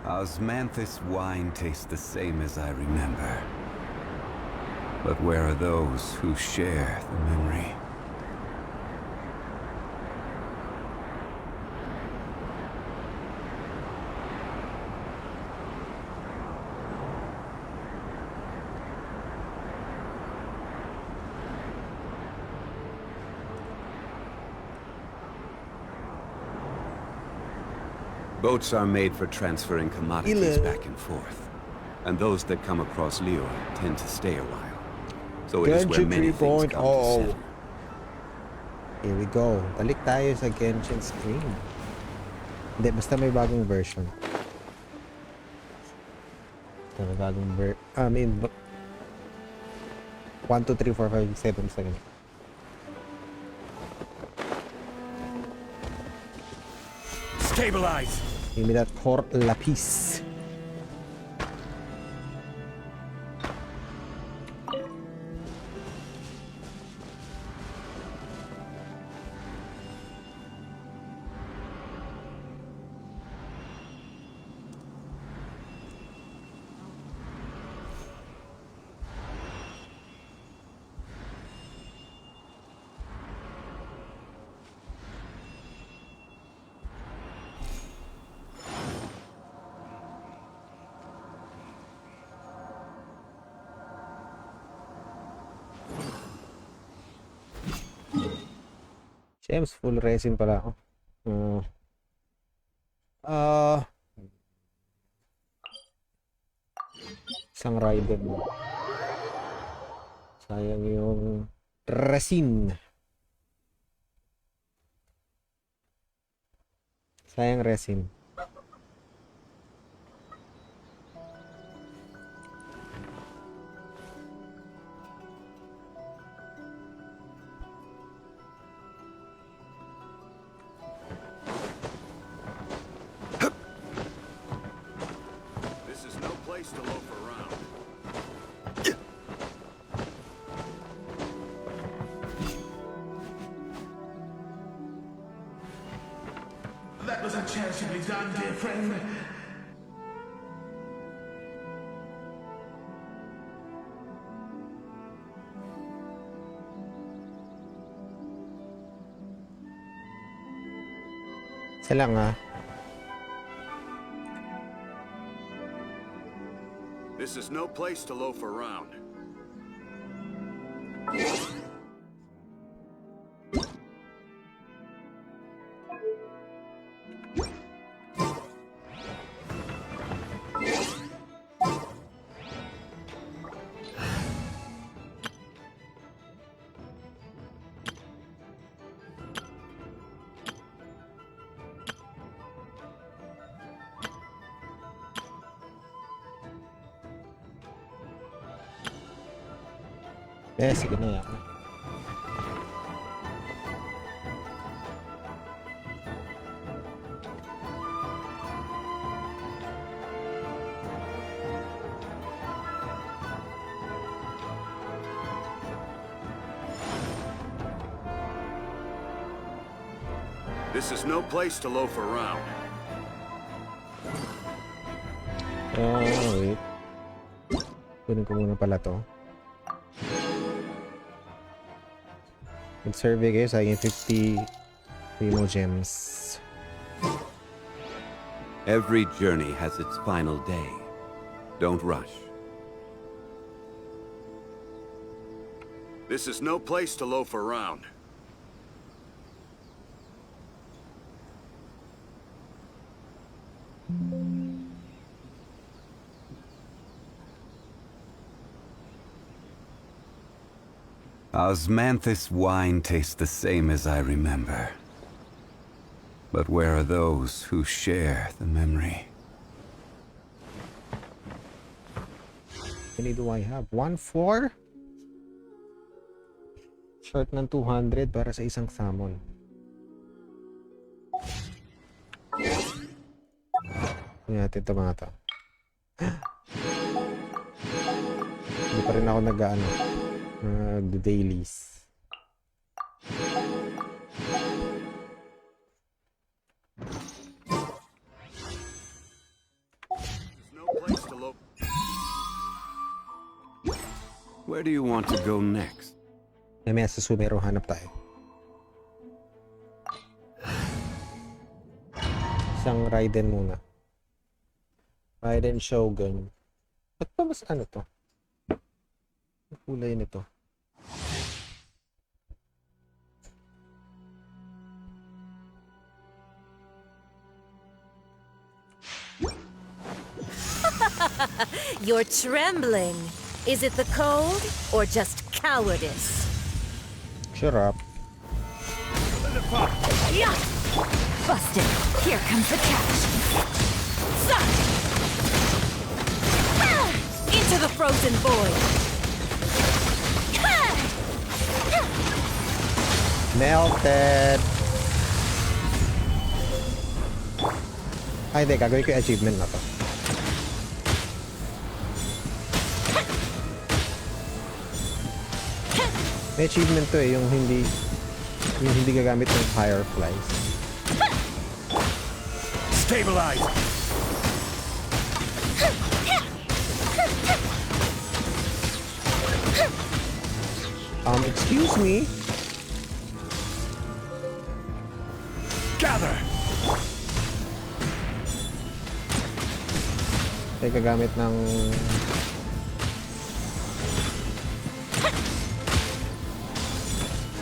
Osmanthus wine tastes the same as I remember. But where are those who share the memory? Boats are made for transferring commodities back and forth. And those that come across Leo tend to stay a while. So it is where many things come to settle. Here we go. Balik tayo sa Genshin screen. Hindi, basta may bagong version. Basta may bagong I mean, 1, 2, 3, 4, 5, 7, 7. Stabilize! Give me that Core Lapis. Gems, full resin pala ako. Isang rider mo. Sayang yung resin. Sayang resin. That was uncharitably done, dear friend. Isa lang ah. This is no place to loaf around. Sige na yan. This is no place to loaf around. Wait. Kunin ko muna pala to. Mag-survey kayo sa aking 50 Primo Gems. Every journey has its final day. Don't rush. This is no place to loaf around. Osmanthus wine tastes the same as I remember. But where are those who share the memory? How many do I have? 1-4? Short ng 200 para sa isang salmon. Tingnan natin ito mga to. Hindi pa rin ako nag-dailies. Where do you want to go next? May sa Sumeru hanap tayo. Isang Raiden muna. Raiden Shogun. Ba't pa mas ano to? Ang kulay nito. You're trembling. Is it the cold or just cowardice? Shut up. Yeah! Busted. Here comes the catch. Suck! Ah! Into the frozen void. Melted. Ay, hindi. Gagawin ko yung achievement na to. May achievement to eh, yung hindi gagamit ng fireflies. Stabilize! Excuse me? Gather! Ay, gagamit ng...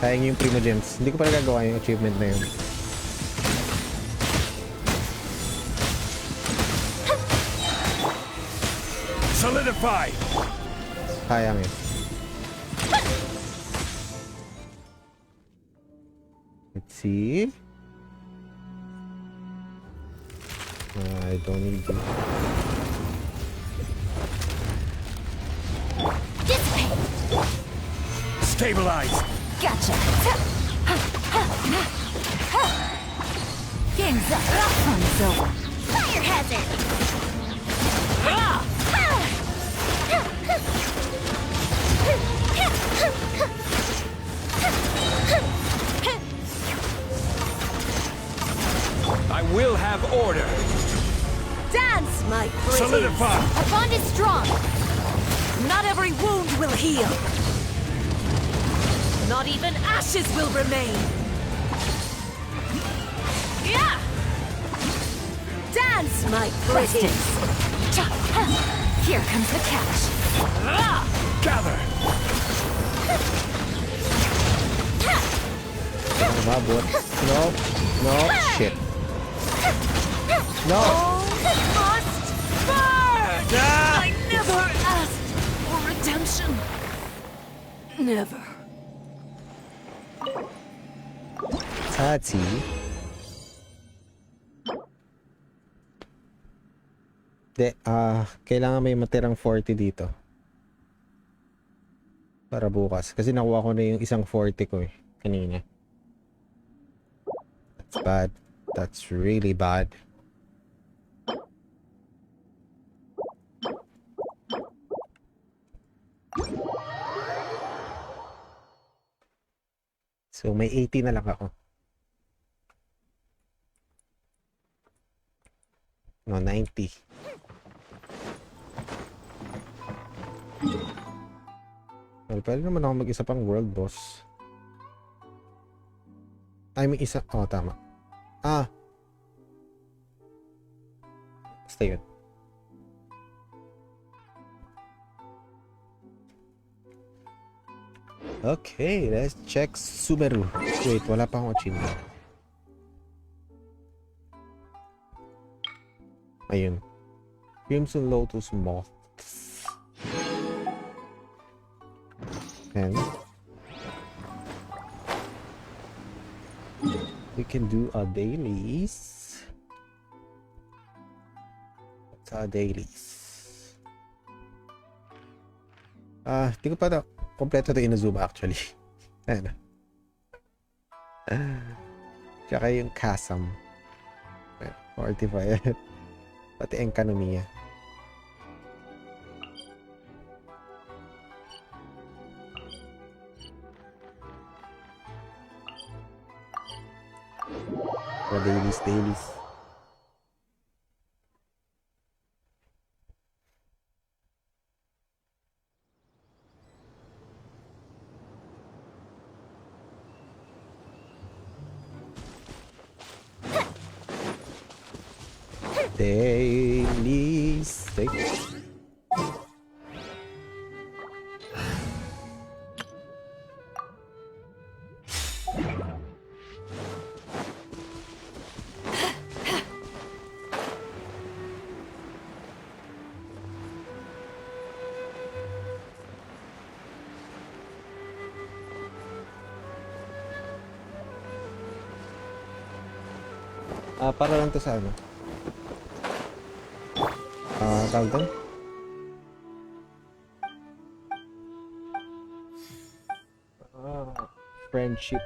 Sayang yung Primo Gems. Hindi ko pala gagawa yung achievement na yun. Solidify! Sayang eh. Let's see. I don't need to. Dissipate! Stabilize! Gotcha! Game's up! Fun's over! Fire hazard! I will have order! Dance, my pretties! Solidify! Our bond is strong! Not every wound will heal! Not even ashes will remain! Yeah! Dance, my pretties! Here comes the catch! Gather! Mabot. No. No. Shit. No. Must burn! I never asked for redemption. Never. Tati. Kailangan may matirang 40 dito. Para bukas. Kasi nakuha ko na yung isang 40 ko eh. Kanina. That's bad. That's really bad. So may 80 na lang ako. No, 90. Well, pwede naman ako mag-isa pang world boss. Ay, may isa. Oh, tama. Basta yun. Okay, let's check Sumeru. Wait, wala pa akong achievement. Ayun. Crimson Lotus Moth. And we can do our dailies. What's our dailies? Di ko pa na kompleto ito Inazuma actually. Ayan. Tsaka yung Chasm. Fortify. Pati Enkanomiya. Dailies. Daily six. Para lang to sa ano. Tawag doon? Friendship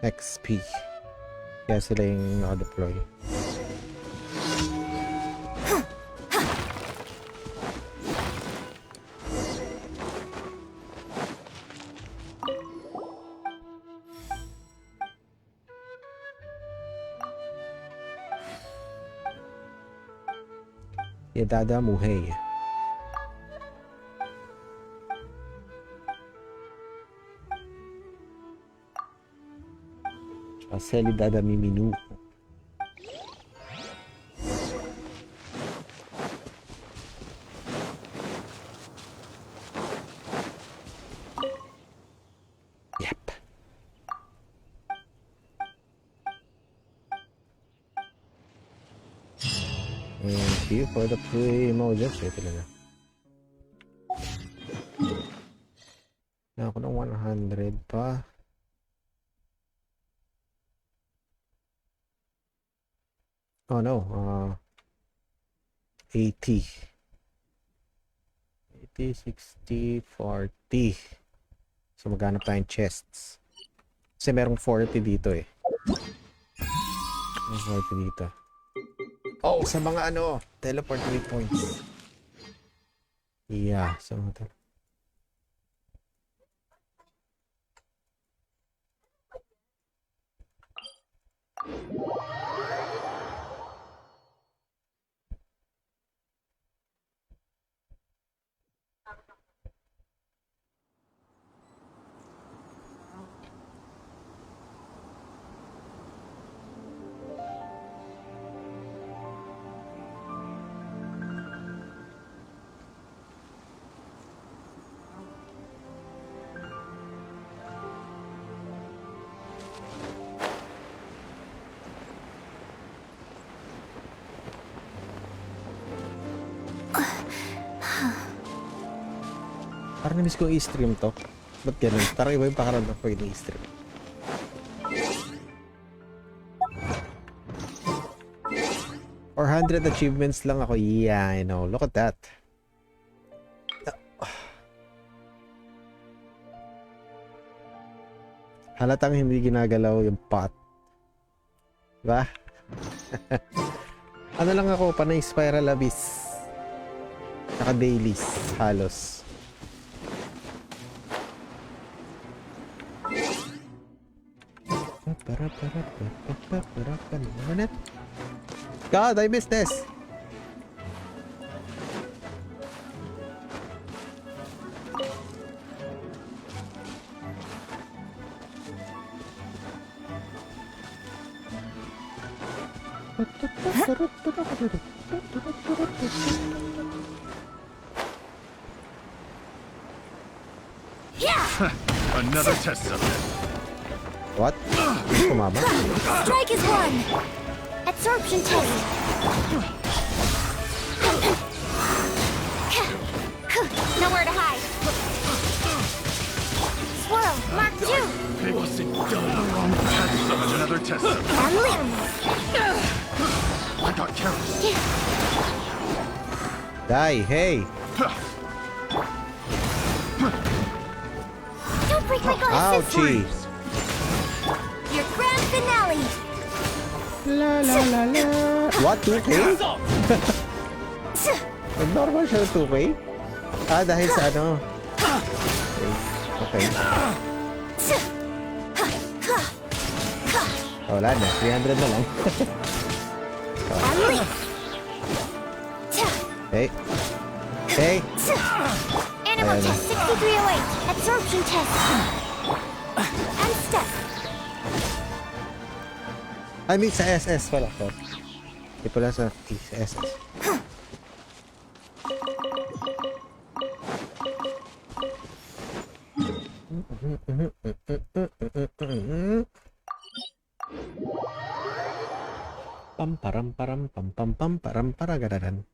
XP. Kaya sila yung naka-deploy. Yadada Muhey. Aseli Dada Miminu. Yep. Thank you for the free emojis. Ito na. Na ako ng 100 pa. Oh no, 80. 80, 60, 40. So maghanap tayong chests. Kasi merong 40 dito eh. May 40 dito. Oh, sa mga ano, teleport waypoints. Yeah, sa mga parang namiss ko i-stream to. Ba't ganun? Parang iba yung pakaramdam ko yung i-stream. Or 100 achievements lang ako. Yeah, I know. Look at that. Halatang hindi ginagalaw yung pot. Diba? Ano lang ako, panay spiral abyss. Naka dailies, halos. God, I missed this. Another test subject. What? Kumama? Strike is one. Absorption test. Nowhere to hide. Swirl, mark two. People sit down. Another test subject. And limb. I got careless. Die, hey! Don't break my glasses. Ouchie! Your grand finale. La la la la. What? 2K? Normal siya 2K? Ah, dahil sa ano? Okay. Oh, wala na. 300 na lang. Hey. Hey. Animal test 6308. Absorption test. And step. I mean sa SS pala to. Di pala sa SS. Pam param param pam pam pam param paragadaran.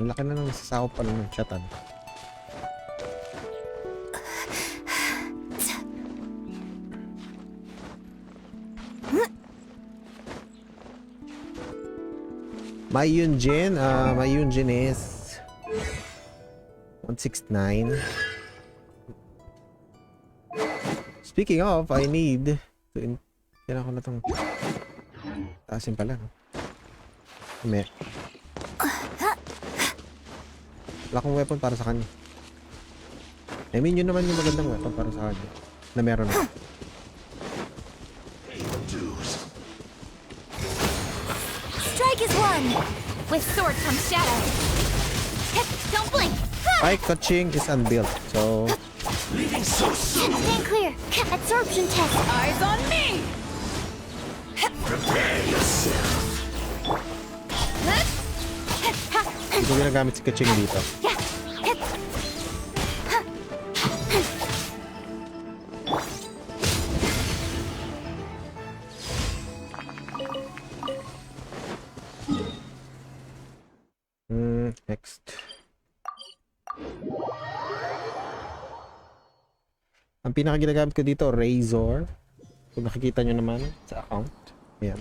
Ang laki na ng sasakop pala ng chatan. My Yunjin is 169. Speaking of, I need to kailangan ko na itong taasin pala, no? May wala akong weapon para sa kanya. I mean, yun naman yung magandang weapon para sa kanya na meron na. Strike is one. With sword comes shadow. Don't blink. My Kaching is unbuilt, so Stand clear. Absorption test. Eyes on me. hindi ko ginagamit si Kaching dito. Next. Ang pinaka ginagamit ko dito, Razor. Kung nakikita nyo naman sa account. Ayan.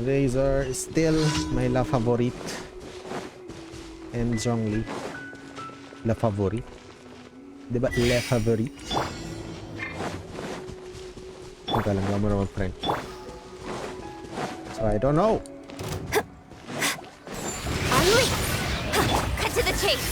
Razor is still my la favorite. And Zhongli. La favorite. Diba? La favorite. Teka lang, gawin mo naman French. So I don't know. Ali! Cut to the chase.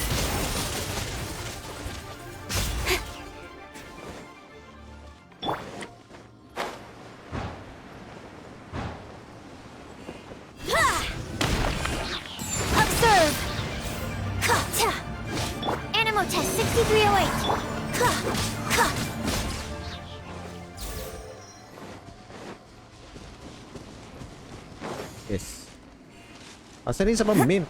Observe. Animo test 6308. Yes. Asa rin sa pamimim?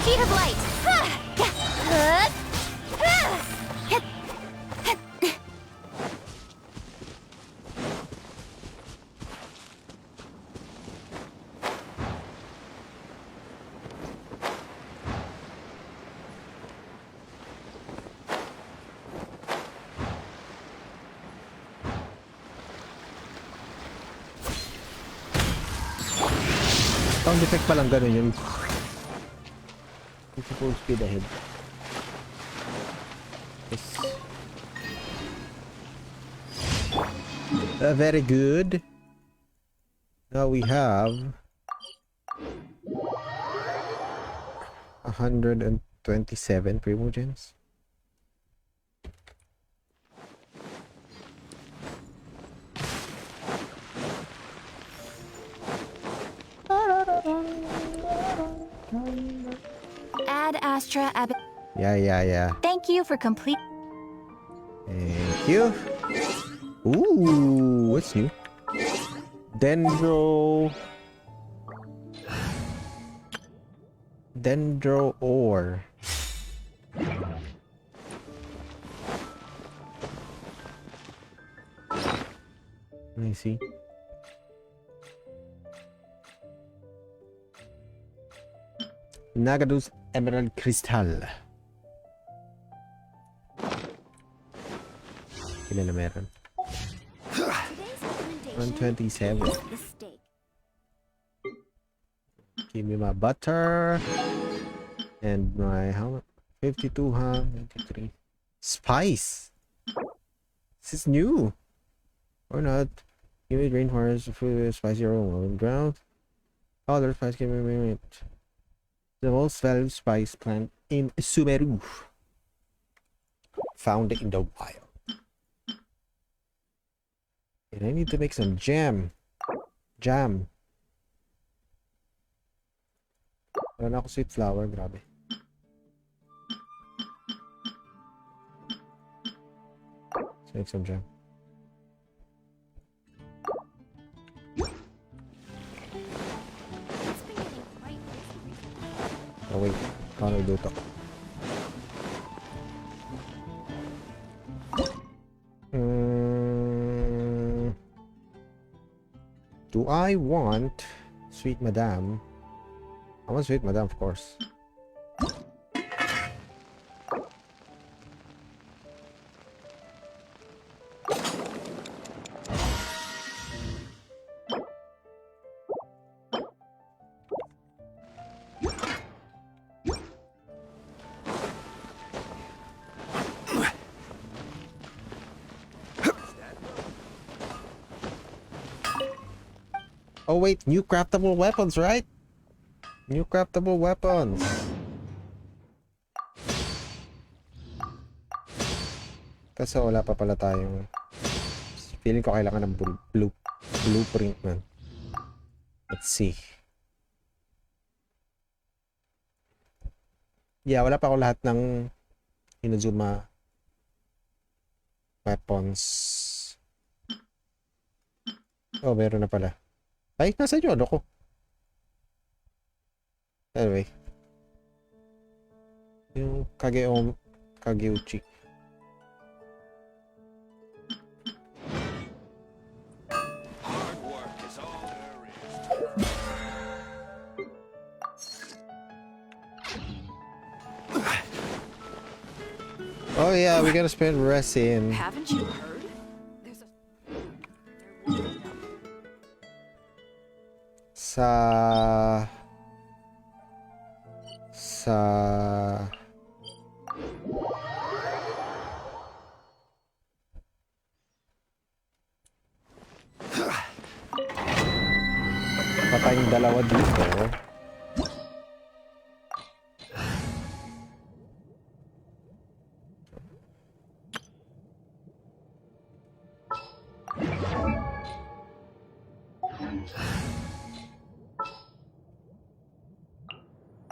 Speed of light. Sound effect pa lang ganun yun. It's full speed ahead. Yes. Very good. Now we have 127 Primogens. Ad Astra Ab. Yeah. Thank you for complete. Thank you. Ooh, what's new? Dendro ore. Let me see. Nagadu's Emerald Crystal. Ilan na meron? 127. The steak. Give me my butter. And my how much? 52, huh? 93. Spice. This is new. Or not. Give me rainforest food spicy aroma. When ground. Other spice can be made. The most valuable spice plant in Sumeru. Found in the wild. And I need to make some jam. Wala na ako sweet flour, grabe. Let's make some jam. Oh wait, paano iluto? Do I want sweet madam? I want sweet madam, of course. Oh wait, new craftable weapons, right? New craftable weapons. Kasi wala pa pala tayong... Feeling ko kailangan ng blueprint man. Let's see. Yeah, wala pa ako lahat ng Inazuma weapons. Oh, meron na pala. Ay, nasa inyo, ano ko? Anyway. Yung Kageuchi. Hard work is all there is. Oh yeah, we're gonna spend resin. Haven't you heard? There's a... Patayong dalawa dito.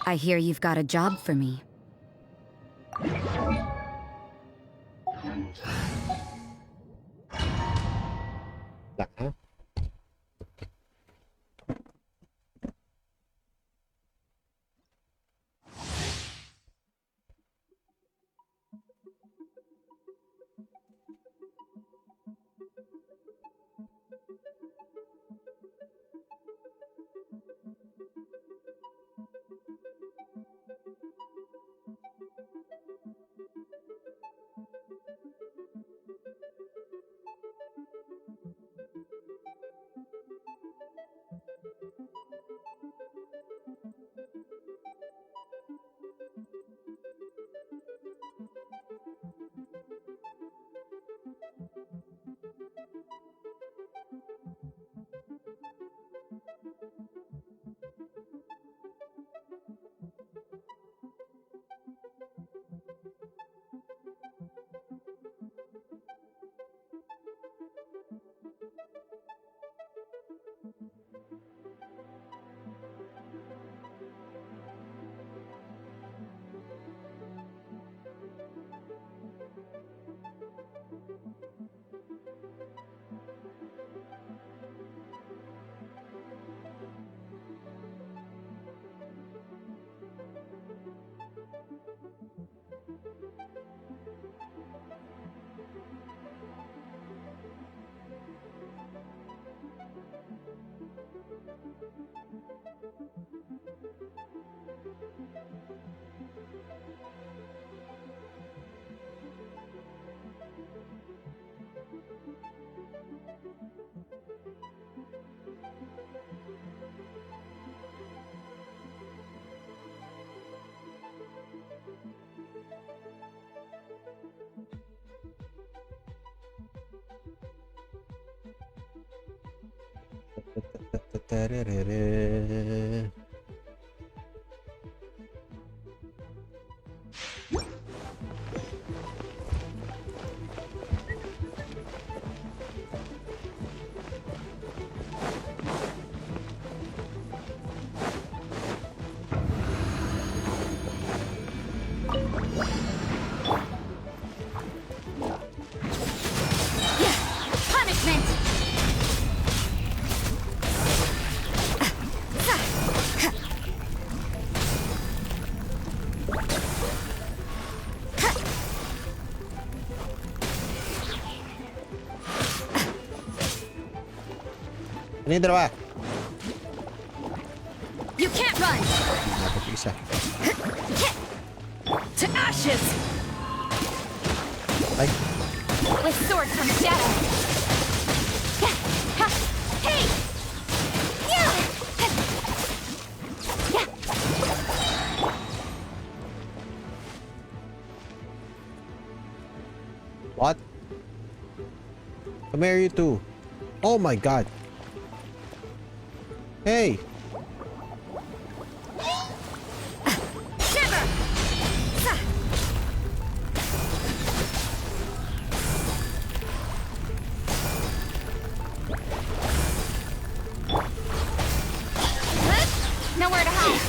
I hear you've got a job for me. Lang, ha? Punishment! Ano yung dalawa? You can't run! Dapat isa. To ashes! Ay, With sword comes shadow! Hey! what? Come here, you two. Oh my god. Hey! Shiver! Nowhere to hide.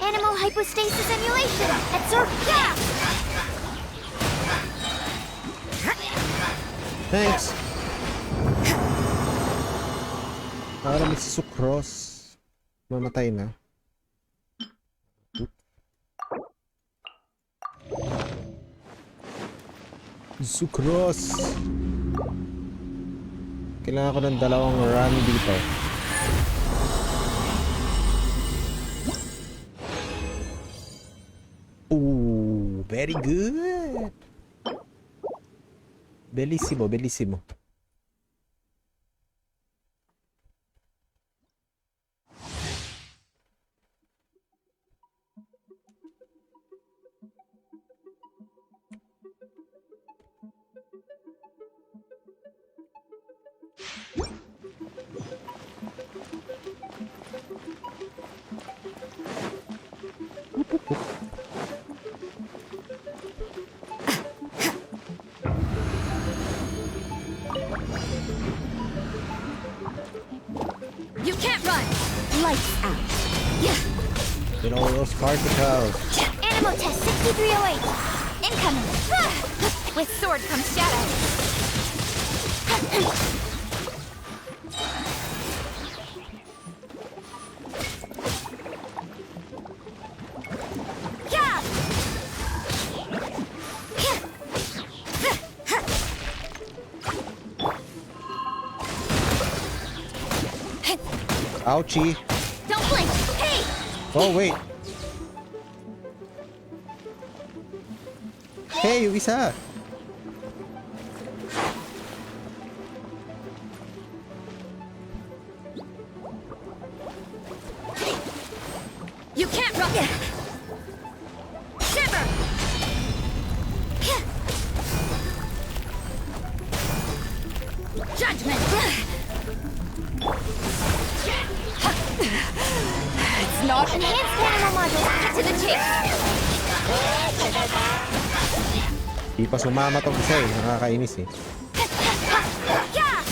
Animal hypostasis emulation. Absorb. Yeah. Thanks! Parang may Sucrose. Mamatay na. Sucrose! Kailangan ko ng dalawang run dito. Ooh, very good! Bellissimo, bellissimo. You can't run! Lights out! Get all those particles. Animal test 6308. Incoming. With sword comes shadow! Yeah. Ouchie. Don't blink. Hey. Oh, wait. Hey, yung isa. You can't run! Shiver! Judgment! It's not Enhanced animal module. Get to the chase! Di pa sumama tong isa eh. Nakakainis eh. Yeah!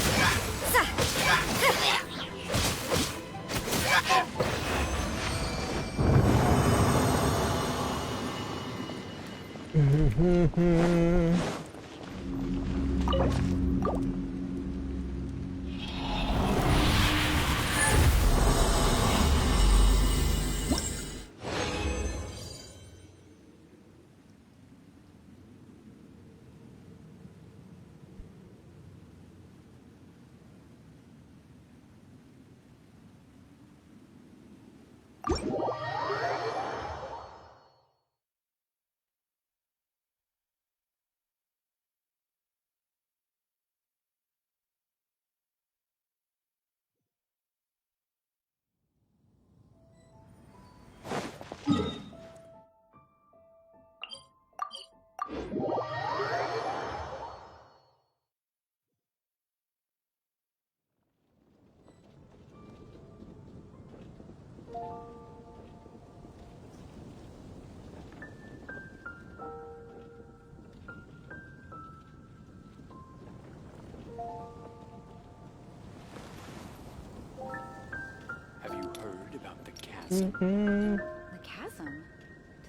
The chasm?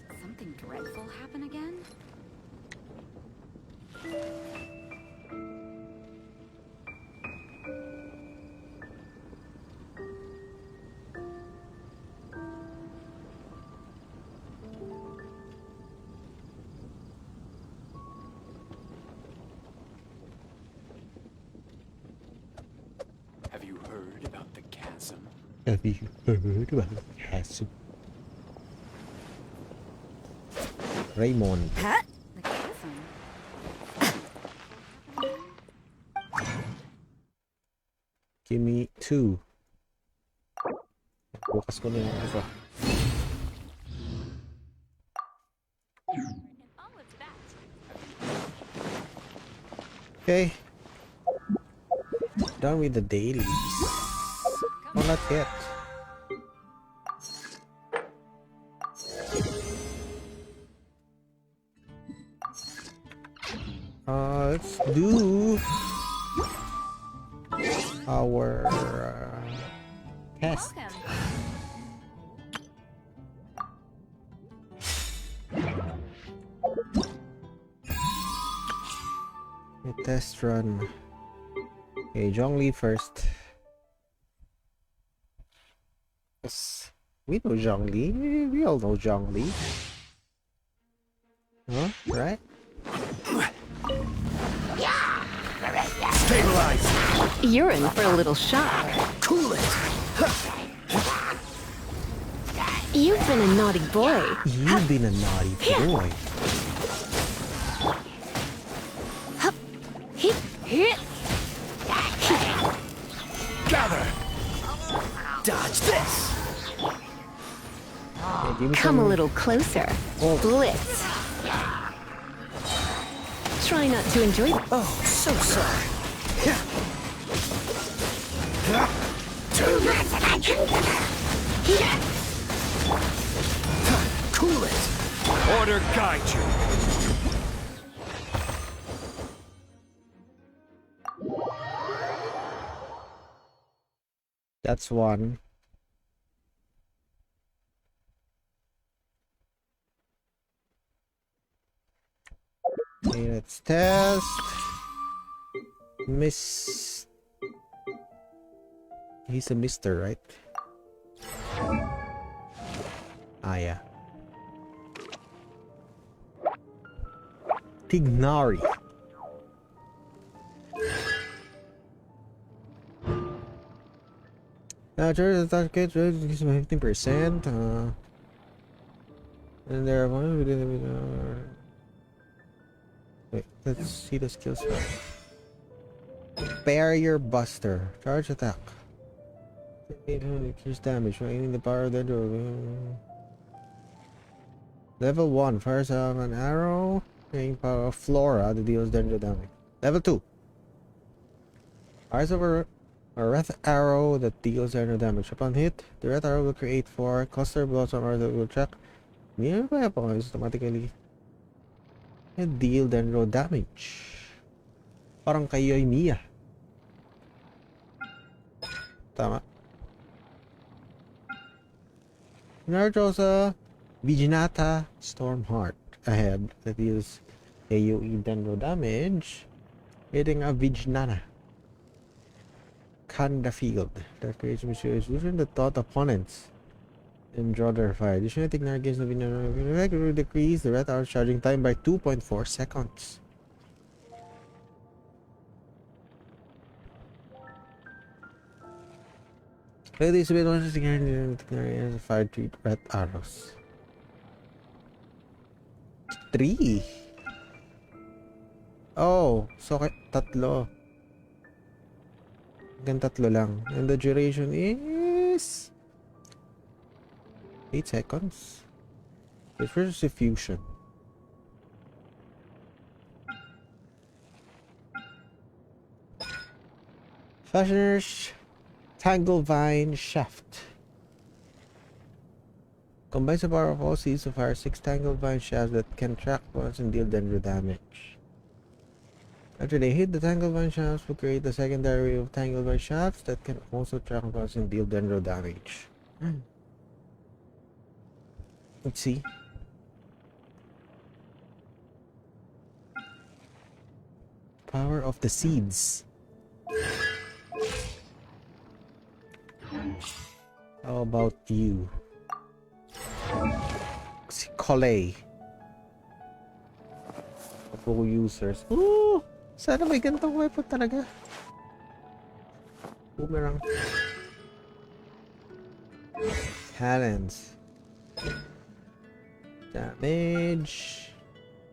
Did something dreadful happen again? Have you heard about the chasm? Have you heard about the chasm? Raymond. The chasm? Give me 2. Bukas ko na yung iba. Okay. Done with the dailies. Oh, not yet. Let's do our test. Welcome. A test run. Okay, Zhongli first. Yes, we know Zhongli. We all know Zhongli. Huh? Right? Stabilize! You're in for a little shock. Cool it! You've been a naughty boy. You've been a naughty boy. Gather! Dodge this! Okay, give me Come a some- little closer. Oh. Blitz. Try not to enjoy it. Oh, so sorry. Cool it! Order guide you! That's one. Okay, let's test. Miss. He's a mister, right? Ah, yeah. Tignari. Charge attack rate increases by 15%. And there are one within the. Wait, let's see the skills first. Barrier Buster. Charge attack. 800 increase damage when aiming the power of the door. Level 1 fires off an arrow. Making power of Flora that deals danger damage. Level 2 fires over a red arrow that deals danger damage. Upon hit, the red arrow will create 4 cluster blossom arrows that will check nearby opponents automatically and deal danger damage. Parang kayo ay Mia. Tama. Narjosa Viginata Stormheart ahead that deals AoE dendro damage, hitting a Viginata. Kanda Field that creates mysterious illusion that taught opponents and draw their fire. Additionally, Tignari gains the effect will decrease the red arrow charging time by 2.4 seconds. This bit was Tignari has fired 3 red arrows. 3. Oh, so tatlo. Tatlo lang. And the duration is 8 seconds. It's for diffusion. Fashioner's Tanglevine Shaft. Combines the power of all seeds to fire 6 Tanglevine shafts that can track once and deal dendro damage. After they hit, the Tanglevine shafts will create a secondary wave of Tanglevine shafts that can also track once and deal dendro damage. Let's see. Power of the seeds. How about you? Collay. Couple users. Ooh! Sana may ganitong weapon talaga. Boomerang. Talents. Damage.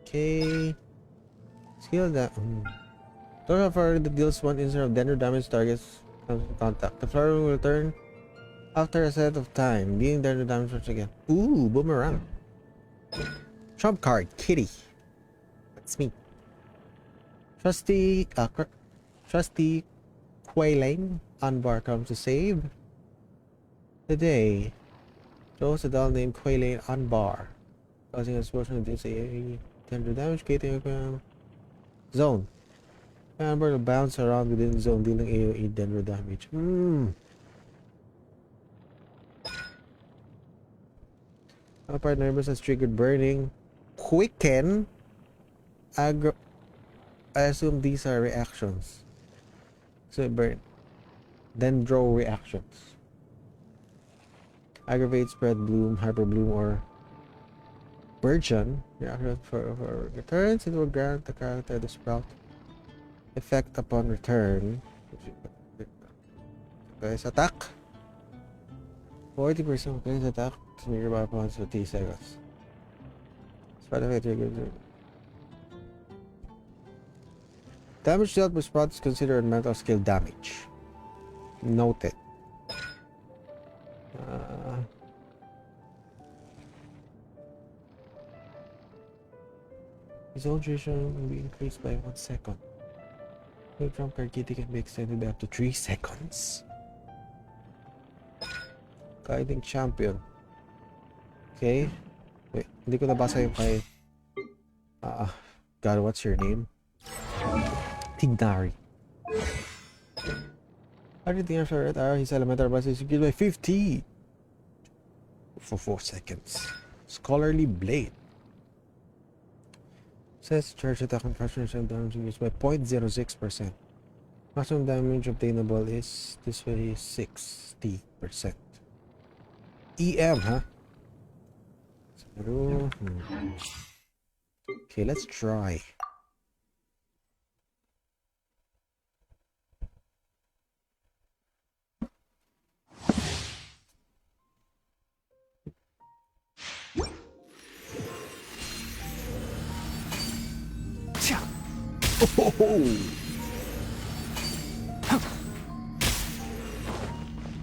Okay. Skill that. Don't have fire that deals 1 instant of dender damage targets comes in contact. The flower will return after a set of time, dealing dender damage once again. Ooh, boomerang. Trump card, kitty. That's me. Trusty Quaylane Unbar comes to save the day. Throws a doll named Quaylane Unbar, causing a explosion of this tender damage, creating a zone. Unbar will bounce around within the zone, dealing AoE dender damage. Apart nervous has triggered burning, quicken, aggro. I assume these are reactions. So burn, then draw reactions. Aggravate, spread, bloom, hyper bloom, or burgeon. Reaction for returns. It will grant the character the sprout effect upon return. Guys, attack. 40% of players attack to nearby opponents for 3 seconds. Spread effect triggers. Damage dealt with sprout is considered mental skill damage. Noted. His own duration will be increased by 1 second. The trump card kitty can be extended by up to 3 seconds. Guiding champion. Okay. Wait, hindi ko nabasa yung kay... God, what's your name? Tignari. Everything after red arrow, his elemental advantage is increased by 50 for 4 seconds. Scholarly blade. Says charge attack and fraction damage increased by 0.06%. Maximum damage obtainable is this way 60%. EM, huh? Sumeru. Okay, let's try.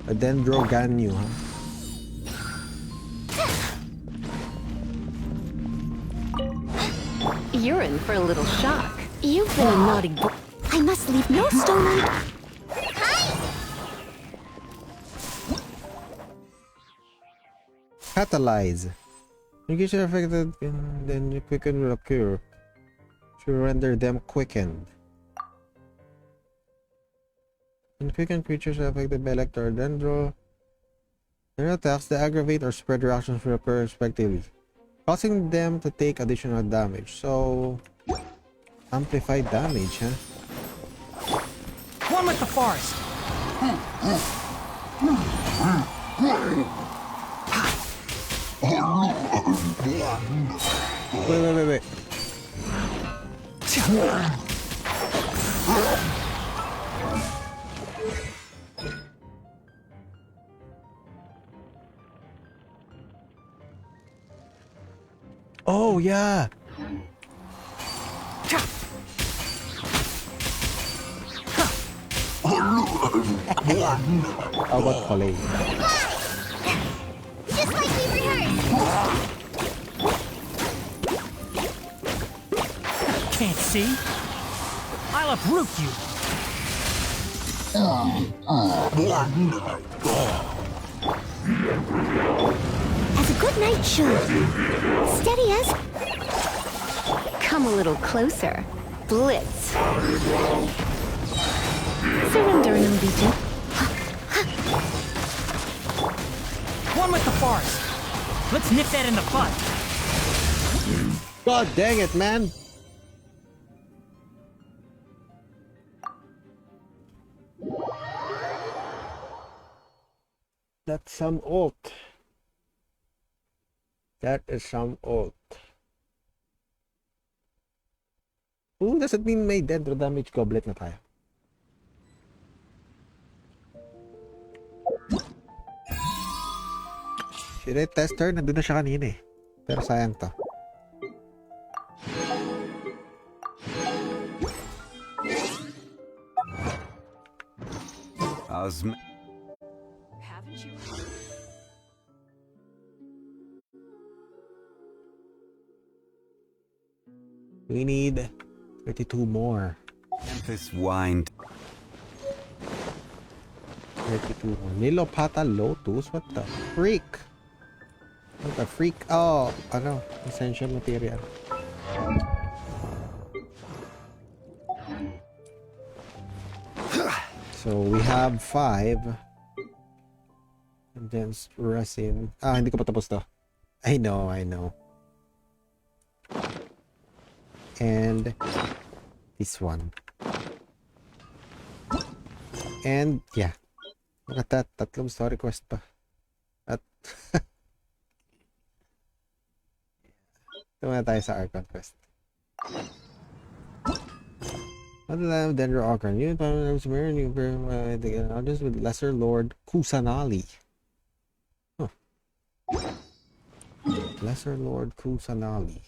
A Dendro Ganyu, huh? You're in for a little shock. You've been a naughty boy. I must leave no stone unturned. Catalyze. Engage affected, and then quicken will occur to render them quickened. And quicken creatures affected by Elector or Dendro. Their attacks, the aggravate or spread reactions will occur respectively, causing them to take additional damage. So, amplified damage, huh? One with the forest. Wait. Oh, yeah. How about Collay? Just like we rehearsed. Can't see. I'll uproot you. As a good night should. Steady as... Come a little closer. Blitz. Surrender and Legion. One with the forest. Let's nip that in the bud. God dang it, man. That's some ult. That is some ult. Ooh, does it mean may dendro damage goblet na tayo? Should I test her? Nandun na siya kanina eh. Pero sayang to. Haven't you? We need 32 more. This wine. 32 more. Nilopata Lotus? What the freak? What the freak? Oh, ano? Essential material. So we have 5. And then resin. Ah, hindi ko pa tapos to. I know. And this one. And yeah. Tatlong story quest pa. At tumana tayo sa Archon quest. Other than Dendro Archon, you found Sumeru and you others with Lesser Lord Kusanali. Huh. Lesser Lord Kusanali.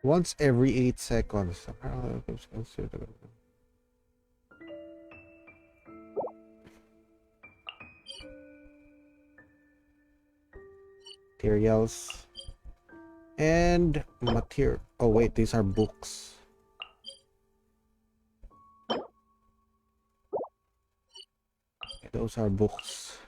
Once every 8 seconds. Materials. And material. Oh wait, these are books. Those are books.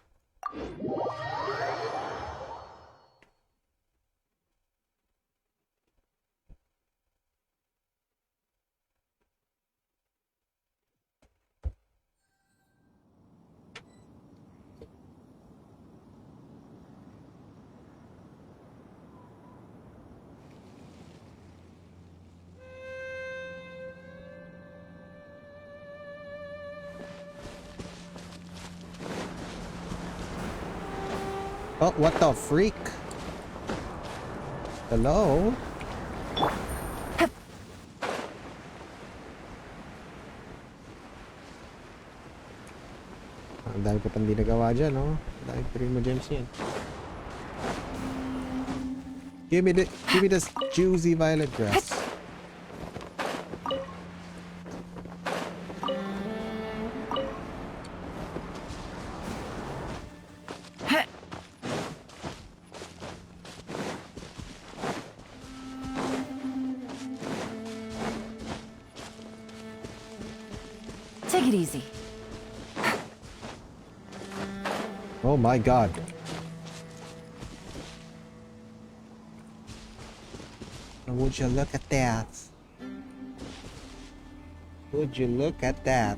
Oh, what the freak? Hello? Ang dami ko pang di nagawa dyan, oh. Ang dami primo gems yan. Give me this juicy violet grass. Take it easy. Oh my god. Would you look at that? Would you look at that?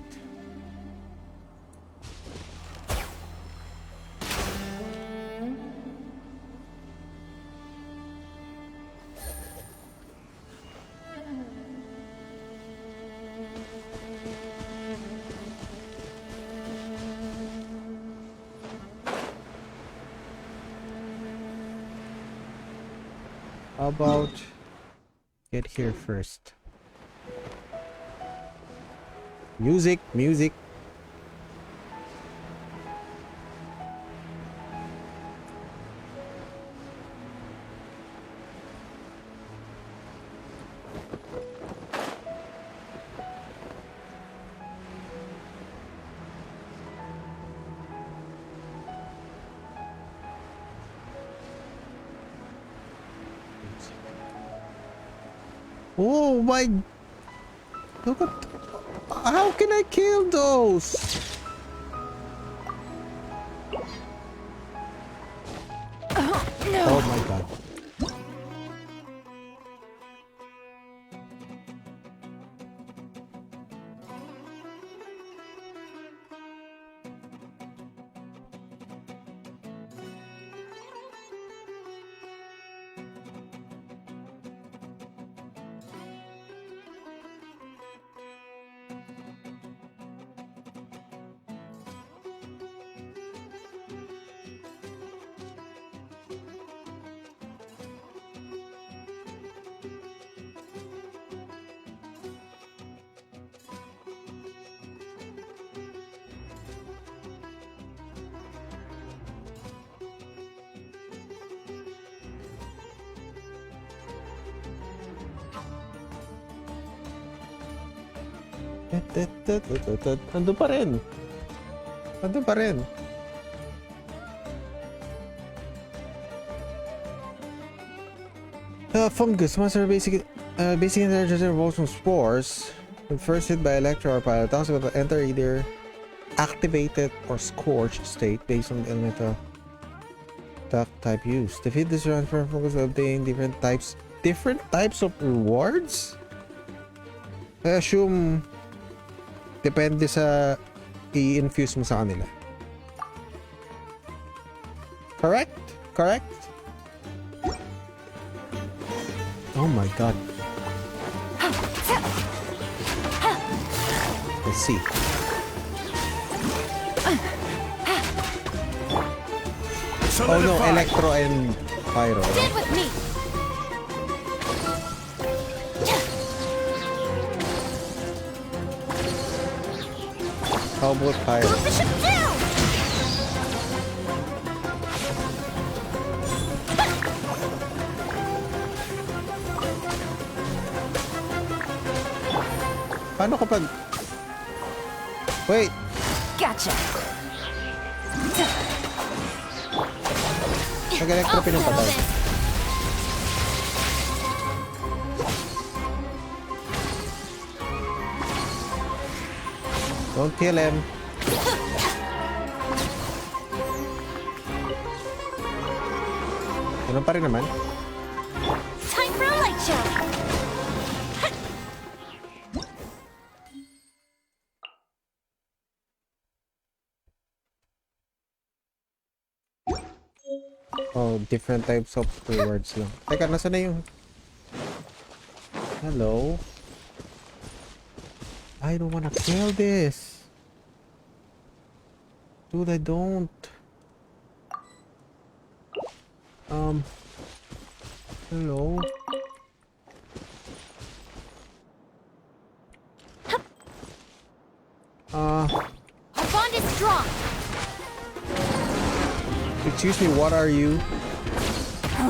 How about get here first? Music. Oh my... Look at... How can I kill those? Nandun pa rin. Nandun pa rin. Fungus must have basic intelligence evolves from spores. When first hit by electro or pyrotox, will enter either activated or scorched state based on the elemental attack type used. Defeat this transfer fungus will obtain different types of rewards? I assume depende sa i-infuse mo sa kanila. Correct? Correct? Oh my god. Let's see. Oh no, electro and pyro. Stand with me. How about pyro? Put the ship down. Paano kapag... Wait! Gotcha. Nag-electro I'll pinapatay. settle this. Don't kill him. Ganun pa rin naman. Time for a light show. Oh, different types of rewards lang. Teka, nasa na yung... Hello? I don't wanna kill this. Dude, I don't. Hello? Our bond is strong. Excuse me, what are you?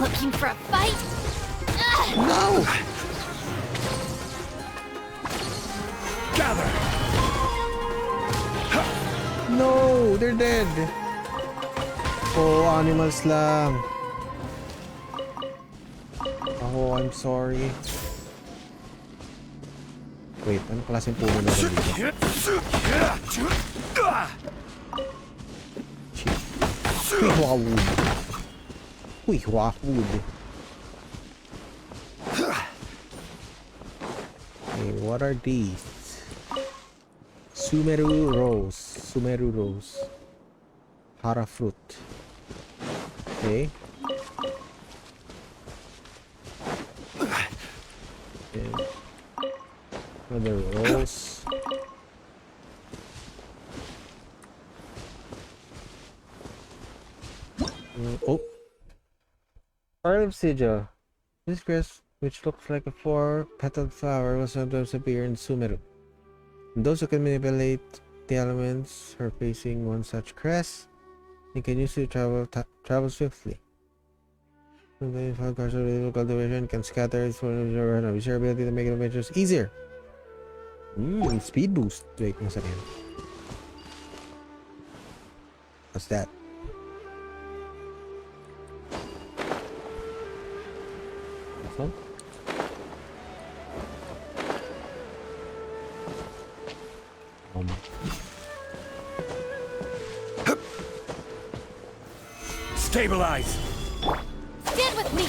Looking for a fight? No! Gather! No! They're dead! Oh, animals lang. Oh, I'm sorry. Wait, anong klaseng puno na rin dito? Huihua wood. Huihua wood. Okay, what are these? Sumeru rose. Sumeru rose. Hara fruit. Okay. And another rose. Oh. Part of sigil. This grass, which looks like a four-petaled flower, will sometimes appear in Sumeru. And those who can manipulate the elements are facing one such crest, they can use it to travel swiftly. Sometimes cars of little cultivation can scatter its your ability to make adventures easier. Speed boost. Wait, nasa yan? What's that? Huh? Stabilize! Stand with me.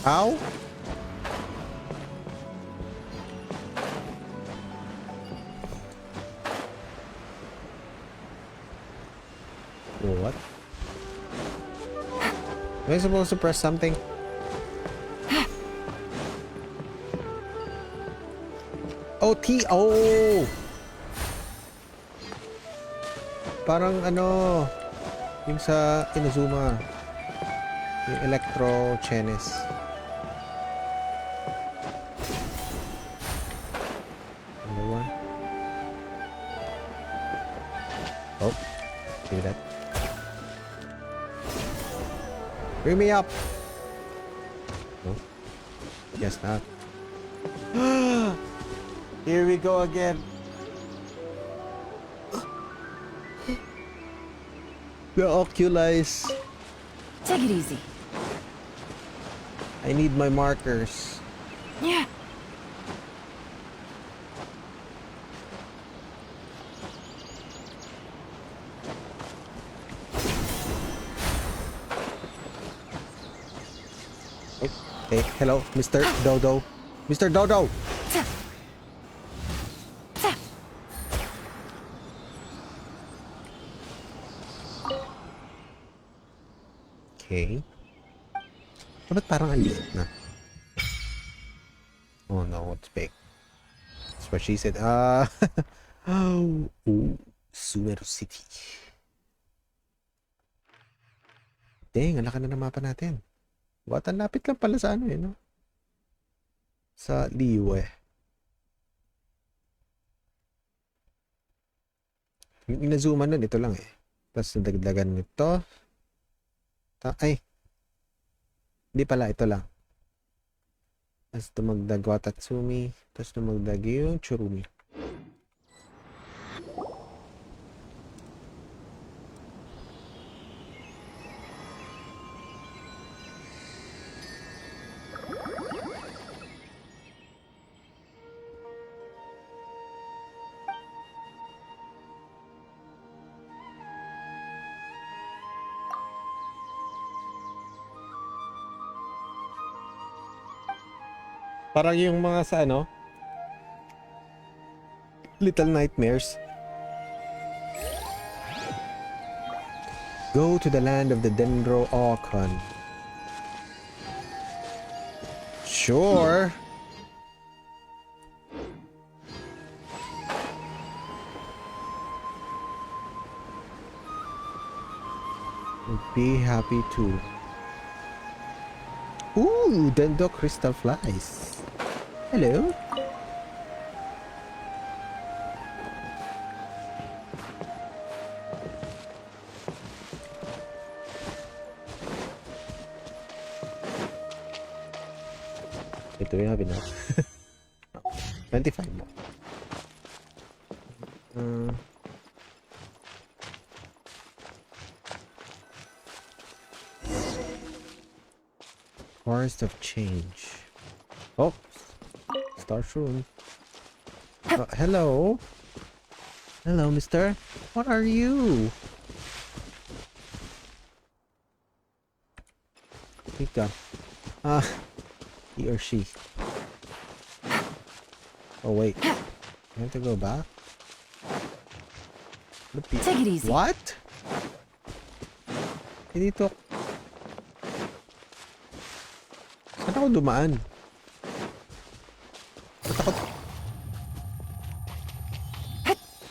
Ow? What? Am I supposed to press something? Oh, T. Oh! Parang ano, yung sa Inazuma, yung Electro Chenes. Oh, do that. Bring me up. No, guess not. Here we go again. The oculize. Take it easy. I need my markers. Yeah. Hey, hello, Mr. Dodo. Mr. Dodo! Okay. Ba't parang ang liit na? Oh no, it's big. That's what she said. Oh, Sumeru City. Dang, ang laki na ng mapa natin. What, ang lapit lang pala sa ano no? Sa Liyue. Yung inazooman nun, ito lang eh. Tapos nadagdagan nito. Ay. Hindi pala, ito lang. Tapos dumagdag Watatsumi. Tapos dumagdag yung Churumi. Parang yung mga sa ano, Little Nightmares. Go to the land of the Dendro Archon. Sure. Be happy too. Ooh, Dendo Crystal Flies. Hello. Ito yung habi na. 25 mo. Forest of Change. Oh, Starshroom. Hello. Hello, mister. What are you? Pika. He or she. Oh, wait. I have to go back? Take it easy. What? Dito. Saan ako dumaan? Ba't ako...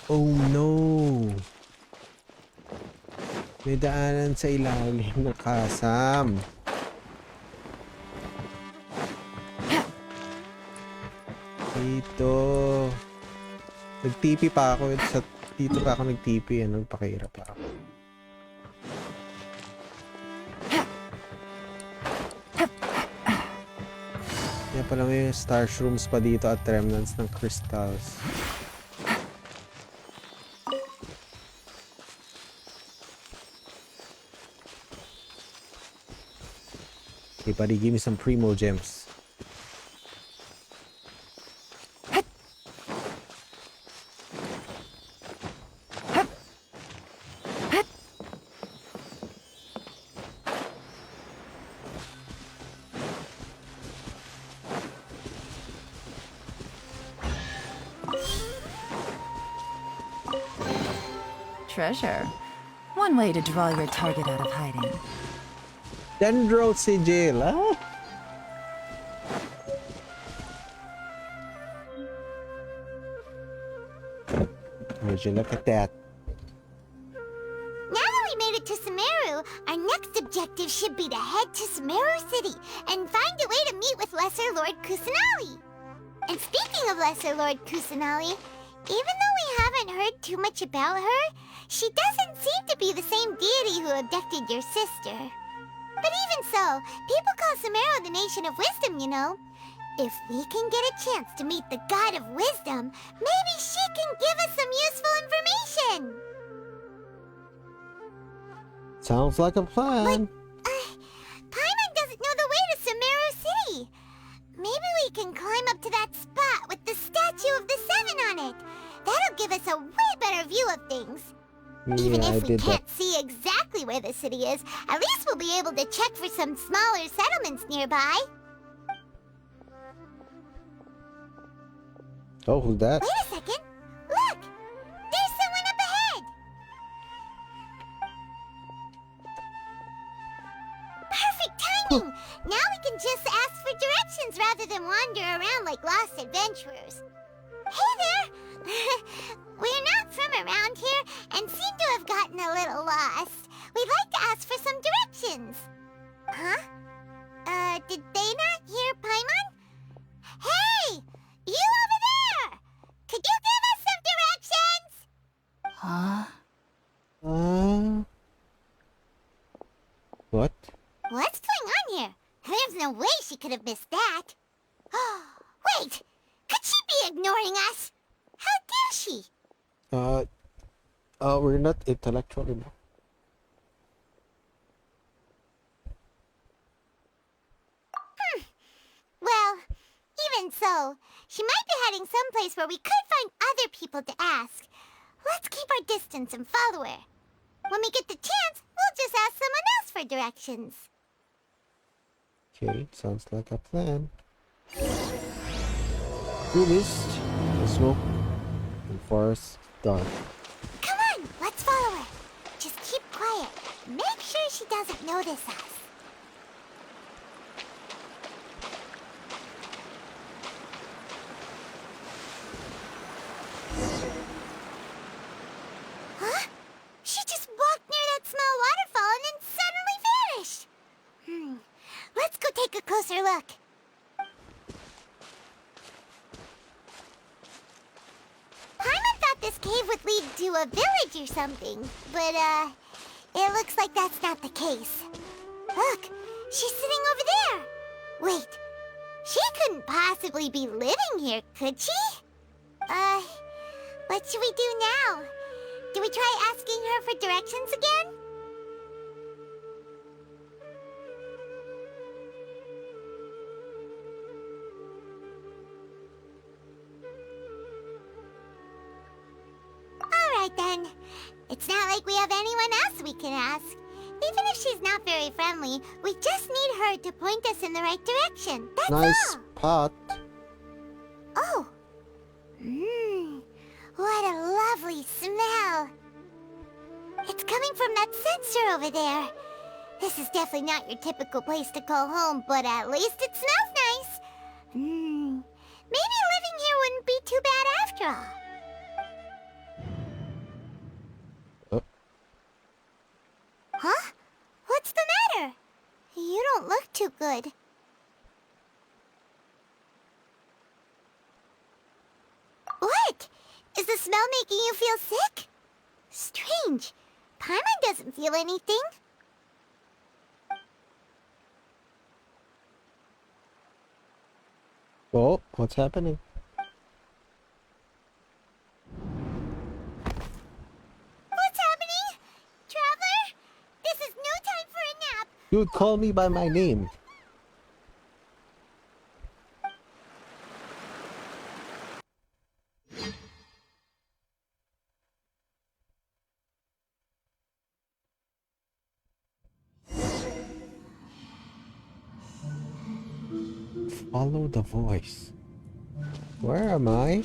Oh no! May daanan sa ilalim ng kasam. Dito. Nag-TP pa ako. Dito pa ako nag-TP. Nagpakahirap pa ako. Kaya pala may starshrooms pa dito at remnants ng crystals. Okay, buddy, give me some primo gems. Treasure. One way to draw your target out of hiding. Dendro Sigil, huh? Would you look at that? Now that we made it to Sumeru, our next objective should be to head to Sumeru City and find a way to meet with Lesser Lord Kusanali. And speaking of Lesser Lord Kusanali, even though we haven't heard too much about her, She doesn't seem to be the same deity who abducted your sister. But even so, people call Sumeru the Nation of Wisdom, you know. If we can get a chance to meet the God of Wisdom, maybe she can give us some useful information. Sounds like a plan. Paimon doesn't know the way to Sumeru City. Maybe we can climb up to that spot with the statue of the Seven on it. That'll give us a way better view of things. Even Yeah, if we can't see exactly where the city is, at least we'll be able to check for some smaller settlements nearby. Oh, who's that? Wait a second. Look! There's someone up ahead! Perfect timing! Now we can just ask for directions rather than wander around like lost adventurers. Hey there! We're not from around here and seem to have gotten a little lost. We'd like to ask for some directions. Huh? Did they not hear Paimon? Hey! You over there! Could you give us some directions? Huh? What? What's going on here? There's no way she could have missed that. Wait! Could she be ignoring us? How dare she? We're not intellectual enough. Well, even so, she might be heading someplace where we could find other people to ask. Let's keep our distance and follow her. When we get the chance, we'll just ask someone else for directions. Okay, sounds like a plan. Blue mist, the smoke, and forest dark. Come on, let's follow her. Just keep quiet. Make sure she doesn't notice us. Huh? She just walked near that small waterfall and then suddenly vanished. Let's go take a closer look. Paimon thought this cave would lead to a village or something, but, it looks like that's not the case. Look, she's sitting over there. Wait, she couldn't possibly be living here, could she? What should we do now? Do we try asking her for directions again? Alright then. It's not like we have anyone else we can ask. Even if she's not very friendly, we just need her to point us in the right direction. That's Nice all. pot. Oh. What a lovely smell. It's coming from that sensor over there. This is definitely not your typical place to call home, but at least it smells nice. Maybe living here wouldn't be too bad after all. Oh. Huh? What's the matter? You don't look too good. What? Is the smell making you feel sick? Strange. Paimon doesn't feel anything. Oh, what's happening? What's happening? Traveler? This is no time for a nap. Dude, call me by my name. Follow the voice. Where am I?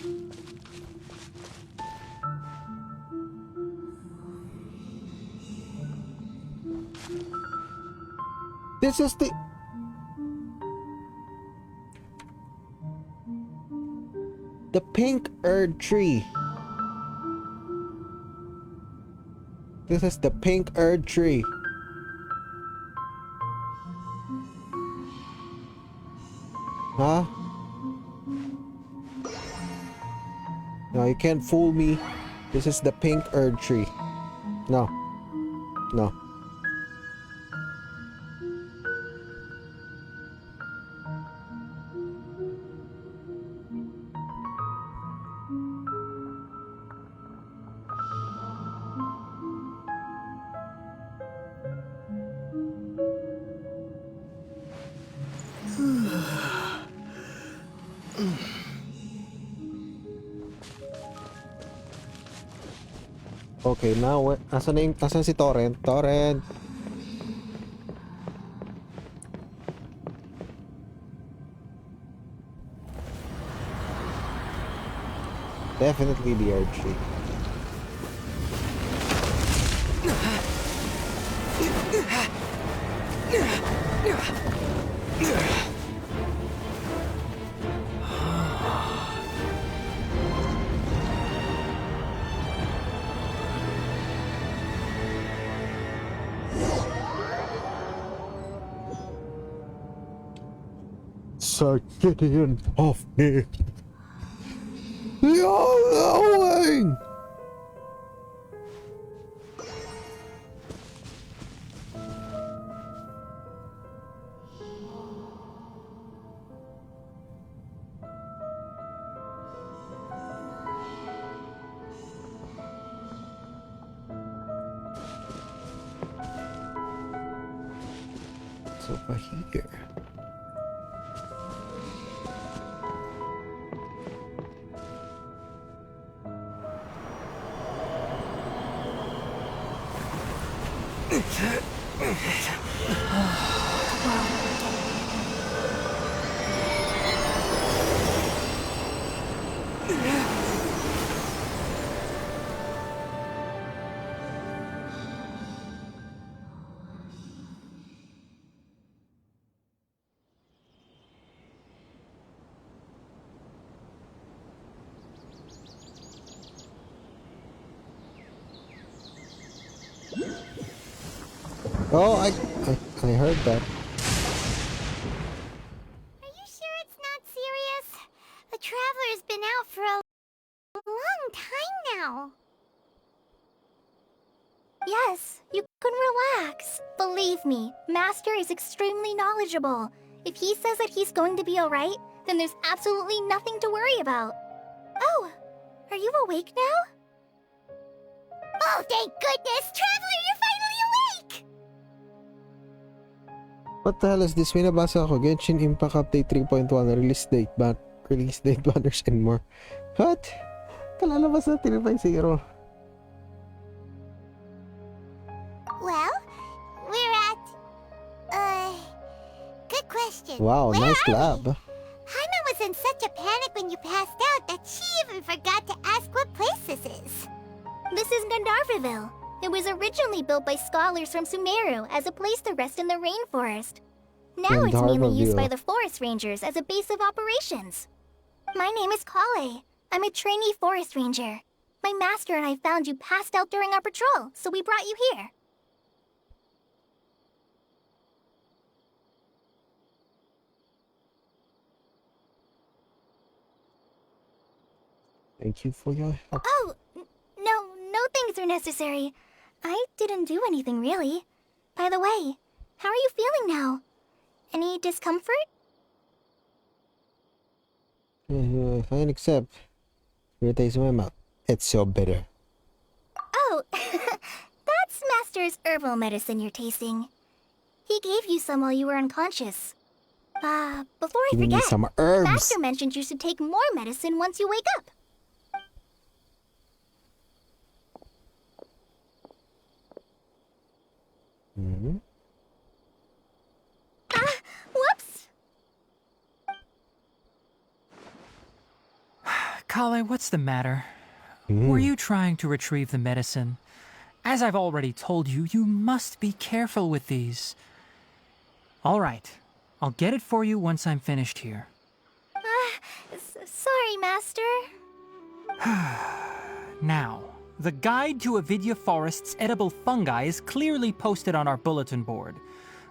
This is the pink Erd tree. This is the pink Erd tree. Huh? No, you can't fool me. This is the pink Erd tree. No. No. Okay, now asan si Torrent? Torrent. Definitely the Archie. Start getting off me. You're going. It's over here. Oh, I heard that. Are you sure it's not serious? The Traveler's been out for a long time now. Yes, you can relax. Believe me, Master is extremely knowledgeable. If he says that he's going to be alright, then there's absolutely nothing to worry about. Oh, are you awake now? Oh, thank goodness! Traveler, you're finally awake! What the hell is this? May nabasa ako. Genshin Impact Update 3.1 release date banners and more. What? Kalalabas na 3.0. Well, we're at... good question. Wow, Where nice are lab. we? Haima was in such a panic when you passed out that she even forgot to ask what place this is. This is Gandharvaville. It was originally built by scholars from Sumeru as a place to rest in the rainforest. Now it's mainly used by the forest rangers as a base of operations. My name is Kale. I'm a trainee forest ranger. My master and I found you passed out during our patrol, so we brought you here. Thank you for your help. Oh, no thanks are necessary. I didn't do anything really. By the way, how are you feeling now? Any discomfort? Fine, except your taste in my mouth. It's so bitter. Oh, that's Master's herbal medicine you're tasting. He gave you some while you were unconscious. Before I Give me forget, some herbs. Master mentioned you should take more medicine once you wake up. Mm-hmm. Whoops! Kale, what's the matter? Were you trying to retrieve the medicine? As I've already told you, you must be careful with these. All right, I'll get it for you once I'm finished here. Sorry, Master. Now, the guide to Avidya Forest's edible fungi is clearly posted on our bulletin board.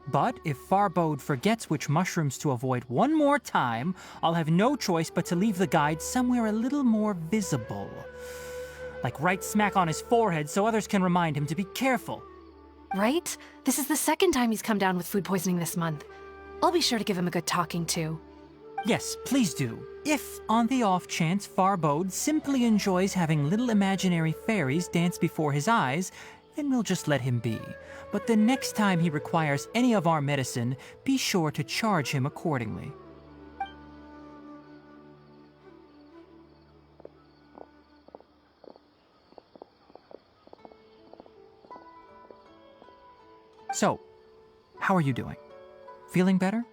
But if Farbode forgets which mushrooms to avoid one more time, I'll have no choice but to leave the guide somewhere a little more visible. like right smack on his forehead so others can remind him to be careful. Right? This is the second time he's come down with food poisoning this month. I'll be sure to give him a good talking to. Yes, please do. If, on the off chance, Farbode simply enjoys having little imaginary fairies dance before his eyes, then we'll just let him be. But the next time he requires any of our medicine, be sure to charge him accordingly. So, how are you doing? Feeling better?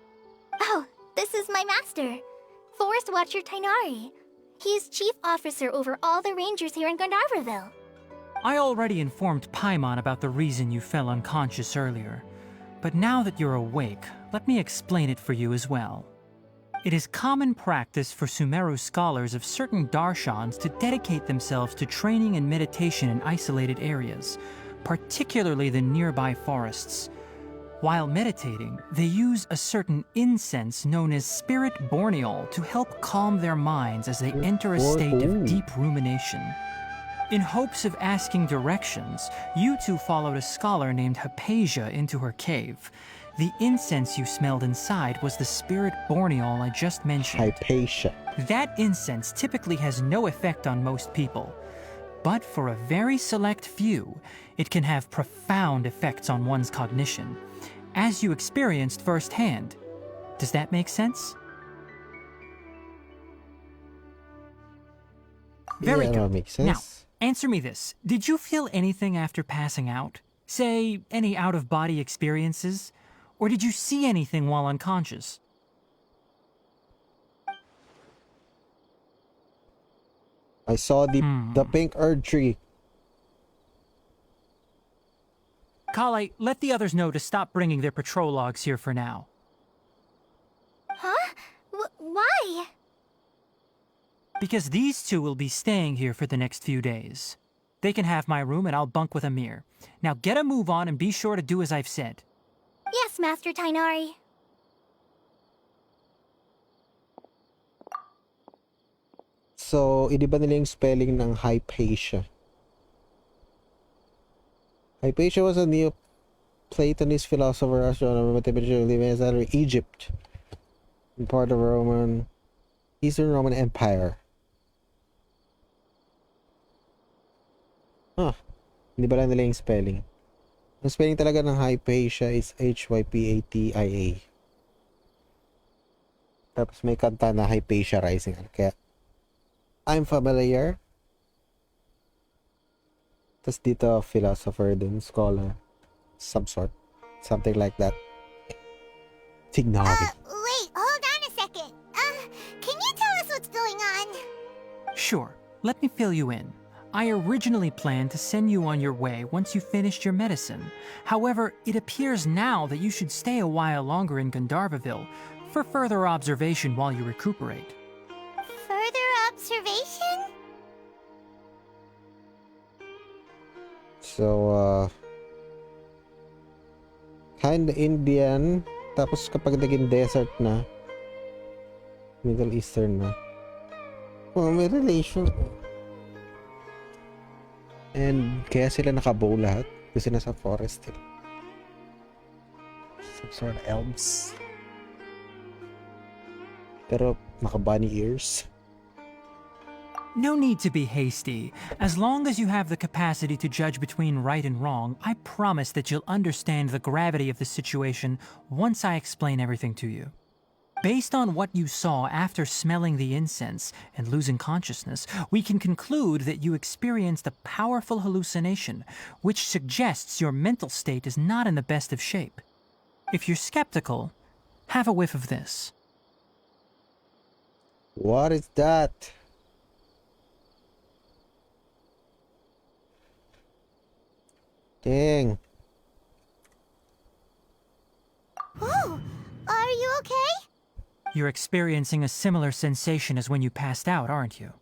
Oh, this is my master, Forest Watcher Tainari. He's chief officer over all the rangers here in Gandharvaville. I already informed Paimon about the reason you fell unconscious earlier. But now that you're awake, let me explain it for you as well. It is common practice for Sumeru scholars of certain darshans to dedicate themselves to training and meditation in isolated areas, particularly the nearby forests. While meditating, they use a certain incense known as Spirit Borneol to help calm their minds as they enter a state of deep rumination. In hopes of asking directions, you two followed a scholar named Hypatia into her cave. The incense you smelled inside was the Spirit Borneol I just mentioned. Hypatia. That incense typically has no effect on most people, but for a very select few, it can have profound effects on one's cognition, as you experienced firsthand. Does that make sense? Very good. That makes sense. Now, answer me this. Did you feel anything after passing out? Say, any out-of-body experiences? Or did you see anything while unconscious? I saw the pink Erd tree. Kale, let the others know to stop bringing their patrol logs here for now. Huh? Why? Because these two will be staying here for the next few days. They can have my room and I'll bunk with Amir. Now get a move on and be sure to do as I've said. Yes, Master Tainari. So, iba nila yung spelling ng Hypatia. Hypatia was a Neoplatonist philosopher, astronomer, mathematician, living in Egypt, and part of Eastern Roman Empire. Hindi ba lang nila yung spelling? Ang spelling talaga ng Hypatia is Hypatia. Tapos may kanta na Hypatia Rising. Kaya, I'm familiar. Tapos dito, philosopher din, scholar. Some sort. Something like that. Tignari. Wait, hold on a second. Can you tell us what's going on? Sure, let me fill you in. I originally planned to send you on your way once you finished your medicine. However, it appears now that you should stay a while longer in Gandharvaville for further observation while you recuperate. Further observation? So, kinda Indian. Tapos kapag naging desert na, Middle Eastern na. Oh, may relation. And kaya sila nakabow lahat kasi nasa forest eh. Some sort of elves. Pero naka-bunny ears. No need to be hasty. As long as you have the capacity to judge between right and wrong, I promise that you'll understand the gravity of the situation once I explain everything to you. Based on what you saw after smelling the incense and losing consciousness, we can conclude that you experienced a powerful hallucination, which suggests your mental state is not in the best of shape. If you're skeptical, have a whiff of this. What is that? Dang. Oh, are you okay? You're experiencing a similar sensation as when you passed out, aren't you?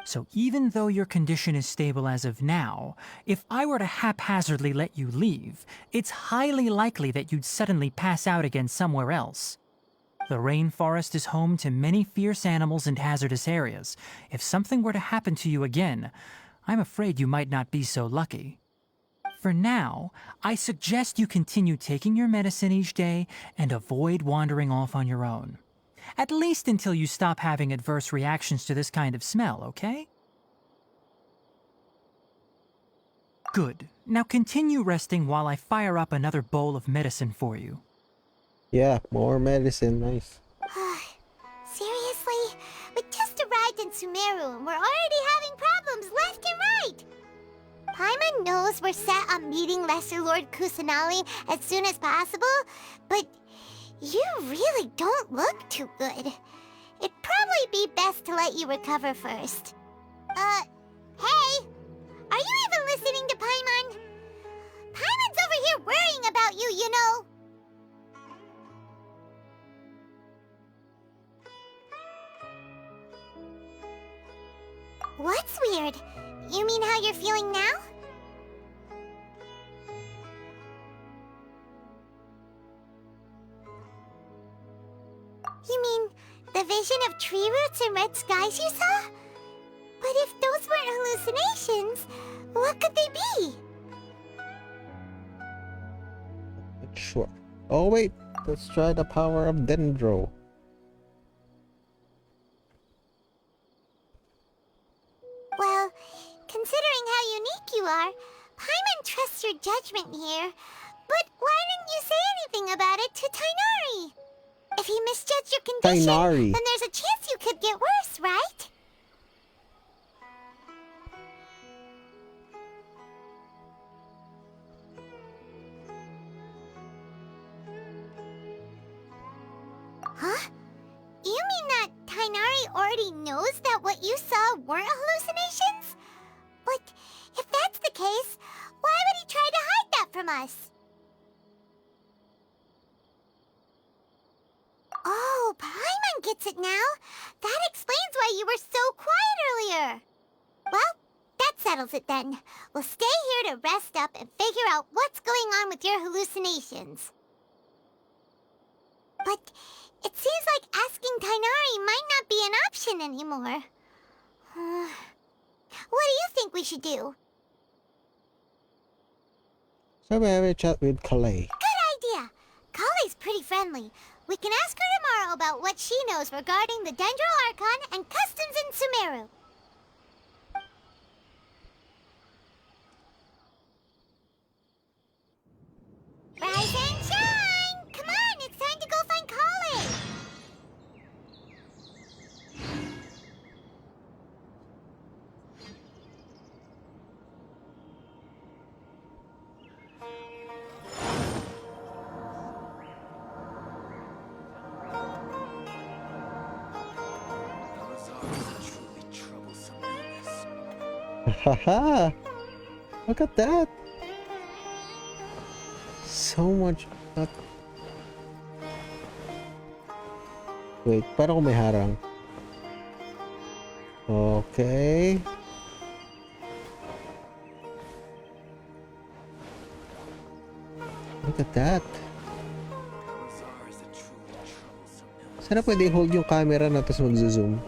So even though your condition is stable as of now, if I were to haphazardly let you leave, it's highly likely that you'd suddenly pass out again somewhere else. The rainforest is home to many fierce animals and hazardous areas. If something were to happen to you again, I'm afraid you might not be so lucky. For now, I suggest you continue taking your medicine each day and avoid wandering off on your own. At least until you stop having adverse reactions to this kind of smell, okay? Good. Now continue resting while I fire up another bowl of medicine for you. Yeah, more medicine, nice. Seriously? We just arrived in Sumeru and we're already having problems left and right! Paimon knows we're set on meeting Lesser Lord Kusanali as soon as possible, but you really don't look too good. It'd probably be best to let you recover first. Hey! Are you even listening to Paimon? Paimon's over here worrying about you, you know! What's weird? You mean how you're feeling now? You mean the vision of tree roots and red skies you saw? But if those weren't hallucinations, what could they be? Sure. Oh wait, let's try the power of Dendro. Well, considering how unique you are, Paimon trusts your judgment here. But why didn't you say anything about it to Tainari? If he misjudged your condition, Tainari. then there's a chance you could get worse, right? Huh? You mean that Tainari already knows that what you saw weren't hallucinations? But if that's the case, why would he try to hide that from us? Oh, Paimon gets it now. That explains why you were so quiet earlier. Well, that settles it then. We'll stay here to rest up and figure out what's going on with your hallucinations. But it seems like asking Tainari might not be an option anymore. What do you think we should do? So we have a chat with Calais. Good idea. Kale's pretty friendly. We can ask her tomorrow about what she knows regarding the Dendro Archon and customs in Sumeru. Rise and shine! Come on, it's time to go find Kale! Haha! Look at that! So much. Wait, parang may harang. Okay. Look at that. Sana pwede hold yung camera na tapos mag-zoom.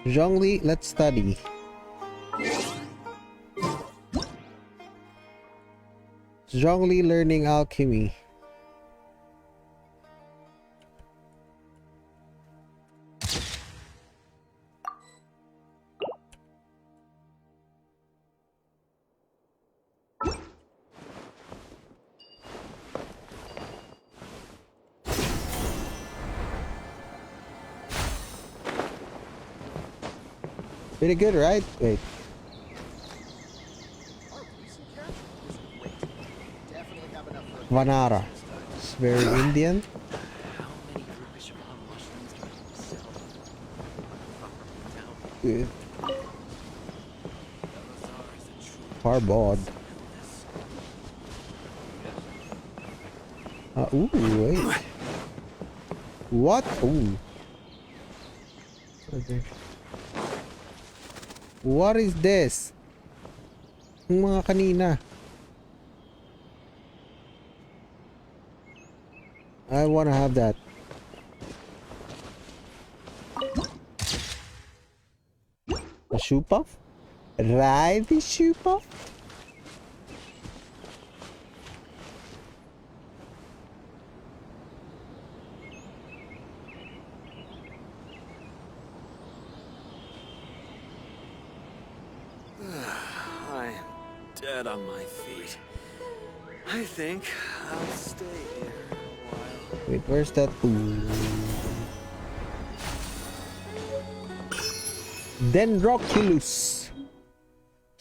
Zhongli, let's study. Zhongli learning alchemy. Pretty good, right? Wait. Vanara. It's very Indian. Good. Farbod. Ooh, wait. What? Ooh. Okay. What is this? Yung mga kanina. I wanna have that. shoe puff? Ride the shoe puff? I am dead on my feet. I think I'll stay here a while. Wait, where's that pool? Dendroculus.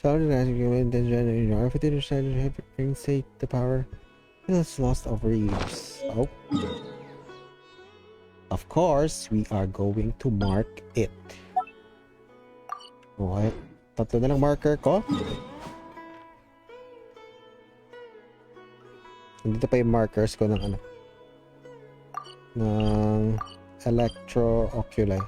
Solid as you went then generally if it decided to have reinstate the power. It has lost over years. Oh. Of course, we are going to mark it. Okay. Tatlo na lang marker ko. Dito pa yung markers ko ng ano. Ng electro-oculi.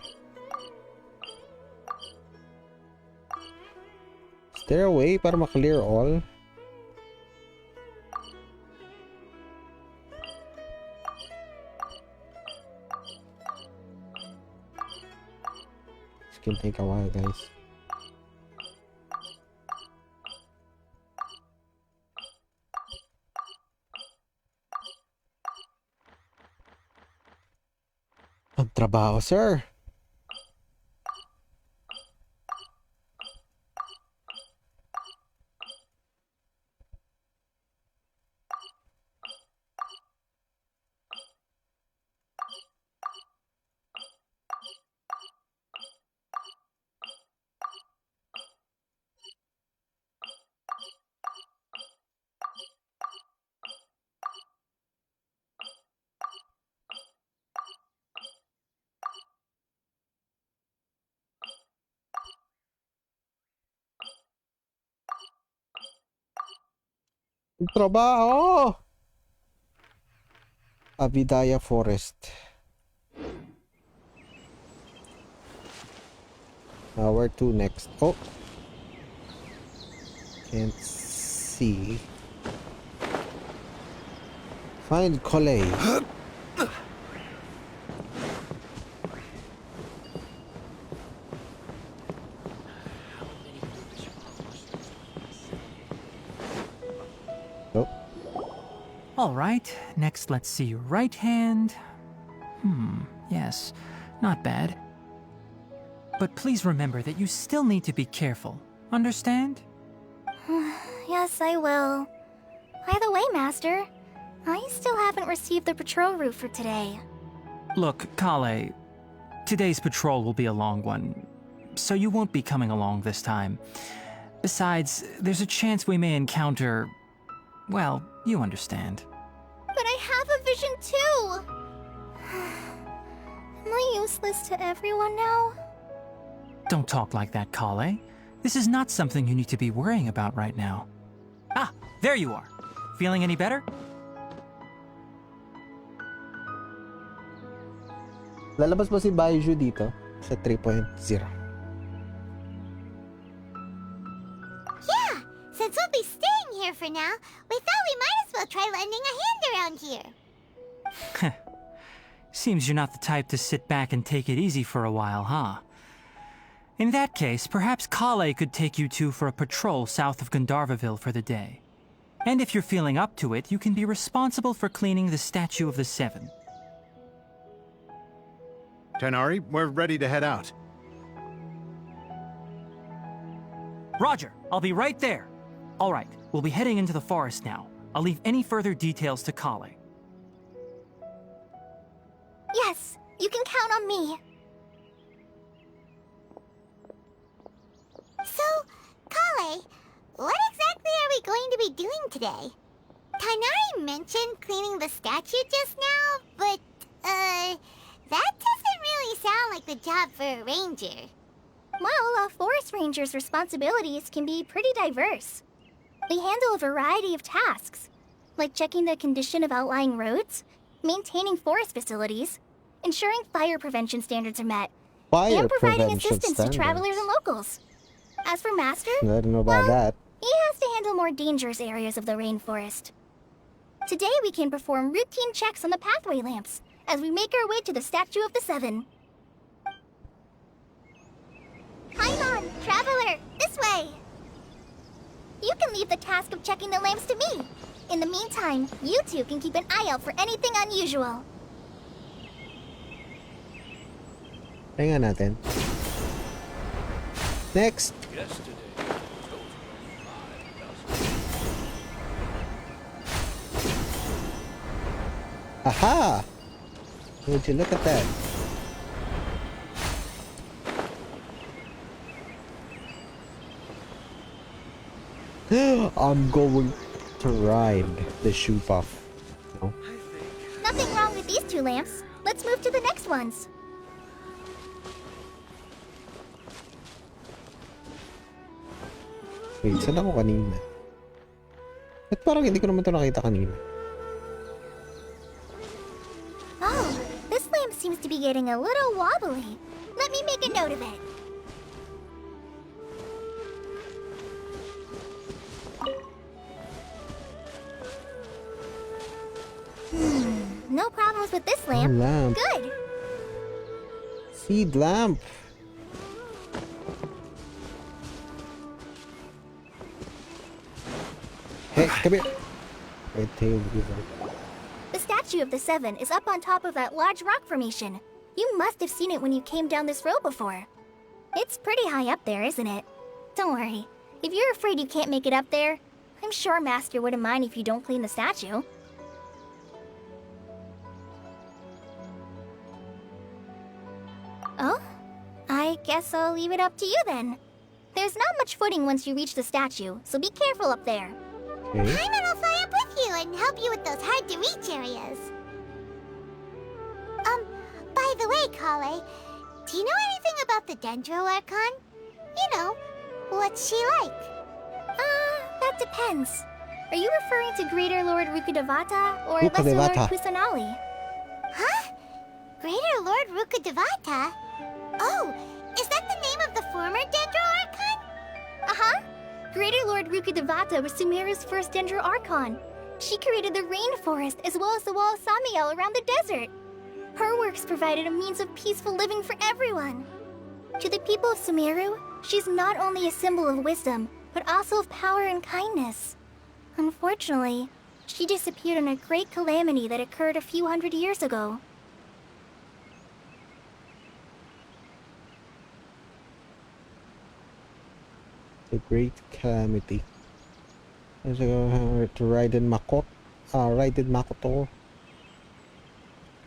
Is there a way para ma-clear all? This can take a while, guys. Ang trabaho, sir. Trabaho! Abidaya Forest. Where to next? Oh! Can't see. Find Coley. All right, next let's see your right hand. Yes, not bad. But please remember that you still need to be careful. Understand? Yes, I will. By the way, Master, I still haven't received the patrol route for today. Look, Kale, today's patrol will be a long one, so you won't be coming along this time. Besides, there's a chance we may encounter... well, you understand. But I have a vision too! Am I useless to everyone now? Don't talk like that, Kale. This is not something you need to be worrying about right now. Ah, there you are. Feeling any better? Lalabas ba si Baiju dito sa 3.0? Yeah, since we'll be staying here for now, we thought we might as well try lending a hand around here. Seems you're not the type to sit back and take it easy for a while, huh? In that case, perhaps Kale could take you two for a patrol south of Gandharvaville for the day. And if you're feeling up to it, you can be responsible for cleaning the Statue of the Seven. Tanari, we're ready to head out. Roger, I'll be right there. All right, we'll be heading into the forest now. I'll leave any further details to Kale. Yes, you can count on me. So, Kale, what exactly are we going to be doing today? Tanari mentioned cleaning the statue just now, but, that doesn't really sound like the job for a ranger. Well, a forest ranger's responsibilities can be pretty diverse. They handle a variety of tasks, like checking the condition of outlying roads, maintaining forest facilities, ensuring fire prevention standards are met, and providing assistance to travelers and locals. As for Master, I don't know about that. He has to handle more dangerous areas of the rainforest. Today we can perform routine checks on the pathway lamps as we make our way to the Statue of the Seven. Paimon, traveler! This way! You can leave the task of checking the lamps to me. In the meantime, you two can keep an eye out for anything unusual. Tingnan natin. Next! Aha! Would you look at that? I'm going to ride the shoe puff. No? Nothing wrong with these two lamps. Let's move to the next ones. Wait, saan ako kanina? Ba't parang hindi ko naman ito nakita kanina? Oh, this lamp seems to be getting a little wobbly. Let me make a note of it. No problems with this lamp. Oh, lamp. Good. Seed lamp. Hey, come here. Red tail beaver. The statue of the Seven is up on top of that large rock formation. You must have seen it when you came down this road before. It's pretty high up there, isn't it? Don't worry. If you're afraid you can't make it up there, I'm sure Master wouldn't mind if you don't clean the statue. Oh? I guess I'll leave it up to you then. There's not much footing once you reach the statue, so be careful up there. Okay. Paimon will fly up with you and help you with those hard-to-reach areas. By the way, Kale, do you know anything about the Dendro Archon? You know, what's she like? That depends. Are you referring to Greater Lord Rukkhadevata or Lesser Rukkhadevata. Lord Kusanali? Huh? Greater Lord Rukkhadevata? Oh, is that the name of the former Dendro Archon? Uh-huh. Greater Lord Rukkhadevata was Sumeru's first Dendro Archon. She created the rainforest as well as the wall of Samiel around the desert. Her works provided a means of peaceful living for everyone. To the people of Sumeru, she's not only a symbol of wisdom, but also of power and kindness. Unfortunately, she disappeared in a great calamity that occurred a few hundred years ago. The Great Calamity. Let's go to Raiden Makoto.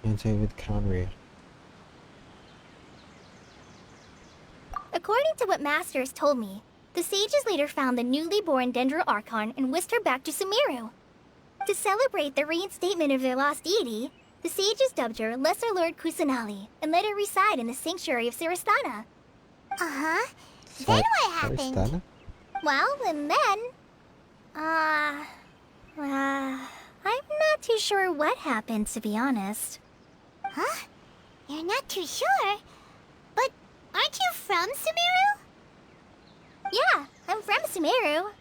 And say with Conria. According to what Masters told me, the sages later found the newly born Dendro Archon and whisked her back to Sumeru. To celebrate the reinstatement of their lost deity, the sages dubbed her Lesser Lord Kusanali and let her reside in the sanctuary of Siristana. Uh-huh. Then what happened? Siristana? Well, and then... I'm not too sure what happened, to be honest. Huh? You're not too sure? But aren't you from Sumeru? Yeah, I'm from Sumeru.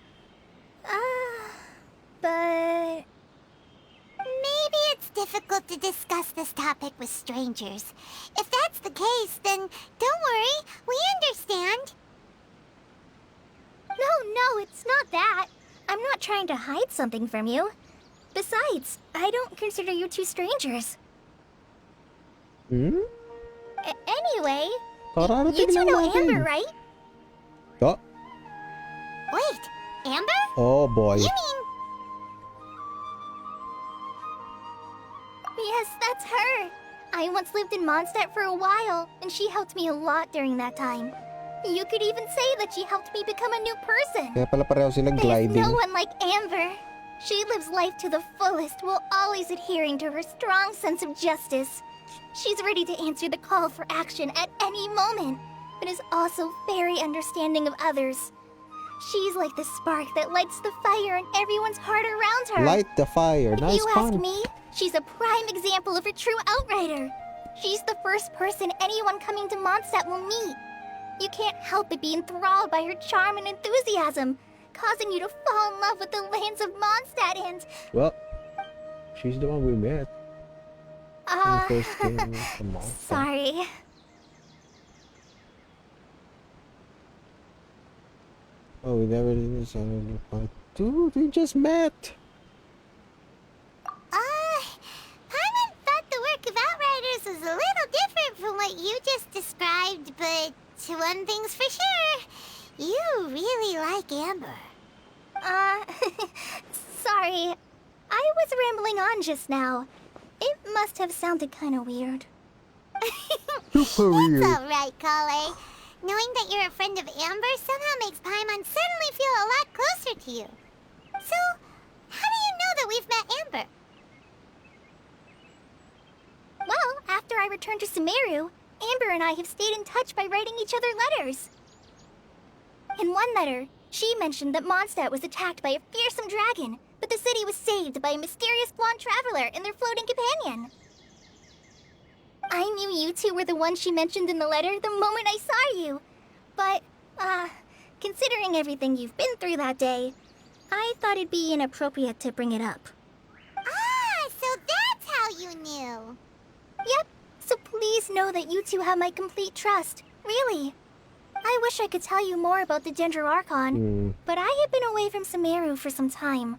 But... Maybe it's difficult to discuss this topic with strangers. If that's the case, then don't worry, we understand. No, it's not that. I'm not trying to hide something from you. Besides, I don't consider you two strangers. Hmm? Anyway, Kararating you two lang know natin. Amber, right? Oh, Wait, Amber? oh boy. You mean... Yes, that's her. I once lived in Mondstadt for a while, and she helped me a lot during that time. You could even say that she helped me become a new person. Kaya pala pareho silang There's gliding. no one like Amber. She lives life to the fullest while always adhering to her strong sense of justice. She's ready to answer the call for action at any moment, but is also very understanding of others. She's like the spark that lights the fire in everyone's heart around her. Light the fire. If Nice you ask pun. me, she's a prime example of a true outrider. She's the first person anyone coming to Mondstadt will meet. You can't help but be enthralled by her charm and enthusiasm, causing you to fall in love with the lands of Mondstadt and... Well, she's the one we met. When we first came to Mondstadt. Sorry. Oh, we never did this. Dude, we just met. Paimon thought the work of Outriders was a little different from what you just described, but one thing's for sure. You really like Amber. Sorry. I was rambling on just now. It must have sounded kind of weird. Super weird. It's alright, Kale. Knowing that you're a friend of Amber somehow makes Paimon suddenly feel a lot closer to you. So, how do you know that we've met Amber? Well, after I returned to Sumeru, Amber and I have stayed in touch by writing each other letters. In one letter, she mentioned that Mondstadt was attacked by a fearsome dragon, but the city was saved by a mysterious blonde traveler and their floating companion. I knew you two were the ones she mentioned in the letter the moment I saw you. But, considering everything you've been through that day, I thought it'd be inappropriate to bring it up. Ah, so that's how you knew. Yep, so please know that you two have my complete trust. Really. I wish I could tell you more about the Ginger Archon, but I have been away from Sumeru for some time,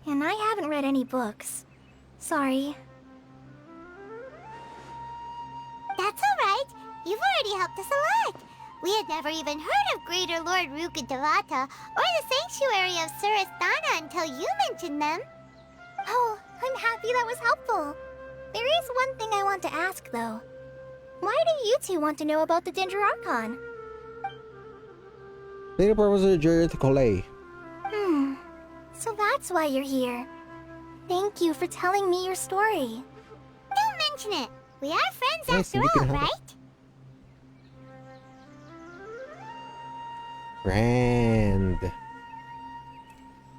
and I haven't read any books. Sorry. That's alright. You've already helped us a lot. We had never even heard of Greater Lord Ruka Devata or the Sanctuary of Surasthana until you mentioned them. Oh, I'm happy that was helpful. There is one thing I want to ask, though. Why do you two want to know about the Ginger Archon? Data purpose of the journey to Colay. So that's why you're here. Thank you for telling me your story. Don't mention it. We are friends Nice, after we can all, have it. right? Friend.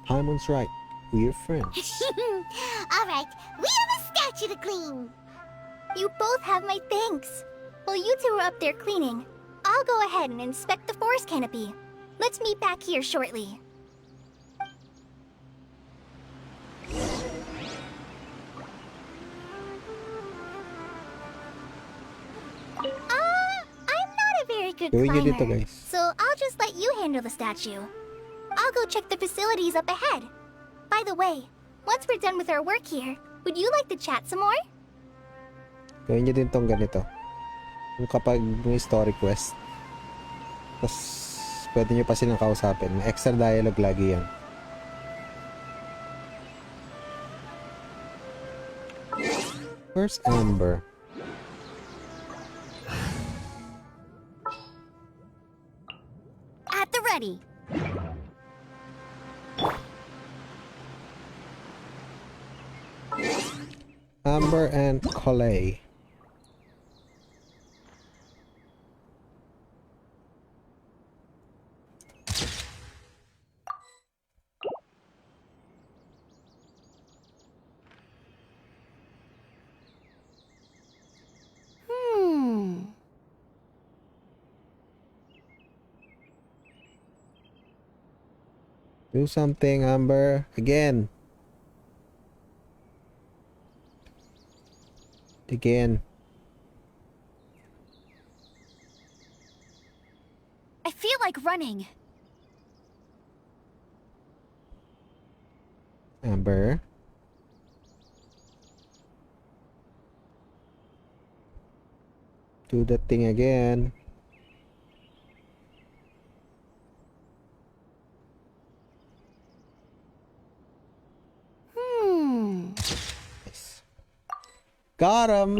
Paimon's right. We're friends. Alright, we have a statue to clean. You both have my thanks. While you two are up there cleaning, I'll go ahead and inspect the forest canopy. Let's meet back here shortly. I'm not a very good Gawin niyo climber, dito, guys. so I'll just let you handle the statue. I'll go check the facilities up ahead. By the way, once we're done with our work here, would you like to chat some more? Gawin niyo din tong ganito. Yung kapag may story quest, tapos pwede niyo pa silang kausapin. May extra dialogue lagi yan. Where's Amber? At the ready. Amber and Colay. Do something, Amber. Again. Again. I feel like running. Amber. Do that thing again. Nice. Got him.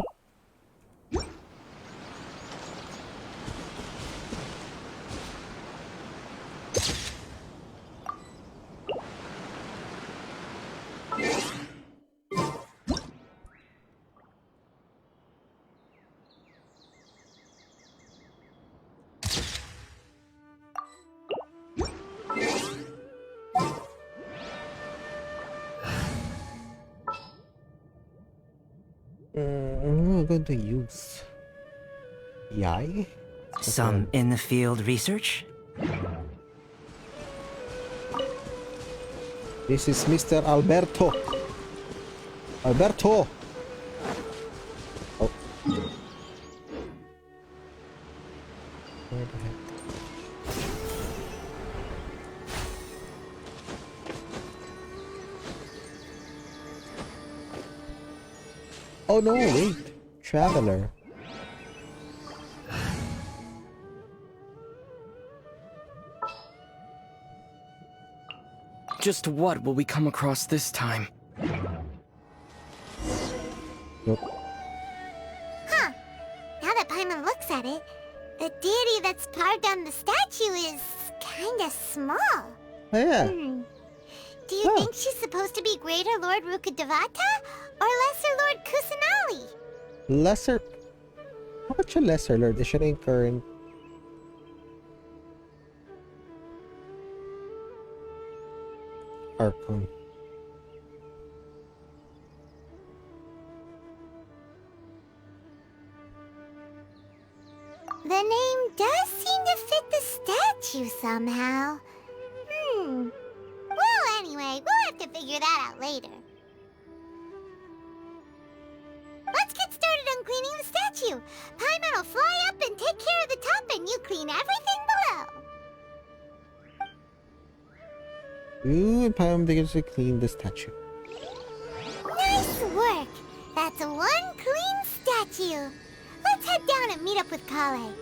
I'm going to use Yai. Some in the field research? This is Mr. Alberto. Alberto. Oh. Where the heck? Oh no, wait. Traveler. Just what will we come across this time? Nope. Huh. Now that Paimon looks at it, the deity that's carved on the statue is kinda small. Oh, yeah. Do you think she's supposed to be Greater Lord Rukkhadevata or Lesser Lord Kusanali? Lesser... How about your Lesser Lord? Is she in current... Archon? The name does seem to fit the statue somehow. Well, anyway, we'll have to figure that out later. Let's get started on cleaning the statue. Paimon will fly up and take care of the top, and you clean everything below. Ooh, and Paimon begins to clean the statue. Nice work. That's one clean statue. Let's head down and meet up with Kale.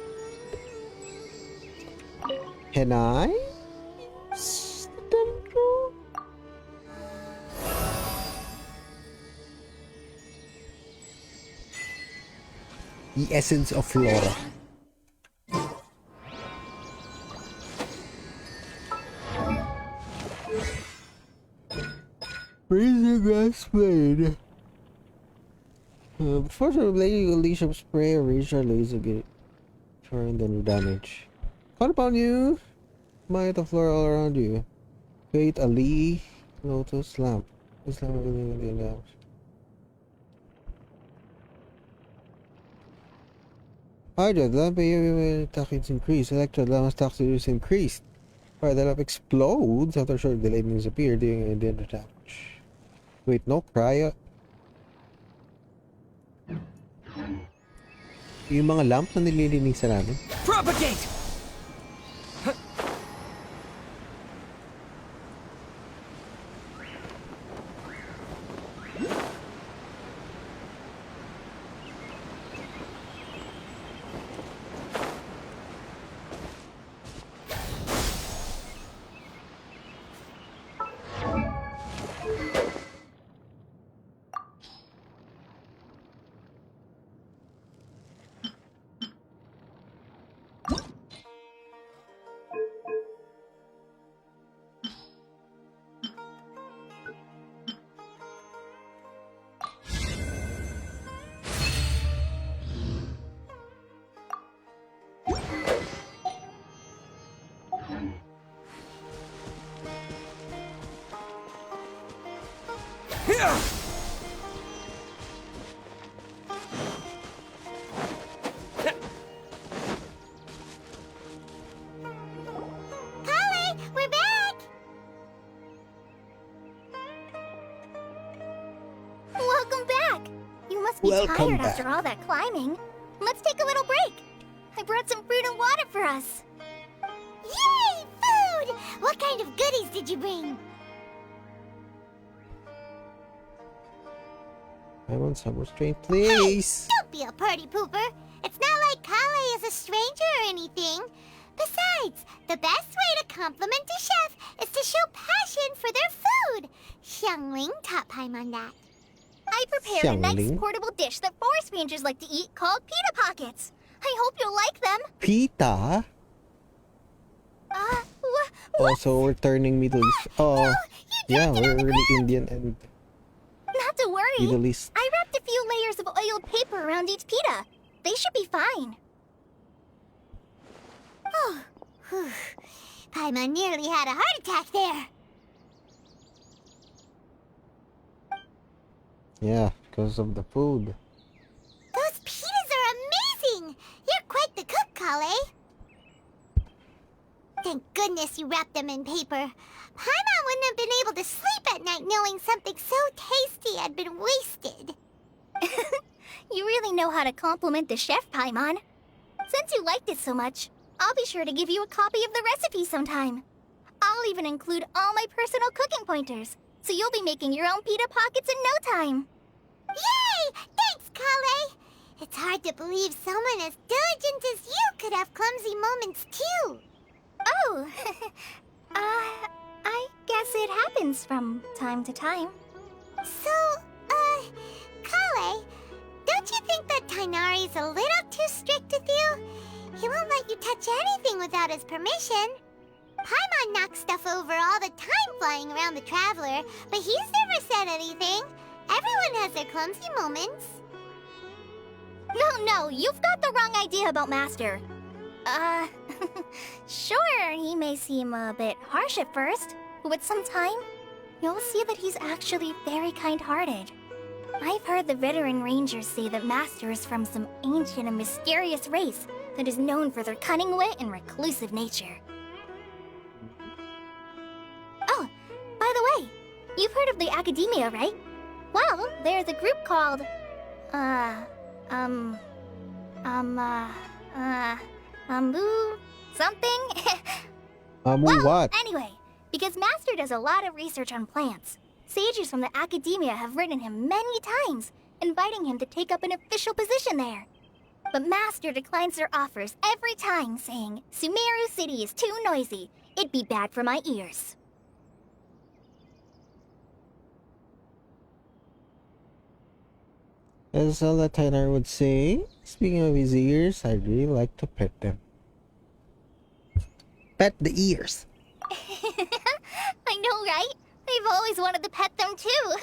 Can I? The essence of Flora. Where's the grass blade? Before the blade, you unleash a spray or razor laser get turn then damage. Call upon you! Might of Flora all around you. Create a Lee Lotus lamp. This lamp will be the lamp. Hydra, the lamp attack is increased. Electro, the lamp attack is increased. Alright, the lamp explodes after a short delay means appear during the damage. Wait, no cryo. Yung mga lamp na nililinisan namin. Propagate! Welcome back. After all that climbing. Let's take a little break. I brought some fruit and water for us. Yay! Food! What kind of goodies did you bring? I want some restraint, please. Hey, don't be a party pooper. It's not like Kale is a stranger or anything. Besides, the best way to compliment a chef is to show passion for their food. Xiangling taught Paimon that. I prepared a nice portable dish that forest rangers like to eat called pita pockets. I hope you'll like them. Pita? Also, we're turning Middle East. Oh, yeah, we're really Indian and not to worry. Middle East. I wrapped a few layers of oiled paper around each pita. They should be fine. Oh, Paimon nearly had a heart attack there. Yeah, because of the food. Those pitas are amazing! You're quite the cook, Kale. Thank goodness you wrapped them in paper. Paimon wouldn't have been able to sleep at night knowing something so tasty had been wasted. You really know how to compliment the chef, Paimon. Since you liked it so much, I'll be sure to give you a copy of the recipe sometime. I'll even include all my personal cooking pointers, so you'll be making your own pita pockets in no time. Yay! Thanks, It's hard to believe someone as diligent as you could have clumsy moments too. Oh, I guess it happens from time to time. So, Kale, don't you think that Tainari's a little too strict with you? He won't let you touch anything without his permission. Paimon knocks stuff over all the time flying around the Traveler, but he's never said anything. Everyone has their clumsy moments. No, you've got the wrong idea about Master. Sure, he may seem a bit harsh at first, but with some time, you'll see that he's actually very kind-hearted. I've heard the veteran rangers say that Master is from some ancient and mysterious race that is known for their cunning wit and reclusive nature. Oh, by the way, you've heard of the Academia, right? Well, there's a group called... something? Well, what? Anyway, because Master does a lot of research on plants, sages from the Academia have written him many times, inviting him to take up an official position there. But Master declines their offers every time, saying, Sumeru City is too noisy. It'd be bad for my ears. As all that Tainari would say, speaking of his ears, I'd really like to pet them. Pet the ears. I know, right? I've always wanted to pet them too.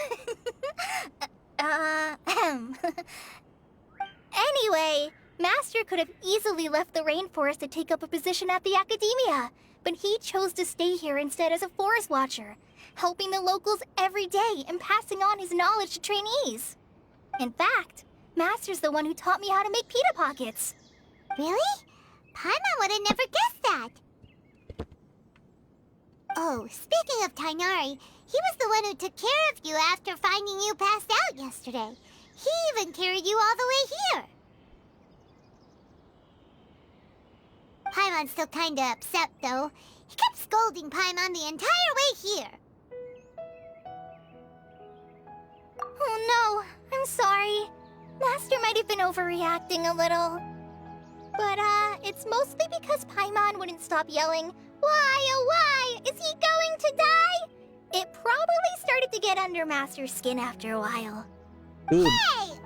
Anyway, Master could have easily left the rainforest to take up a position at the Academia, but he chose to stay here instead as a forest watcher, helping the locals every day and passing on his knowledge to trainees. In fact, Master's the one who taught me how to make pita pockets. Really? Paimon would have never guessed that. Oh, speaking of Tainari, he was the one who took care of you after finding you passed out yesterday. He even carried you all the way here. Paimon's still kinda upset, though. He kept scolding Paimon the entire way here. Oh no, I'm sorry. Master might have been overreacting a little. But, it's mostly because Paimon wouldn't stop yelling, "Why, oh why? Is he going to die?" It probably started to get under Master's skin after a while. Dude, Hey!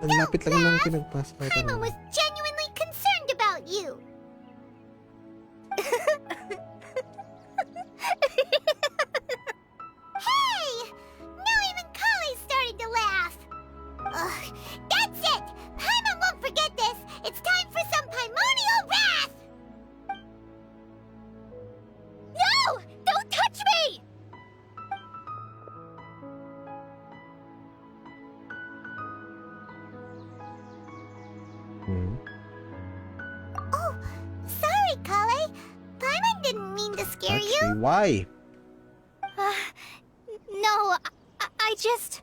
ang lapit lang ng pinagpas ko. Paimon was genuinely concerned about you. Hey! Now even Kali started to laugh. Ugh, that's it! Paimon won't forget this! It's time for some Paimonial wrath! No! Don't touch me! Oh, sorry, Kale. Paimon didn't mean to scare you. Actually, why? No, I just...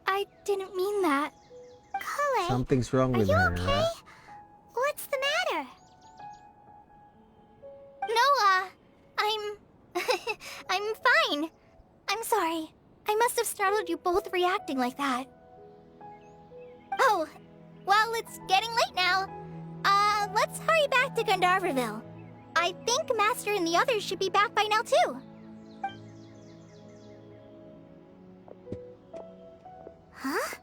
I didn't mean that. Kale, Something's wrong with her, okay? right? What's the matter? No, I'm fine. I'm sorry. I must have startled you both reacting like that. Oh, well, it's getting late now. Let's hurry back to Gandharville. I think Master and the others should be back by now, too. Huh?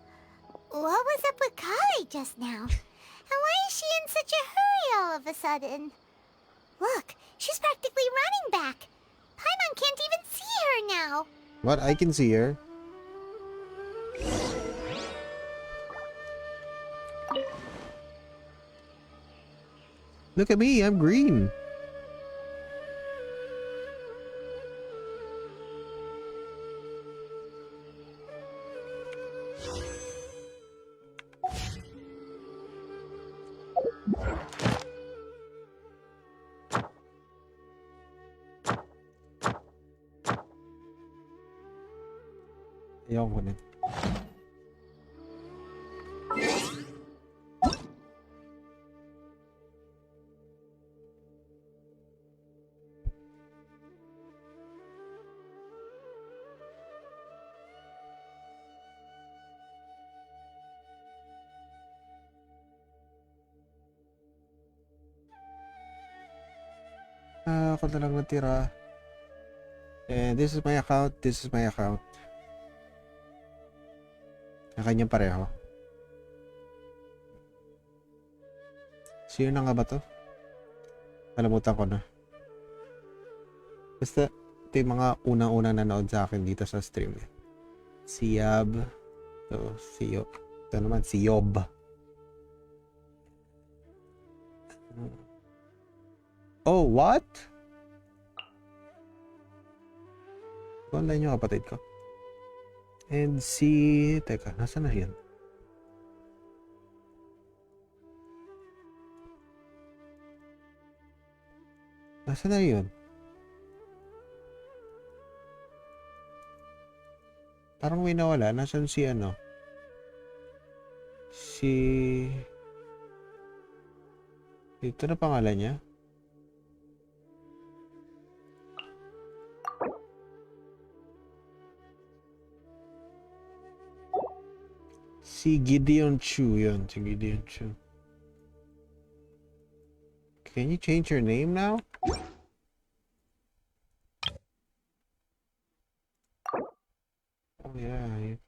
What was up with Kali just now? And why is she in such a hurry all of a sudden? Look, she's practically running back. Paimon can't even see her now. What? I can see her. Look at me, I'm green. Ayaw ko na. Ako na lang natira. And this is my account. This is my account. Kanya pareho. Sino na nga ba to? Kalimutan ko na. Basta, ito yung mga unang-unang nanood sa akin dito sa stream. Si Yab. Ito naman, si Yob. Oh, what? Online yung kapatid ko. And si... Teka, nasa na yan? Nasa na yun? Parang may nawala. Nasaan si ano? Ito na pangalan niya? Si Gideon Chu yun. Si Gideon Chu. Can you change your name now? Oh yeah.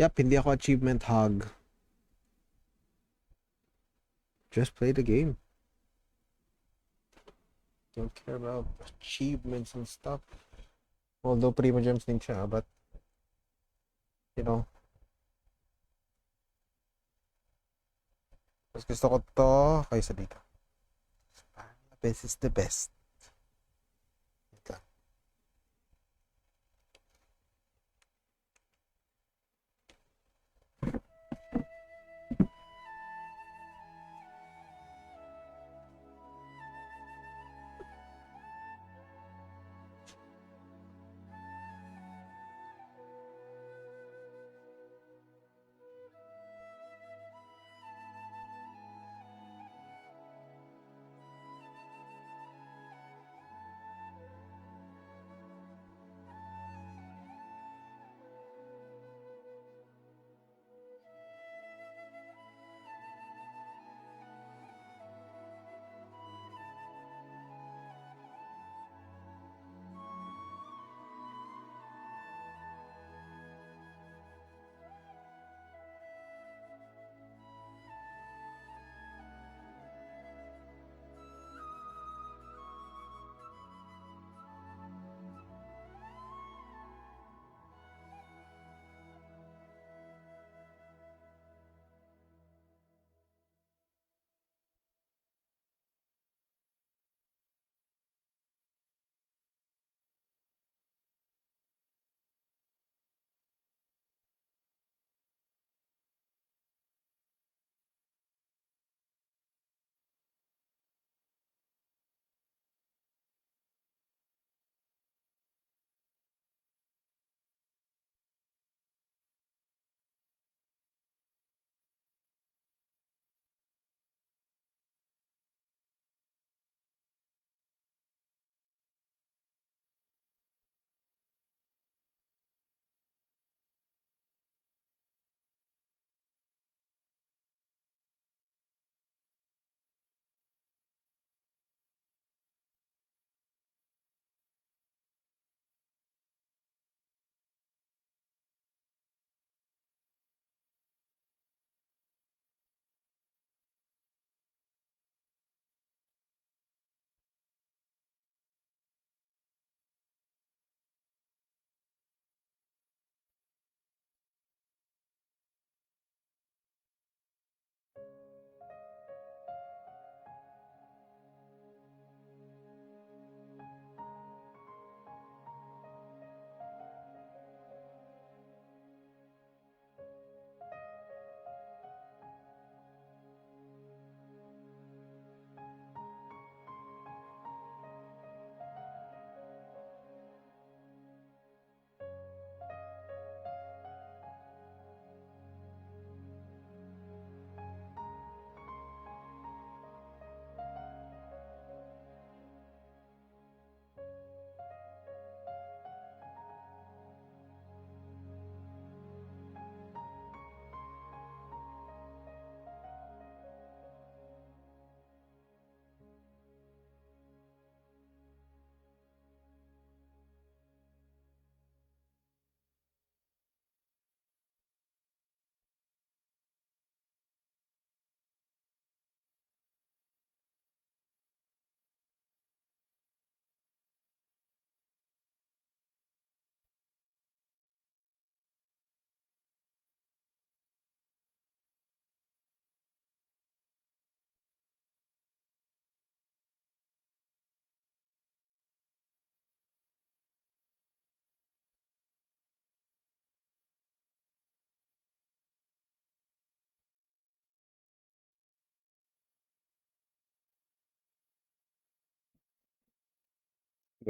Yep, hindi ako achievement hog. Just play the game. Don't care about achievements and stuff. Although Prima Gems din siya, but you know. Mas gusto ko to kaysa dito. The best is the best.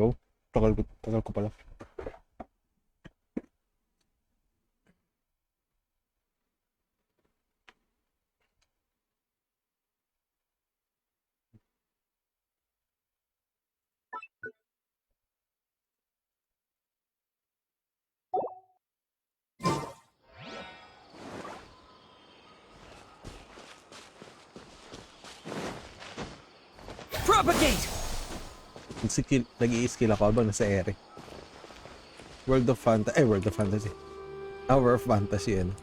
Oh, tagal ko pala. Propagate! Nag-i-skill ako habang nasa ere. World of Fantasy. Hour of Fantasy, ano.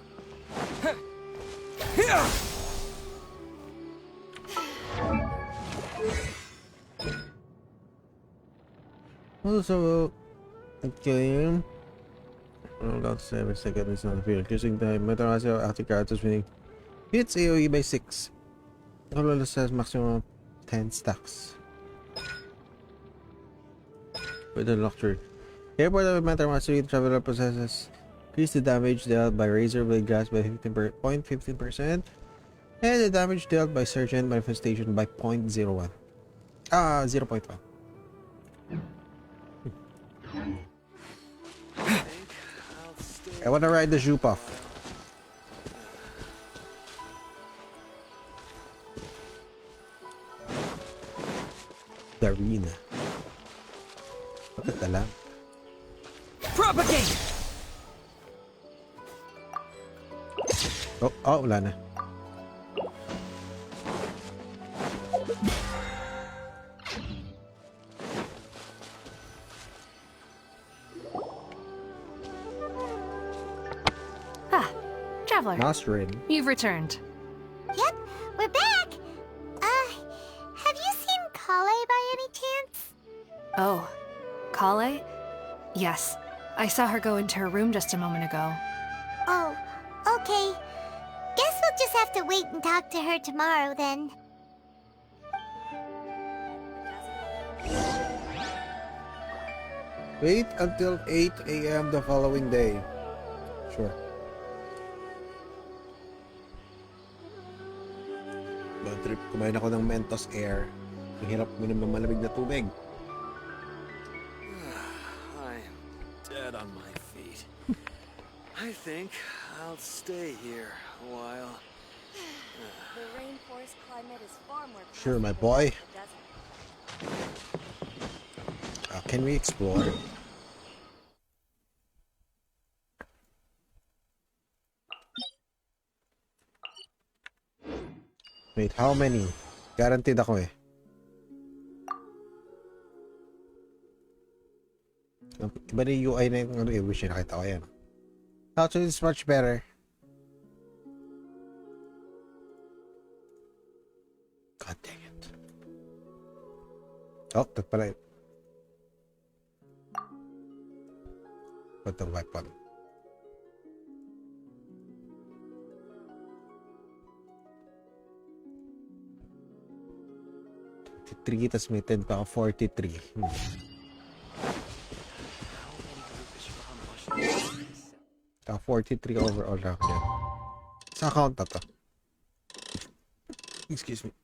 Also, okay. About 7 seconds on the field. Using the Meteorological active characters winning. Hits AoE by 6. All says maximum 10 stacks. With the Nocturne. Airport of Matter Mastery, the traveler possesses increase the damage dealt by Razor Blade Gas by 0.15%, and the damage dealt by Sergeant Manifestation by 0.01. 0.1. I wanna ride the Zhupuff. The arena. Look at the lamp. Propagate! Oh, wala na. Traveler. Nostrid. You've returned. Yep, we're back. Have you seen Kale by any chance? Oh, Kale? Yes. I saw her go into her room just a moment ago. Oh, okay. Guess we'll just have to wait and talk to her tomorrow then. Wait until 8 a.m. the following day. Sure. Bad trip, kumain ako ng Mentos Air. Ang hirap minom ng malamig na tubig. I am dead on my feet. I think I'll stay here a while. The rainforest climate is far more Sure, my boy. Can we explore? Wait, how many? Guaranteed ako eh. Iba na yung UI na yung ano eh, wish na nakita ko yan. Actually, it's much better. God dang it. Oh, that pala yun. Put the weapon. Three, tas may 10 pa ako, 43. Taka 43 overall na ako yan. Sa account na to. Excuse me.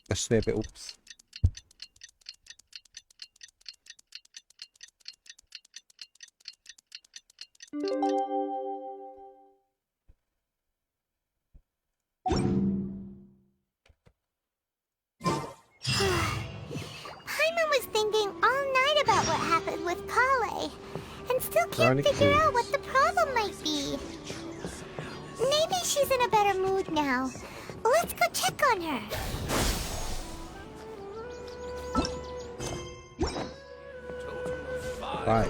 Kasnepe, oops. Paimon was thinking all night about what happened with Kale, and still can't figure out what the problem might be. Maybe she's in a better mood now. Let's go check on her. Bye.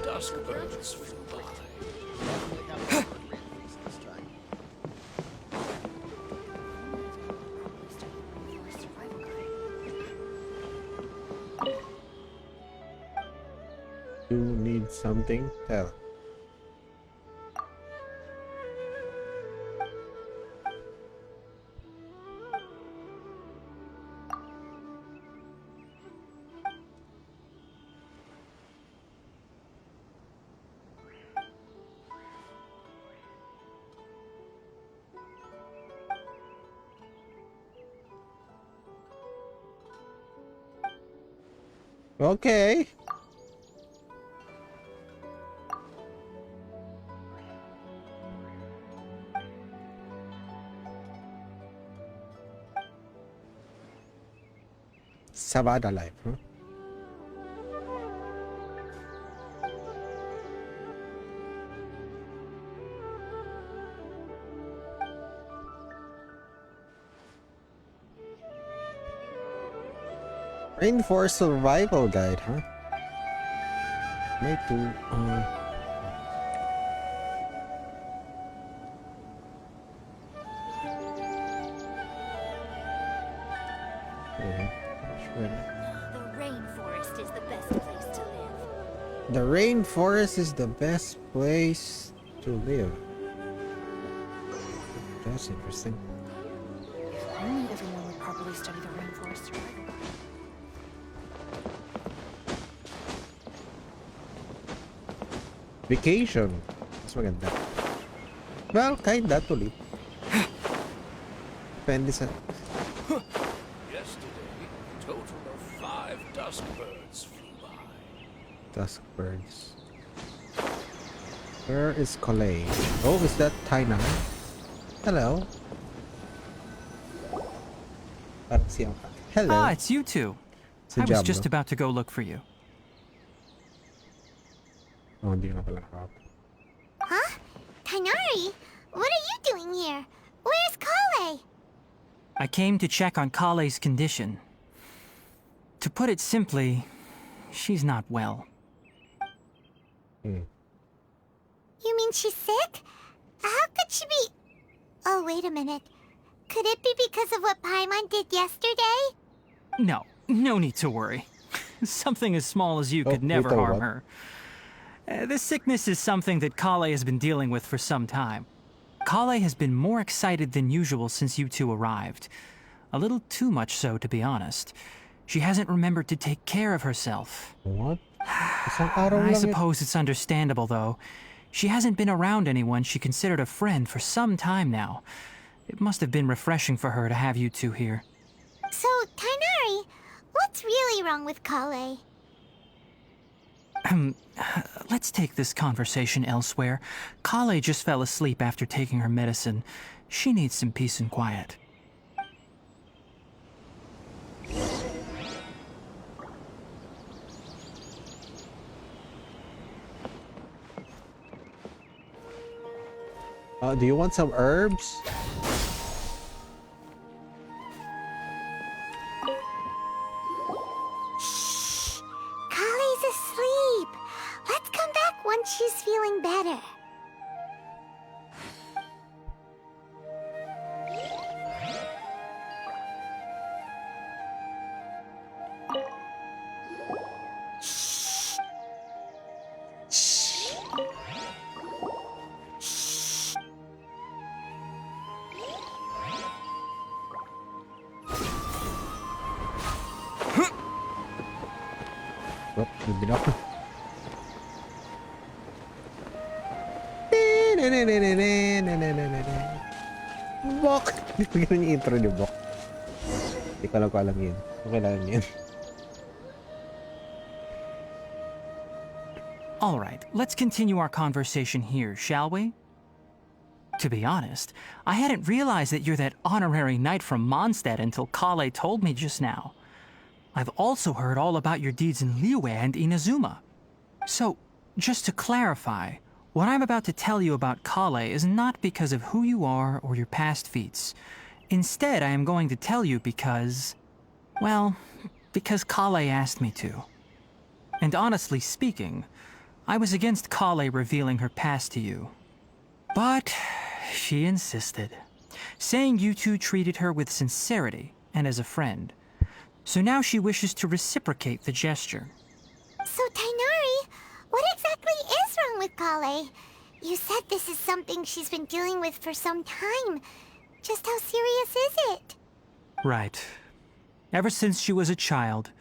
You need something? Tell. Okay. Sabada life, huh? Rainforest survival guide, huh? Need to The rainforest is the best place to live. The rainforest is the best place to live. That's interesting. If only everyone would properly study the rainforest survival. Vacation. Mas maganda. Well, kinda tuloy. Depende sa... Yesterday, a total of 5 dusk birds flew by. Dusk birds. Where is Coley? Oh, is that Taina? Hello. Parang siya ka. Hello. Ah, it's you two. Si I was Diablo. just about to go look for you. Oh, hindi na pala ako. Huh? Tainari? What are you doing here? Where's Kale? I came to check on Kale's condition. To put it simply, she's not well. You mean she's sick? How could she be... Oh, wait a minute. Could it be because of what Paimon did yesterday? No need to worry. Something as small as you could never harm her. This sickness is something that Kale has been dealing with for some time. Kale has been more excited than usual since you two arrived. A little too much so, to be honest. She hasn't remembered to take care of herself. What? I suppose it's understandable, though. She hasn't been around anyone she considered a friend for some time now. It must have been refreshing for her to have you two here. So, Tainari, what's really wrong with Kale? Let's take this conversation elsewhere. Kale just fell asleep after taking her medicine. She needs some peace and quiet. Do you want some herbs? Shh! Kale's asleep. Let's come back once she's feeling better. Oh, hindi na ako. Bok! Ganun yung intro ni Bok. Hindi ko alam yun. Okay lang yun. Alright, let's continue our conversation here, shall we? To be honest, I hadn't realized that you're that honorary knight from Mondstadt until Kale told me just now. I've also heard all about your deeds in Liyue and Inazuma. So, just to clarify, what I'm about to tell you about Kale is not because of who you are or your past feats. Instead, I am going to tell you because... well, because Kale asked me to. And honestly speaking, I was against Kale revealing her past to you. But she insisted, saying you two treated her with sincerity and as a friend. So now she wishes to reciprocate the gesture. So, Tainari, what exactly is wrong with Kale? You said this is something she's been dealing with for some time. Just how serious is it? Right. Ever since she was a child,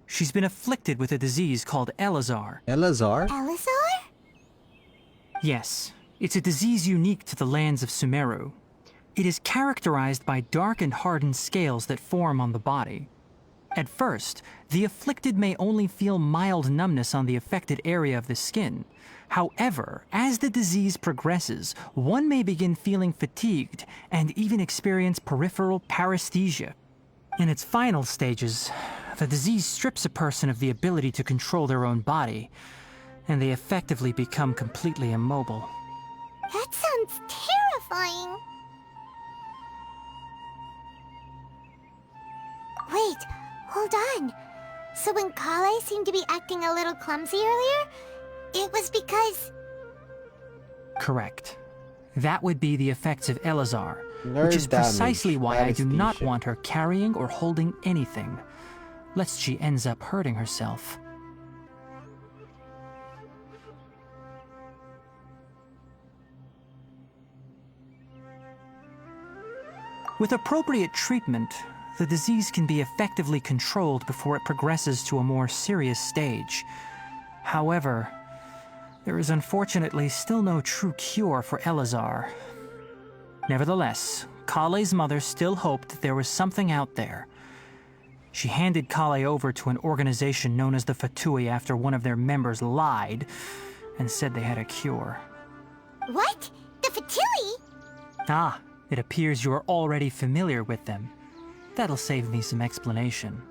she's been afflicted with a disease called Elazar. Elazar? Elazar? Yes, it's a disease unique to the lands of Sumeru. It is characterized by dark and hardened scales that form on the body. At first, the afflicted may only feel mild numbness on the affected area of the skin. However, as the disease progresses, one may begin feeling fatigued and even experience peripheral paresthesia. In its final stages, The disease strips a person of the ability to control their own body, and they effectively become completely immobile. That sounds terrifying. Wait, hold on. So when Kale seemed to be acting a little clumsy earlier, it was because... Correct. That would be the effects of Elazar, which is precisely why I do not want her carrying or holding anything, lest she ends up hurting herself. With appropriate treatment, the disease can be effectively controlled before it progresses to a more serious stage. However, there is unfortunately still no true cure for Elazar. Nevertheless, Kale's mother still hoped that there was something out there. She handed Kale over to an organization known as the Fatui after one of their members lied and said they had a cure. What? The Fatui? Ah, it appears you are already familiar with them. That'll save me some explanation.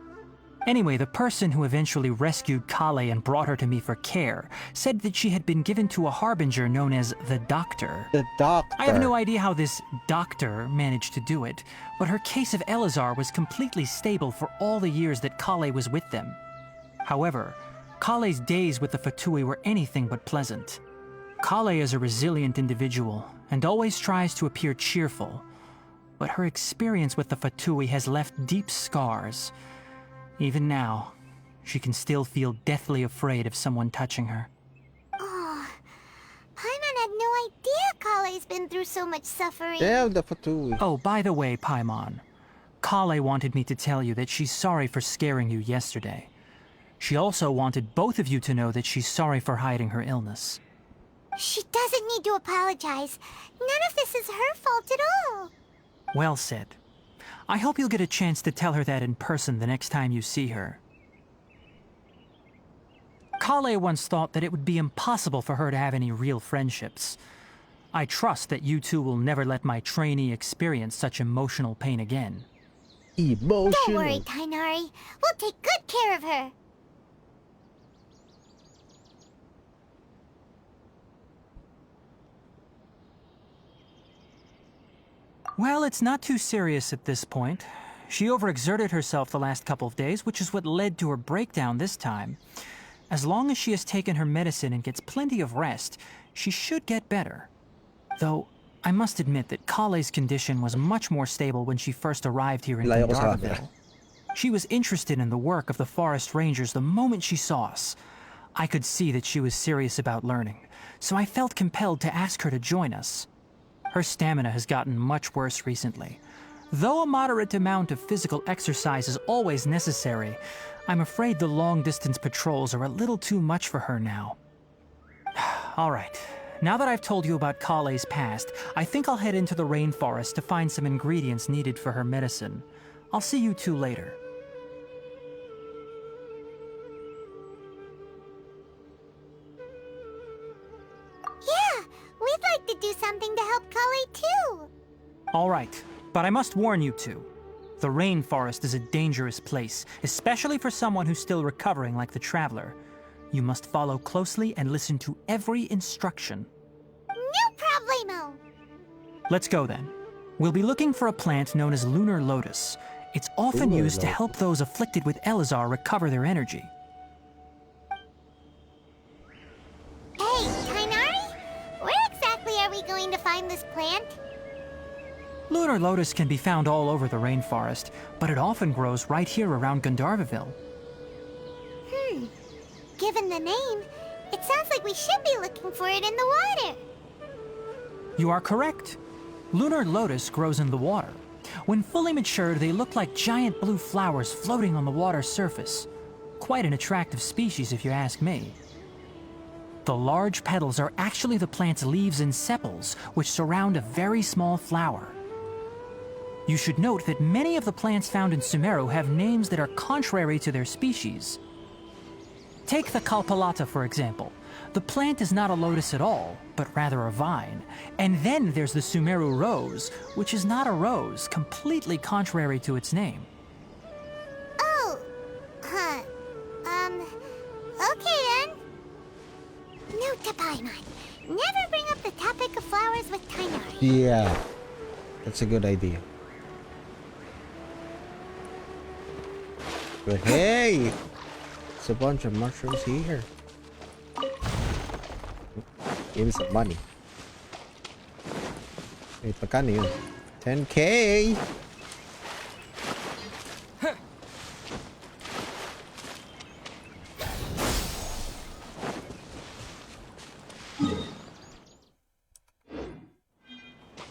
Anyway, the person who eventually rescued Kale and brought her to me for care said that she had been given to a harbinger known as the Doctor. The Doctor. I have no idea how this Doctor managed to do it, but her case of Elazar was completely stable for all the years that Kale was with them. However, Kale's days with the Fatui were anything but pleasant. Kale is a resilient individual and always tries to appear cheerful, but her experience with the Fatui has left deep scars. Even now, she can still feel deathly afraid of someone touching her. Oh, Paimon had no idea Kale's been through so much suffering. Damn the Fatui. Oh, by the way, Paimon, Kale wanted me to tell you that she's sorry for scaring you yesterday. She also wanted both of you to know that she's sorry for hiding her illness. She doesn't need to apologize. None of this is her fault at all. Well said. I hope you'll get a chance to tell her that in person the next time you see her. Kale once thought that it would be impossible for her to have any real friendships. I trust that you two will never let my trainee experience such emotional pain again. Emotional. Don't worry, Tainari. We'll take good care of her. Well, it's not too serious at this point. She overexerted herself the last couple of days, which is what led to her breakdown this time. As long as she has taken her medicine and gets plenty of rest, she should get better. Though, I must admit that Kale's condition was much more stable when she first arrived here in Gandharville. She was interested in the work of the forest rangers the moment she saw us. I could see that she was serious about learning, so I felt compelled to ask her to join us. Her stamina has gotten much worse recently. Though a moderate amount of physical exercise is always necessary, I'm afraid the long-distance patrols are a little too much for her now. All right, now that I've told you about Kale's past, I think I'll head into the rainforest to find some ingredients needed for her medicine. I'll see you two later. Yeah, we'd like to do something to help Kale too. All right, but I must warn you two. The rainforest is a dangerous place, especially for someone who's still recovering like the Traveler. You must follow closely and listen to every instruction. No problemo. Let's go then. We'll be looking for a plant known as Lunar Lotus. It's often used to help those afflicted with Elazar recover their energy. Hey, Tainari? Where exactly are we going to find this plant? Lunar Lotus can be found all over the rainforest, but it often grows right here around Gandharville. Given the name, it sounds like we should be looking for it in the water. You are correct. Lunar Lotus grows in the water. When fully matured, they look like giant blue flowers floating on the water's surface. Quite an attractive species, if you ask me. The large petals are actually the plant's leaves and sepals, which surround a very small flower. You should note that many of the plants found in Sumeru have names that are contrary to their species. Take the Kalpalata, for example. The plant is not a lotus at all, but rather a vine. And then there's the Sumeru rose, which is not a rose, completely contrary to its name. Oh, Okay then. Note to Paimon. Never bring up the topic of flowers with Tighnari. Yeah. That's a good idea. But hey! It's a bunch of mushrooms here. Give me some money. Wait, magkano yun? 10K!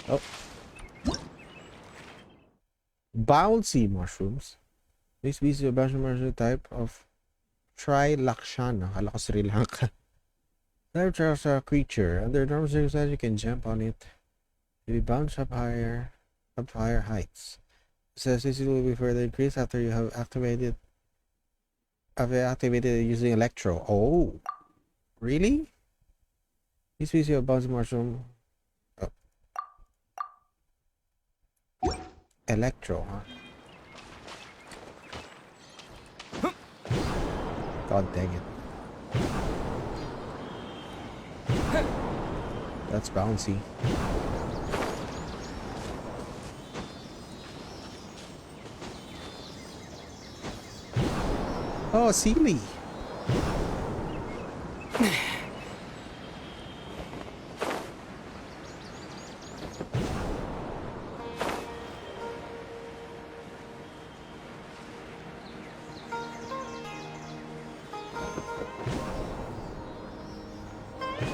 Oh. Bouncy mushrooms. This species of bouncy mushroom type of Trilakshana. Akala ko Sri Lanka. Type of a creature. Under normal circumstances, you can jump on it. If you bounce up higher heights. This will be further increased after you have activated it using Electro. Oh, really? This species of bouncy mushroom. Oh. Electro, huh? God dang it. That's bouncy. Oh, Sealy.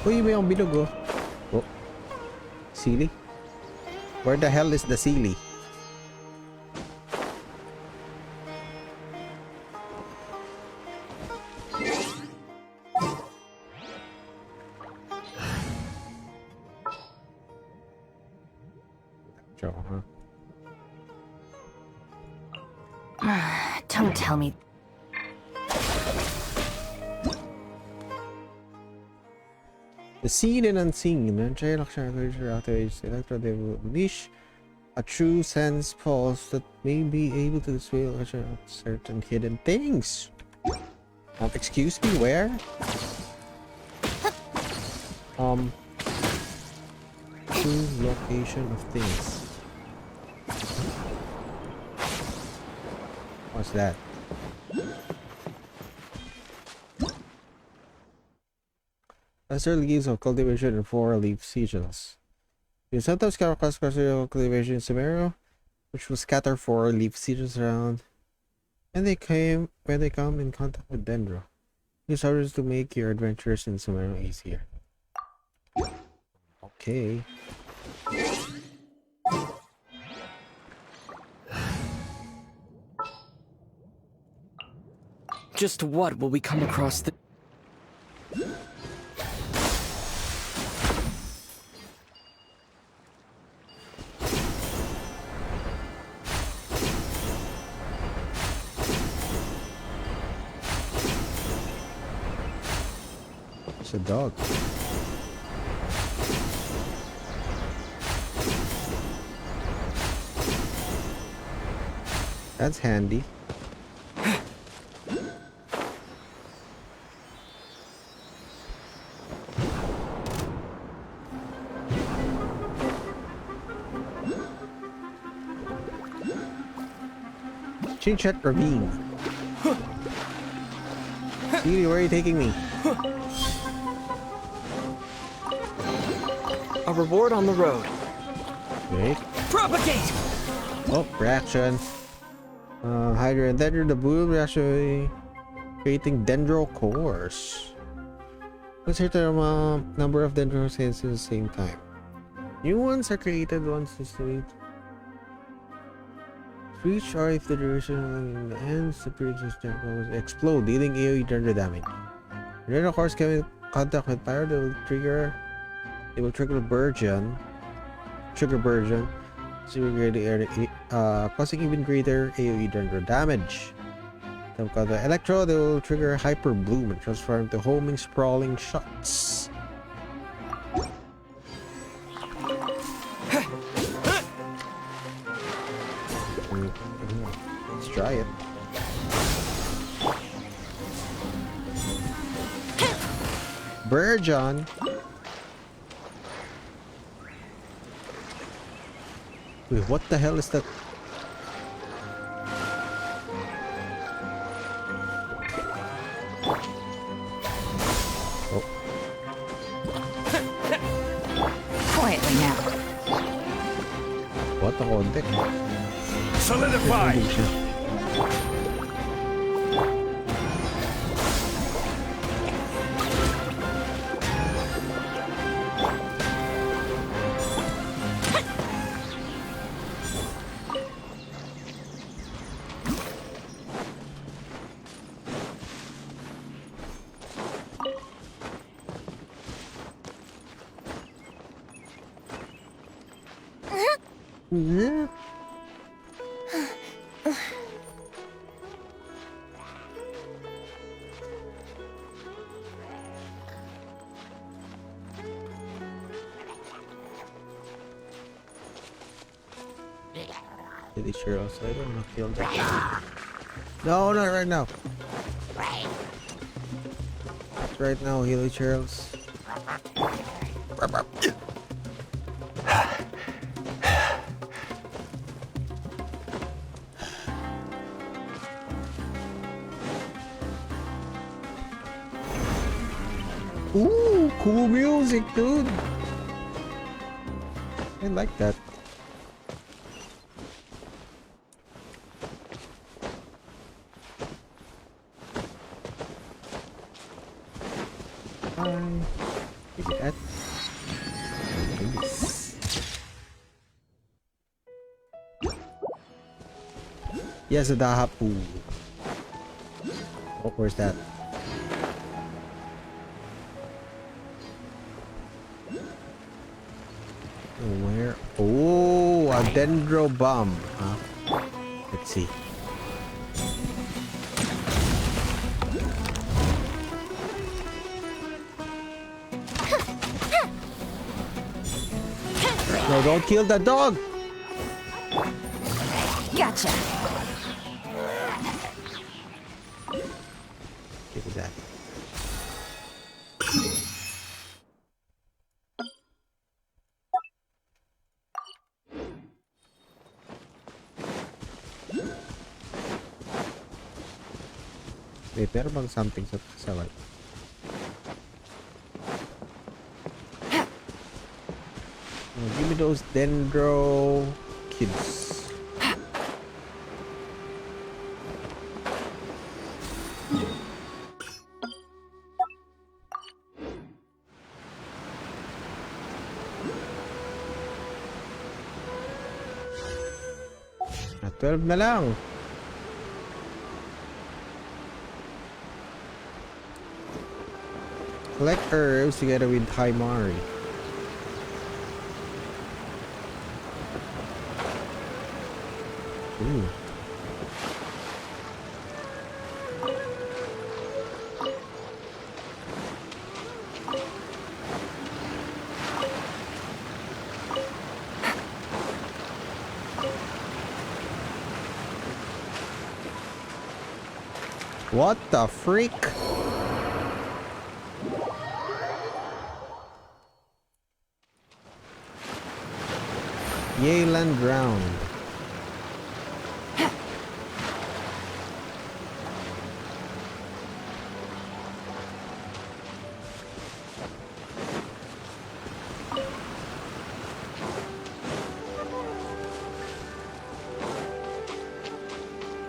Uy, may ang bilog oh. Oh. Sealy? Where the hell is the Sealy? Joe, huh? Don't tell me. The seen and unseen. Activates Electro, they will unleash a true sense pulse that may be able to display certain hidden things. Excuse me, where? True location of things. What's that? Lesser leaves of cultivation and 4-leaf sigils. You sometimes come across cultivation in Sumeru, which will scatter 4-leaf sigils around when they come in contact with Dendro. Use others to make your adventures in Sumeru easier. Okay. Just what will we come across the... It's a dog. That's handy. Chinchet Ravine. See, where are you taking me? A reward on the road. Wait. Propagate! Oh, reaction. Hydra and Dendro, the blue reaction creating dendro cores. Let's hit a number of dendro cells at the same time. New ones are created once the state reach, or if the duration ends, the previous dendro will explode, dealing AoE dendro damage. Dendro cores come in contact with fire, they will trigger trigger burgeon, causing even greater AoE dendro damage. Then got the Electro, they will trigger Hyper Bloom and transform to homing sprawling shots. Let's try it. Virgin. Wait, what the hell is that? Oh. Quietly now. What the konti? Solidify! Really sure also I don't want to kill that. No, not right now. Not right now, Hilly Charles. Ooh, cool music, dude. I like that. Give me that. Nice. Yes, the Dahapu. Oh, where's that? Where? Oh, a dendro bomb. Huh? Let's see. No, don't kill the dog. Gotcha. Give me that. Wait, meron bang something sa right? Oh, give me those dendro kids. Ah, 12 na lang. Collect herbs together with Haimari. Ooh. What the freak? Yayland drowned.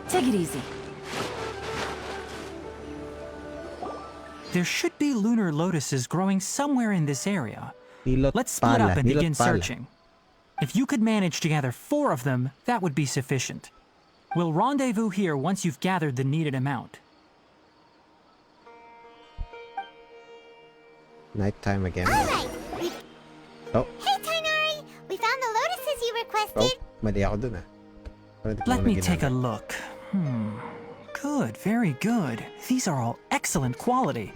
Take it easy. There should be lunar lotuses growing somewhere in this area. Let's split up and begin searching. If you could manage to gather 4 of them, that would be sufficient. We'll rendezvous here once you've gathered the needed amount. Nighttime again. Alright. Oh. Hey, Tainari! We found the lotuses you requested. Oh, mali ako dun ah. Let me take a look. Good, very good. These are all excellent quality.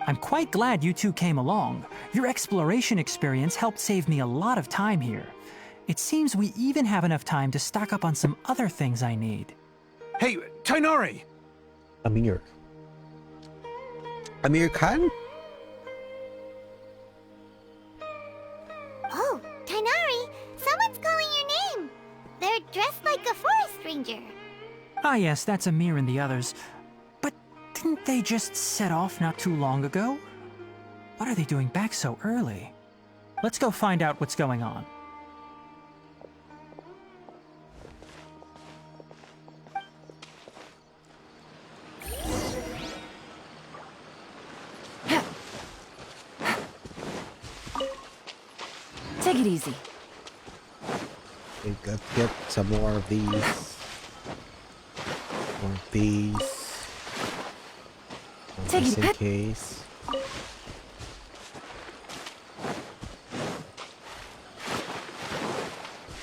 I'm quite glad you two came along. Your exploration experience helped save me a lot of time here. It seems we even have enough time to stock up on some other things I need. Hey, Tainari! A mirror. Amir Khan? Oh, Tainari, someone's calling your name. They're dressed like a forest ranger. Ah yes, that's Amir and the others. But didn't they just set off not too long ago? What are they doing back so early? Let's go find out what's going on. Take it easy. Okay, let's get some more of these. More of these. Take Just it in case.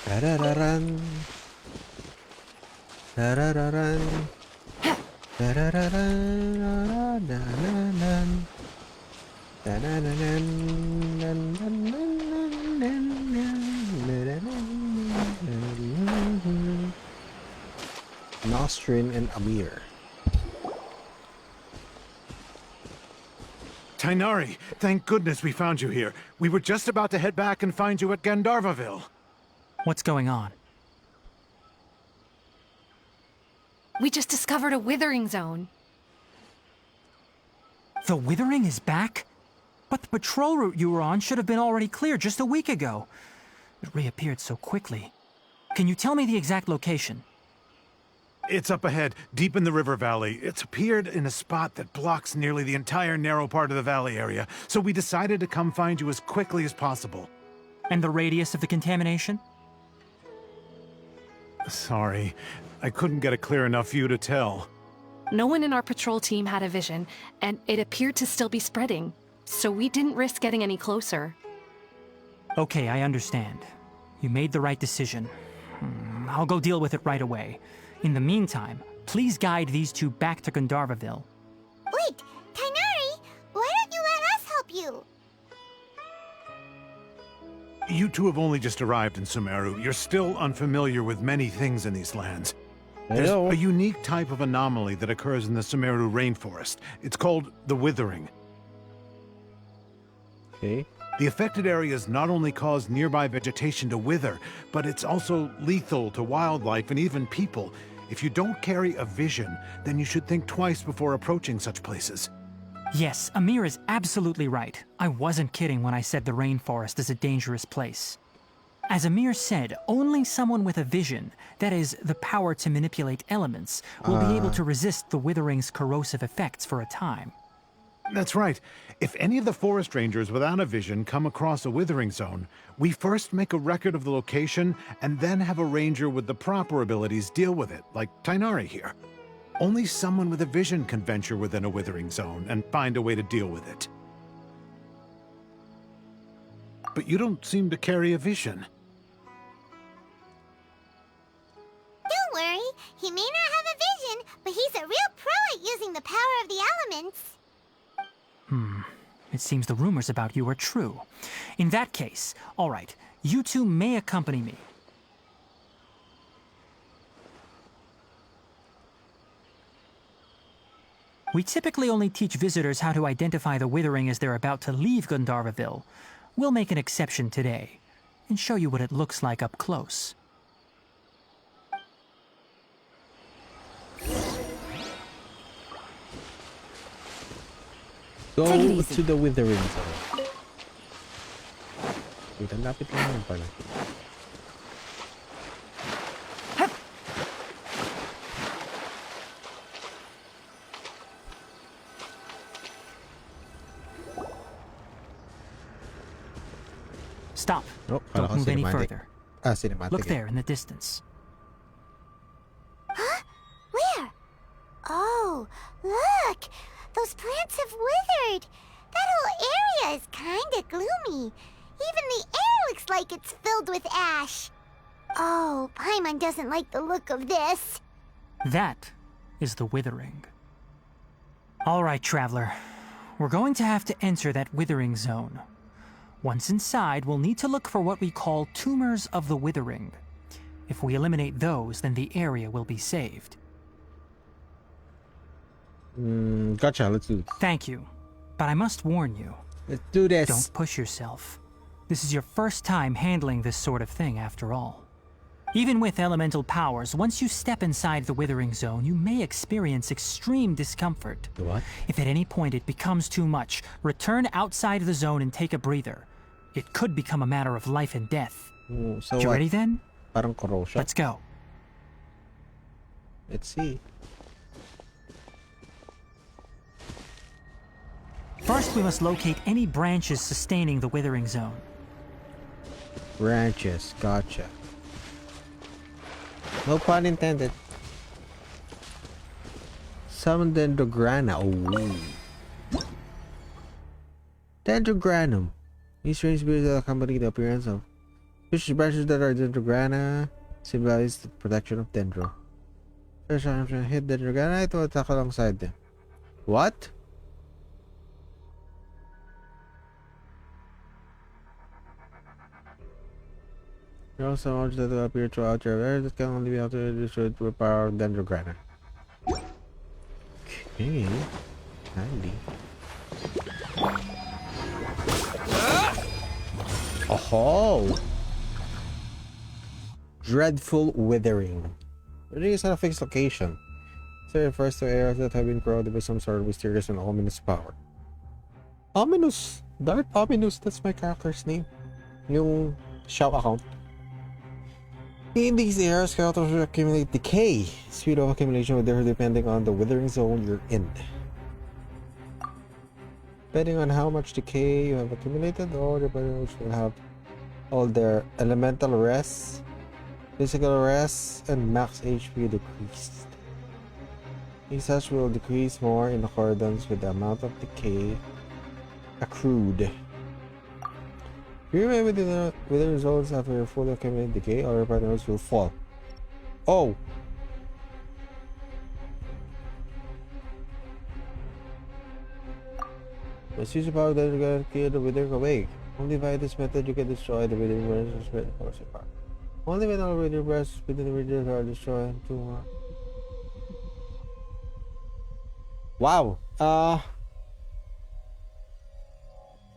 Da-da-da-dun. Da-da-da-dun. Da-da-da-dun. Da-da-da-dun. Nostrin and Amir. Tainari, thank goodness we found you here. We were just about to head back and find you at Gandharvaville. What's going on? We just discovered a withering zone. The withering is back? But the patrol route you were on should have been already clear just a week ago. It reappeared so quickly. Can you tell me the exact location? It's up ahead, deep in the river valley. It's appeared in a spot that blocks nearly the entire narrow part of the valley area, so we decided to come find you as quickly as possible. And the radius of the contamination? Sorry, I couldn't get a clear enough view to tell. No one in our patrol team had a vision, and it appeared to still be spreading, so we didn't risk getting any closer. Okay, I understand. You made the right decision. I'll go deal with it right away. In the meantime, please guide these two back to Gandharvaville. Wait, Tainari, why don't you let us help you? You two have only just arrived in Sumeru. You're still unfamiliar with many things in these lands. There's a unique type of anomaly that occurs in the Sumeru rainforest. It's called the withering. Okay. The affected areas not only cause nearby vegetation to wither, but it's also lethal to wildlife and even people. If you don't carry a vision, then you should think twice before approaching such places. Yes, Amir is absolutely right. I wasn't kidding when I said the rainforest is a dangerous place. As Amir said, only someone with a vision, that is, the power to manipulate elements, will be able to resist the withering's corrosive effects for a time. That's right. If any of the forest rangers without a vision come across a withering zone, we first make a record of the location and then have a ranger with the proper abilities deal with it, like Tainari here. Only someone with a vision can venture within a withering zone and find a way to deal with it. But you don't seem to carry a vision. Don't worry, he may not have a vision, but he's a real pro at using the power of the elements. It seems the rumors about you are true. In that case, all right, you two may accompany me. We typically only teach visitors how to identify the withering as they're about to leave Gandharvaville. We'll make an exception today and show you what it looks like up close. Go to the withering zone. Udah lapit lang pala. Stop. Oh, Don't move any further. Cinematic. Look there in the distance. Huh? Where? Oh, look! Those plants have withered! That whole area is kinda gloomy. Even the air looks like it's filled with ash. Oh, Paimon doesn't like the look of this. That is the withering. All right, traveler. We're going to have to enter that withering zone. Once inside, we'll need to look for what we call tumors of the withering. If we eliminate those, then the area will be saved. Gotcha, let's do it. Thank you. But I must warn you. Let's do this. Don't push yourself. This is your first time handling this sort of thing, after all. Even with elemental powers, once you step inside the Withering Zone, you may experience extreme discomfort. What? If at any point it becomes too much, return outside the zone and take a breather. It could become a matter of life and death. So you ready then? Parang corrosion. Let's go. Let's see. First, we must locate any branches sustaining the Withering Zone. Branches, gotcha. No pun intended. Summon Dendrograna. Oh. Dendrogranum. These strange spirits that accompany the appearance of fish branches that are Dendrograna symbolize the protection of Dendro. First time hit Dendrograna to attack alongside them. What? There are also monsters that appear throughout your area that can only be destroyed with power of Dendrograna. Okay. Handy. Oh! Dreadful Withering. Withering is not a fixed location. So it refers to areas that have been corroded by some sort of mysterious and ominous power. Ominous! Dark Ominous, that's my character's name. Yung Shao account. In these areas, characters will accumulate decay. Speed of accumulation will differ depending on the Withering Zone you're in. Depending on how much decay you have accumulated, all the players will have all their elemental rests, physical rests, and max HP decreased. Each such will decrease more in accordance with the amount of decay accrued. You remain within the results after your fully accumulated decay, all your partners will fall. Oh! Let's use the power that you can clear the withering away. Only by this method you can destroy the withering branches with the power. Only when all withering branches within the region are destroyed to Wow!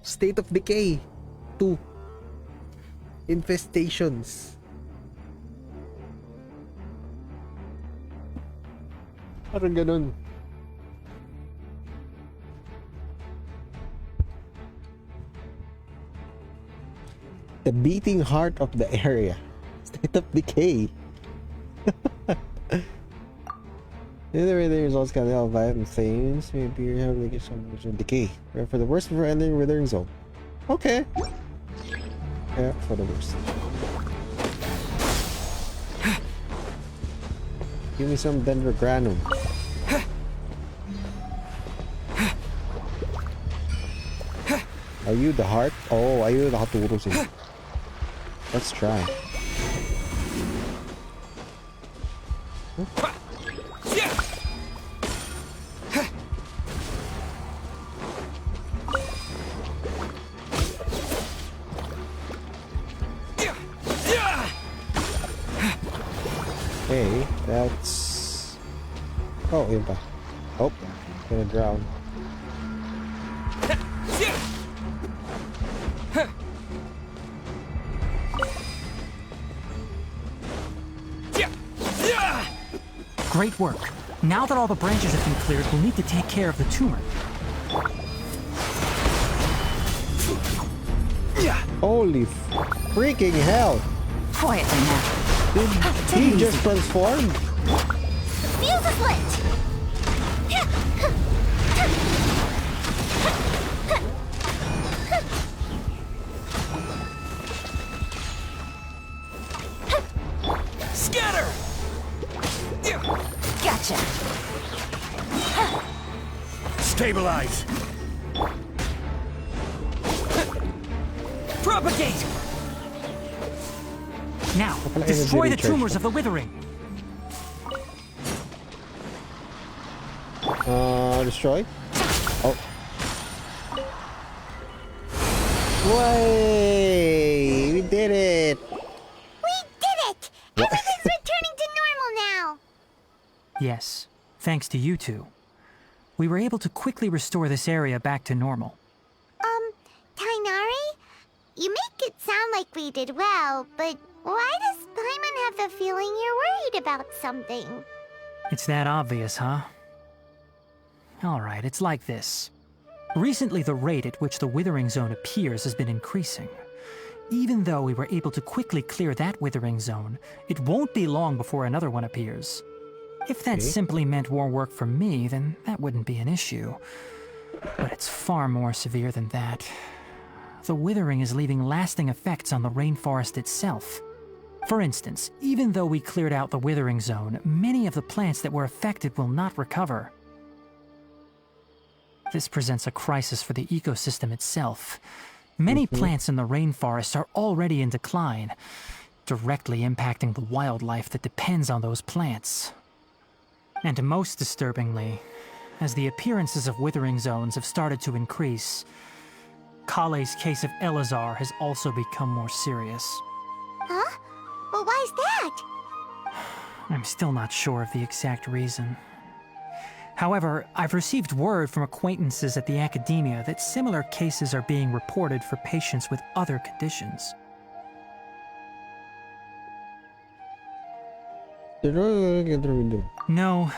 State of Decay 2 Infestations. Parang ganun. The beating heart of the area. State of Decay. The way the results can help violent things, maybe you have like some decay. Prepare for the worst before entering Withering Zone. Okay. Yeah, for the worst. Give me some Dendrogranum. Are you the heart? Oh, are you the haturusin? Let's try. Huh? Okay, that's... Oh, yun pa. Oh, gonna drown. Great work. Now that all the branches have been cleared, we'll need to take care of the tumor. Holy freaking hell! Quietly now. Did he just transform? The fuse is lit! Scatter! Gotcha. Stabilize! Propagate! Now, destroy the tumors of the Withering. Destroy? Oh. Way! We did it! We did it! Everything's returning to normal now! Yes, thanks to you two. we were able to quickly restore this area back to normal. Tainari? You make it sound like we did well, but why does Paimon have the feeling you're worried about something? It's that obvious, huh? Alright, it's like this. Recently, the rate at which the Withering Zone appears has been increasing. Even though we were able to quickly clear that Withering Zone, it won't be long before another one appears. If that simply meant more work for me, then that wouldn't be an issue. But it's far more severe than that. The Withering is leaving lasting effects on the rainforest itself. For instance, even though we cleared out the Withering Zone, many of the plants that were affected will not recover. This presents a crisis for the ecosystem itself. Many plants in the rainforest are already in decline, directly impacting the wildlife that depends on those plants. And most disturbingly, as the appearances of Withering Zones have started to increase, Kale's case of Elazar has also become more serious. Huh? Well, why's that? I'm still not sure of the exact reason. However, I've received word from acquaintances at the academia that similar cases are being reported for patients with other conditions. No,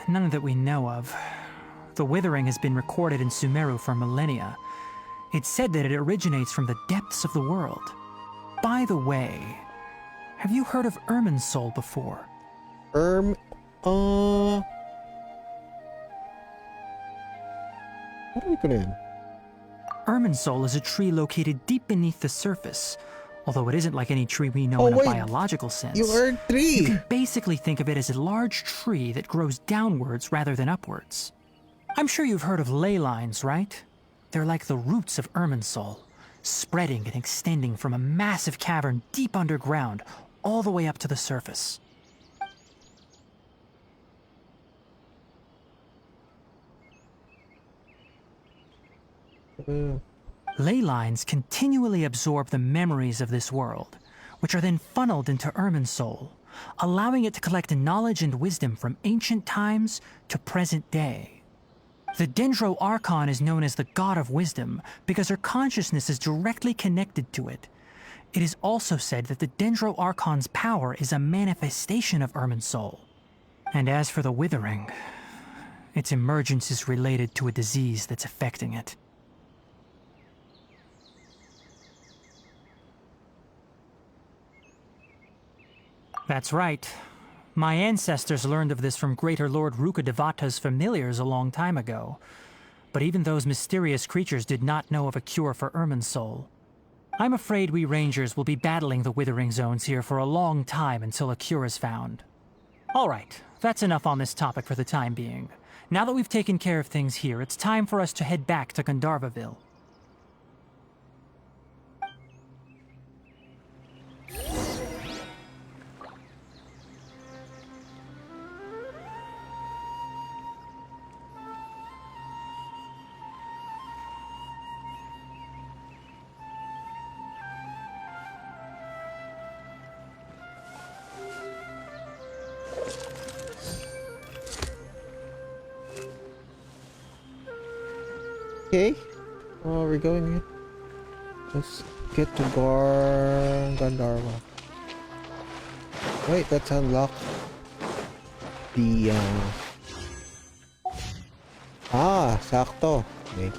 none that we know of. The Withering has been recorded in Sumeru for millennia. It's said that it originates from the depths of the world. By the way, have you heard of Irminsul before? What are we gonna? Irminsul is a tree located deep beneath the surface, although it isn't like any tree we know in a biological sense. You are a tree! You can basically think of it as a large tree that grows downwards rather than upwards. I'm sure you've heard of ley lines, right? They're like the roots of Irminsul, spreading and extending from a massive cavern deep underground all the way up to the surface. Ley lines continually absorb the memories of this world, which are then funneled into Irminsul, allowing it to collect knowledge and wisdom from ancient times to present day. The Dendro Archon is known as the God of Wisdom because her consciousness is directly connected to it. It is also said that the Dendro Archon's power is a manifestation of Irminsul. And as for the Withering, its emergence is related to a disease that's affecting it. That's right. My ancestors learned of this from Greater Lord Rukadevata's familiars a long time ago. But even those mysterious creatures did not know of a cure for Irminsul. I'm afraid we rangers will be battling the Withering Zones here for a long time until a cure is found. Alright, that's enough on this topic for the time being. Now that we've taken care of things here, it's time for us to head back to Gandharvaville. Okay, we're going in. Let's get to Gandharva. Wait, let's unlock the sakto. Okay.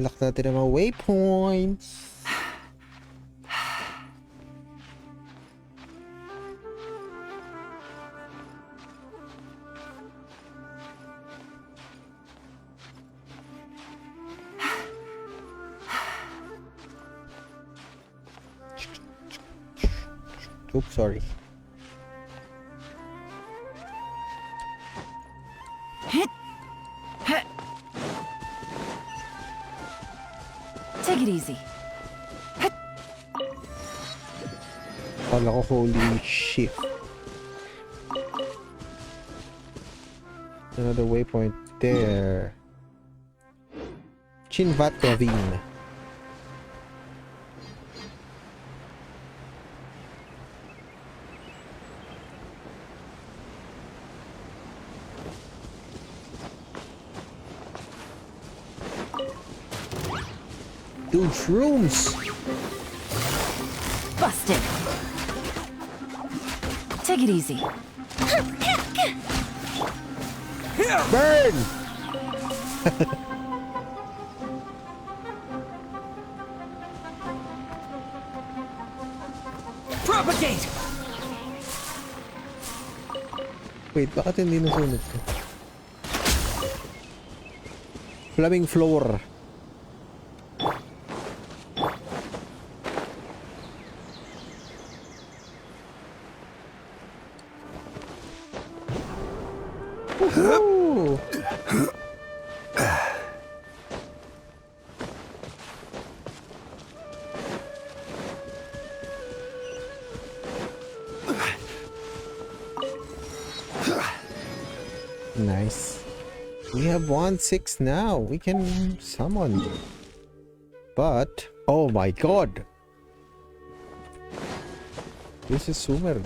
Lock natin ang mga waypoints. Oops, sorry. Take it easy. Kala ko holy shit. Another waypoint there. Chinvat Ravine. Dude, shrooms! Busted. Take it easy. Burn! Propagate! Wait, bakit hindi nasunod ko? Flaming floor. Woohoo! Nice. We have 1-6 now. We can summon. But, oh my god. This is Sumeru.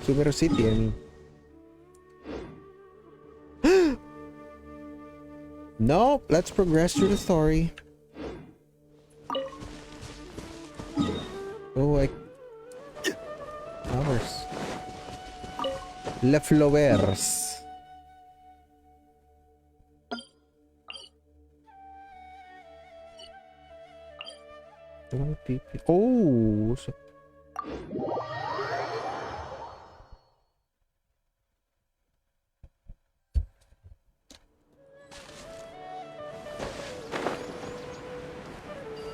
Sumeru City, I mean. No, let's progress through the story. Oh, flowers. Le flowers. Oh, so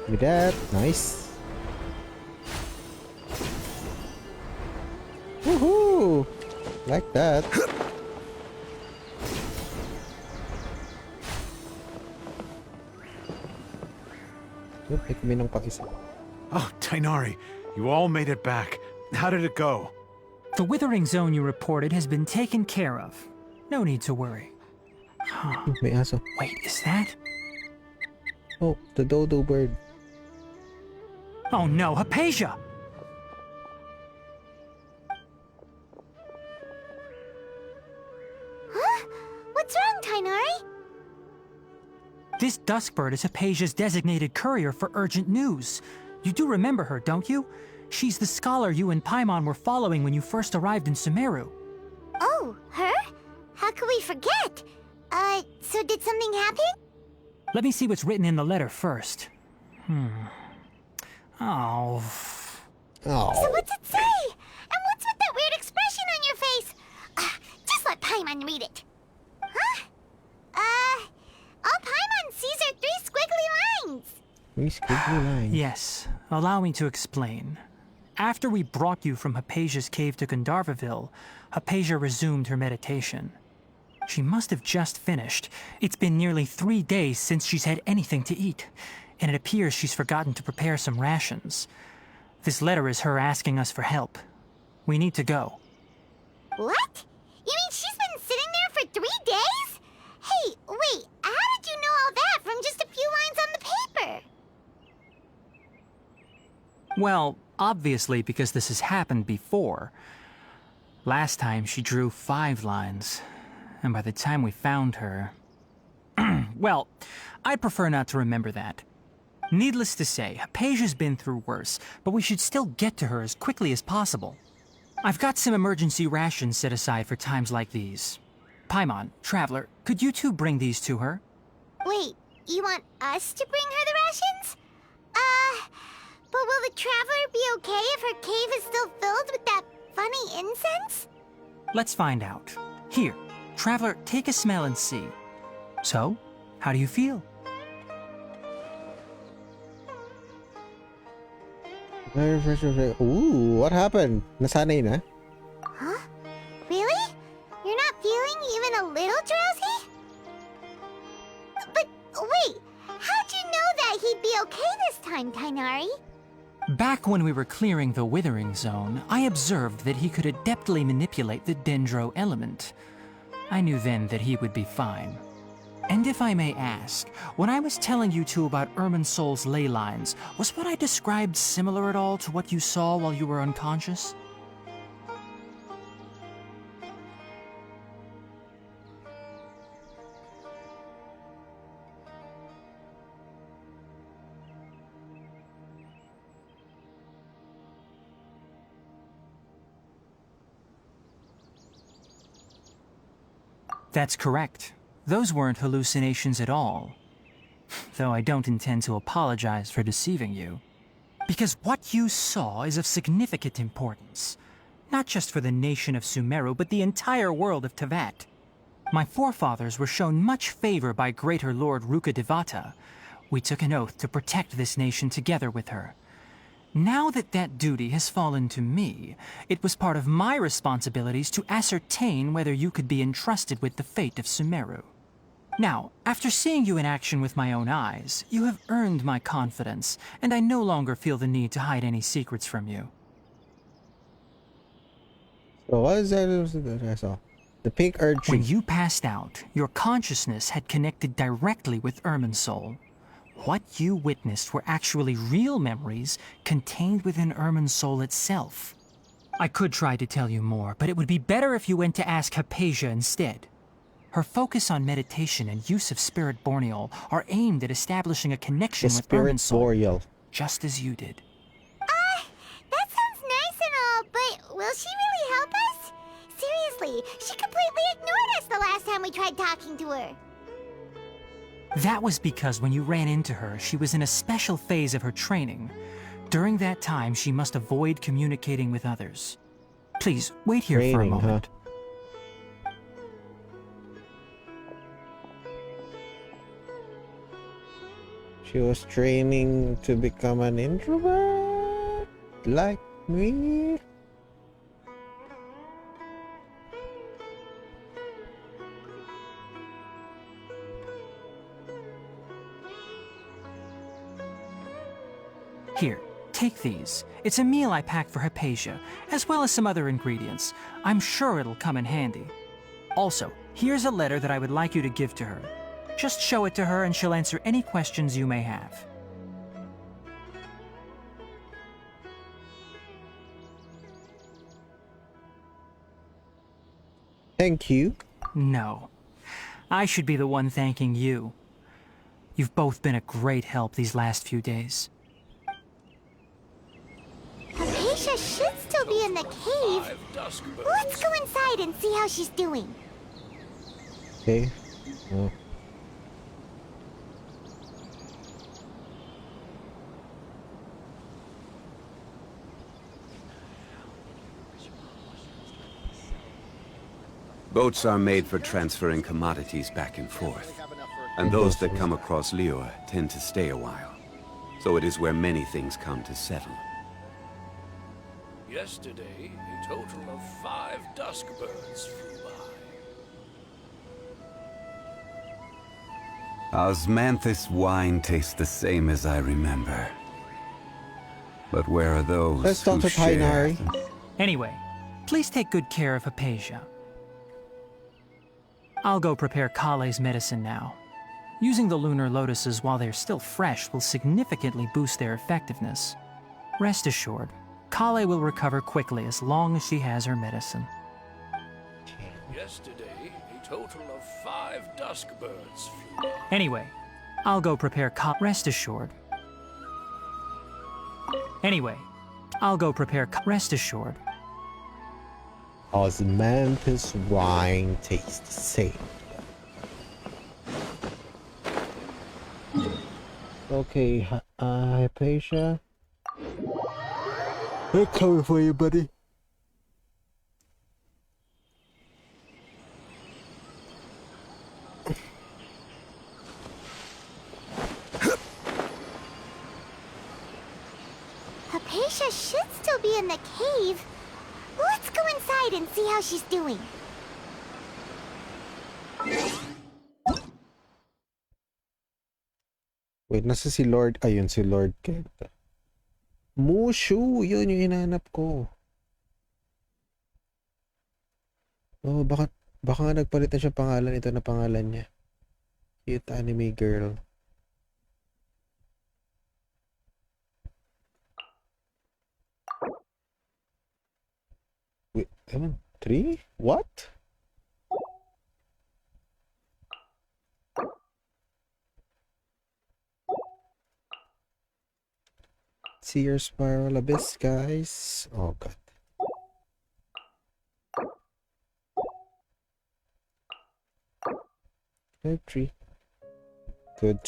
with that, nice. Woohoo! Like that. Oh, Tainari, you all made it back. How did it go? The withering zone you reported has been taken care of. No need to worry. Huh. Wait, is that? Oh, the dodo bird. Oh no, Hypatia! Huh? What's wrong, Tainari? This Duskbird is Hypatia's designated courier for urgent news. You do remember her, don't you? She's the scholar you and Paimon were following when you first arrived in Sumeru. Oh, her? How could we forget? So did something happen? Let me see what's written in the letter first. Oh. So what's it say? And what's with that weird expression on your face? Just let Paimon read it. Huh? All Paimon sees are 3 squiggly lines. 3 squiggly lines. Yes, allow me to explain. After we brought you from Hypatia's cave to Gandharvaville, Hypatia resumed her meditation. She must have just finished. It's been nearly 3 days since she's had anything to eat, and it appears she's forgotten to prepare some rations. This letter is her asking us for help. We need to go. What? You mean she's been sitting there for 3 days? Hey, wait, how did you know all that from just a few lines on the paper? Well, obviously because this has happened before. Last time she drew 5 lines, and by the time we found her... well, I'd prefer not to remember that. Needless to say, Hypatia's been through worse, but we should still get to her as quickly as possible. I've got some emergency rations set aside for times like these. Paimon, Traveler, could you two bring these to her? Wait, you want us to bring her the rations? But will the Traveler be okay if her cave is still filled with that funny incense? Let's find out. Here, Traveler, take a smell and see. So, how do you feel? Ooh, what happened? Nasanay na? Huh? Really? You're not feeling even a little drowsy? But wait, how'd you know that he'd be okay this time, Tainari? Back when we were clearing the Withering Zone, I observed that he could adeptly manipulate the Dendro element. I knew then that he would be fine. And if I may ask, when I was telling you two about Irminsul's ley lines, was what I described similar at all to what you saw while you were unconscious? That's correct. Those weren't hallucinations at all. Though I don't intend to apologize for deceiving you. Because what you saw is of significant importance. Not just for the nation of Sumeru, but the entire world of Teyvat. My forefathers were shown much favor by Greater Lord Rukkhadevata. We took an oath to protect this nation together with her. Now that that duty has fallen to me, it was part of my responsibilities to ascertain whether you could be entrusted with the fate of Sumeru. Now, after seeing you in action with my own eyes, you have earned my confidence, and I no longer feel the need to hide any secrets from you. So what is that I saw? The pink urchin. When you passed out, your consciousness had connected directly with Irminsul. What you witnessed were actually real memories contained within Irminsul itself. I could try to tell you more, but it would be better if you went to ask Hypatia instead. Her focus on meditation and use of Spirit Boreal are aimed at establishing a connection with Irminsul, just as you did. That sounds nice and all, but will she really help us? Seriously, she completely ignored us the last time we tried talking to her. That was because when you ran into her, she was in a special phase of her training. During that time, she must avoid communicating with others. Please, wait here for a moment. Huh? She was training to become an introvert? Like me? Here, take these. It's a meal I packed for Hypatia, as well as some other ingredients. I'm sure it'll come in handy. Also, here's a letter that I would like you to give to her. Just show it to her and she'll answer any questions you may have. Thank you. No. I should be the one thanking you. You've both been a great help these last few days. Hypatia should still be in the cave. Let's go inside and see how she's doing. Okay. Oh. Boats are made for transferring commodities back and forth. And those that come across Lior tend to stay a while. So it is where many things come to settle. Yesterday, a total of 5 dusk birds flew by. Osmanthus wine tastes the same as I remember. But where are those Let's who talk to share? Pinari. Anyway, please take good care of Hypatia. I'll go prepare Kale's medicine now. Using the lunar lotuses while they're still fresh will significantly boost their effectiveness. Rest assured, Kale will recover quickly as long as she has her medicine. Yesterday, a total of 5 dusk birds flew by. Anyway, I'll go prepare Rest assured. Anyway, I'll go prepare Rest assured. Osmanthus wine tastes the same. Okay, Hypatia. We're coming for you, buddy. Hypatia should still be in the cave. Let's go inside and see how she's doing. Wait, nasa si Lord? Ayun, si Lord Kenta. Mushu! Yun yung hinahanap ko. Oh, baka nga nagpalit na siya pangalan. Ito na pangalan niya. Cute anime girl. Wait, 3? What? See your spiral abyss, guys. Oh god. Tree. Good.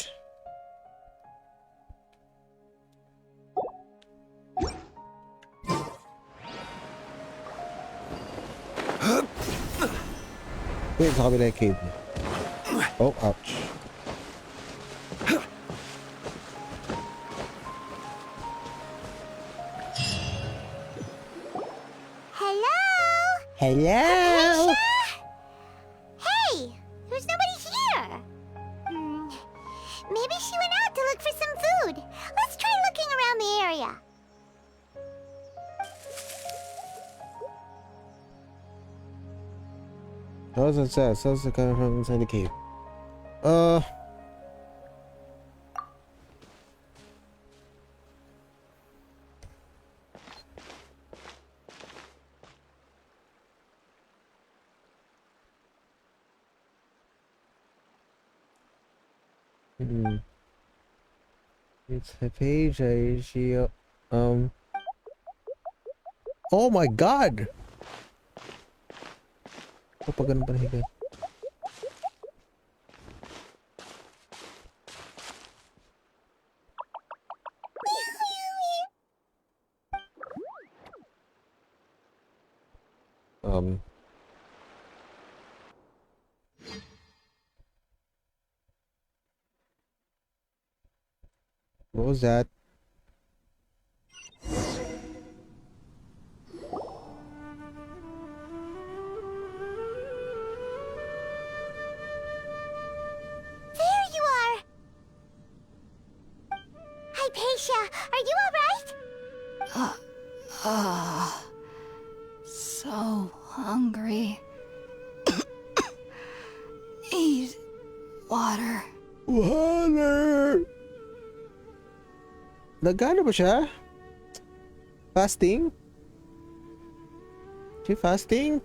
Wait, sa kabila yung cave niya. Oh, ouch. Hello? Hey, there's nobody here. Maybe she went out to look for some food. Let's try looking around the area. How's it says? How's it coming from inside the cave? It's a page. Oh my god! Kapag ganun pa nahiga. What was that? There you are. Hypatia, are you alright? So hungry. Need water. Water! Nagano ba siya? Fasting? She fasting?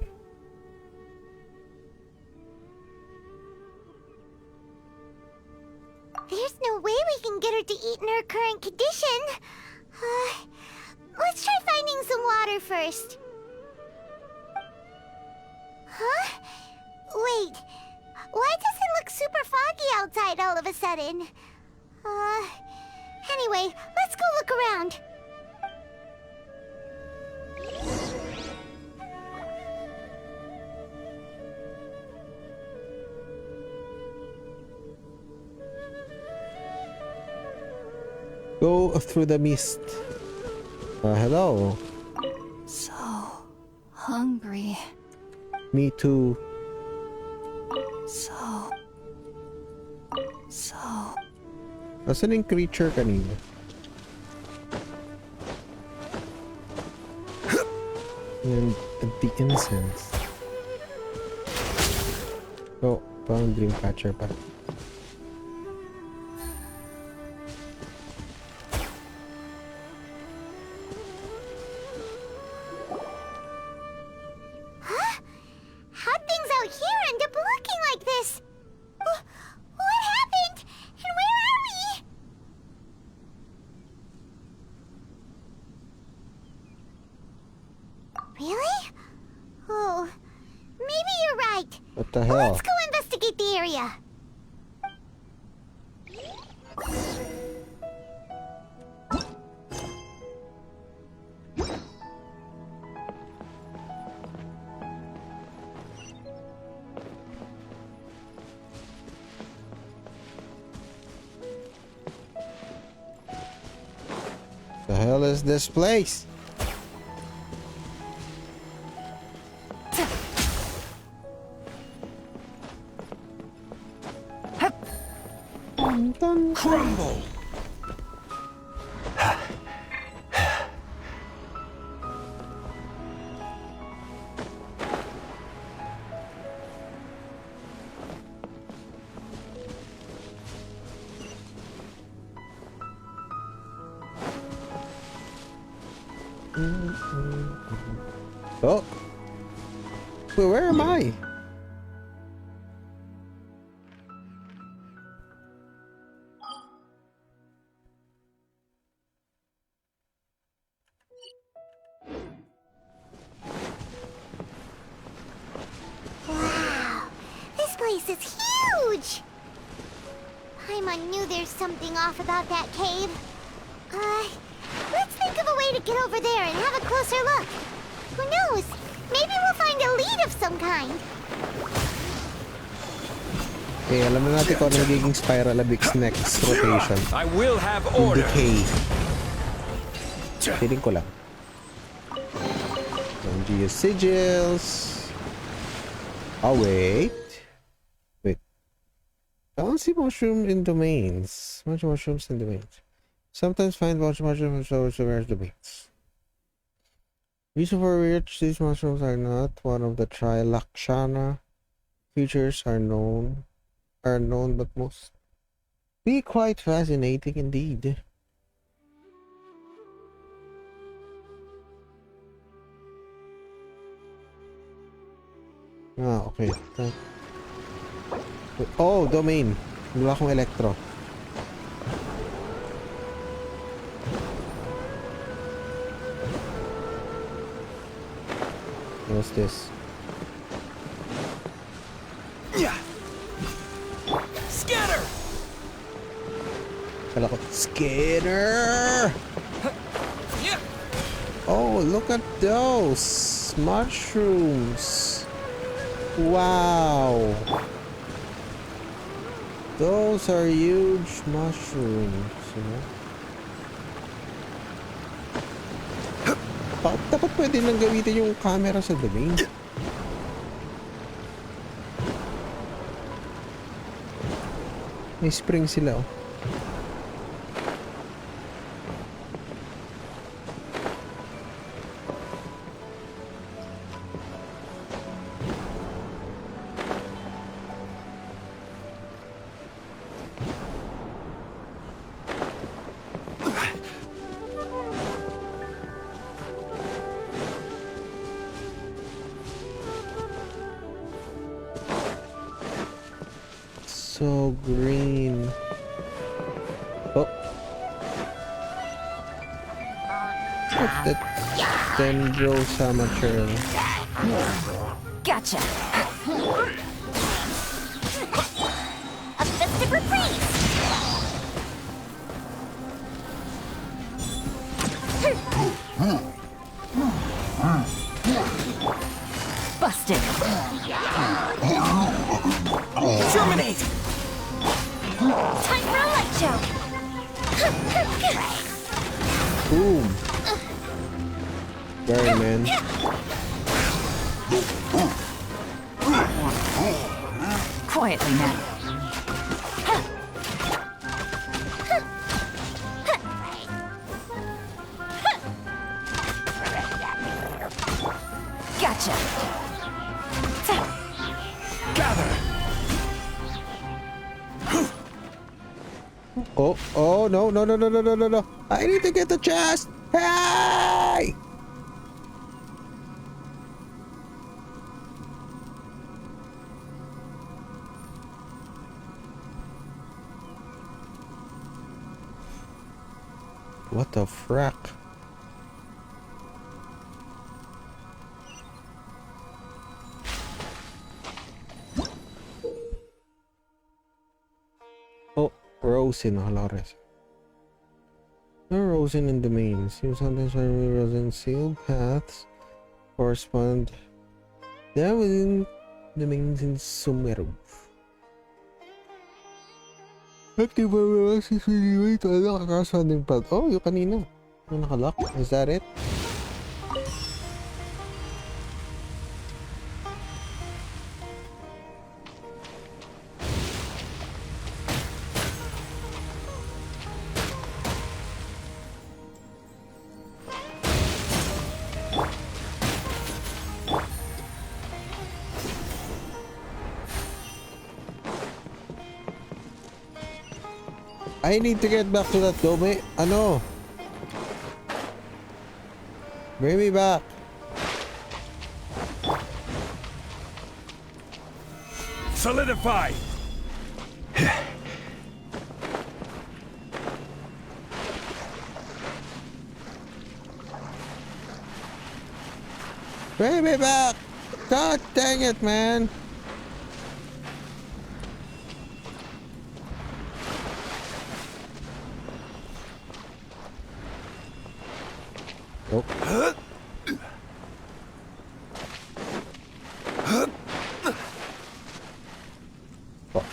There's no way we can get her to eat in her current condition. Let's try finding some water first. Huh? Wait. Why does it look super foggy outside all of a sudden? Anyway, let's go look around. Go through the mist. Hello. So hungry. Me too. So. Nasaan yung creature kanina? And the incense. Oh, parang dream catcher pa. Huh? How'd things out here end up looking like this? What happened? And where are we? Really? Oh, maybe you're right. What the hell? Let's go investigate the area. The hell is this place? Crumble! Oh! Wait, where am I? Wow, this place is huge! Paimon knew there's something off about that cave. Let's think of a way to get over there and have a closer look. Who knows? Maybe we'll find a lead of some kind. Okay, alam na natin kung ano magiging Spiral Abyss next rotation. I will have order. Decay. Feeling ko lang. Geo sigils. Oh, wait. Wait. I don't see mushroom in domains. Much mushrooms in domains. Sometimes find mushrooms in domains. Reason for which these mushrooms are not one of the Trilakshana features are known, but most be quite fascinating indeed. Ah, okay. Oh, domain. Wala akong electro. What's this? Yeah. Scatter. Kala ko, scatter! Yeah. Oh, look at those mushrooms. Wow. Those are huge mushrooms, you know? Dapat pwede lang gamitin yung camera sa domain. May spring sila, oh. So green. Oh. That Dendros amateur. Gotcha. A festive reprise. Busted. Terminate. Time for a light show. Boom. Very man. Quietly now. Gotcha. Gather. Oh, no. I need to get the chest. Hey! What the frack? Oh, Rosin, Halores. No Rosin in domains. You sometimes find Rosin sealed paths correspond. They are within domains in Sumeru. Active access anyway to unlock a corresponding path. Oh, yung kanina. Yung nakalock. Is that it? I need to get back to that domain. Ano? Bring me back. Solidify! Bring me back. God dang it, man. Nope. Fuck.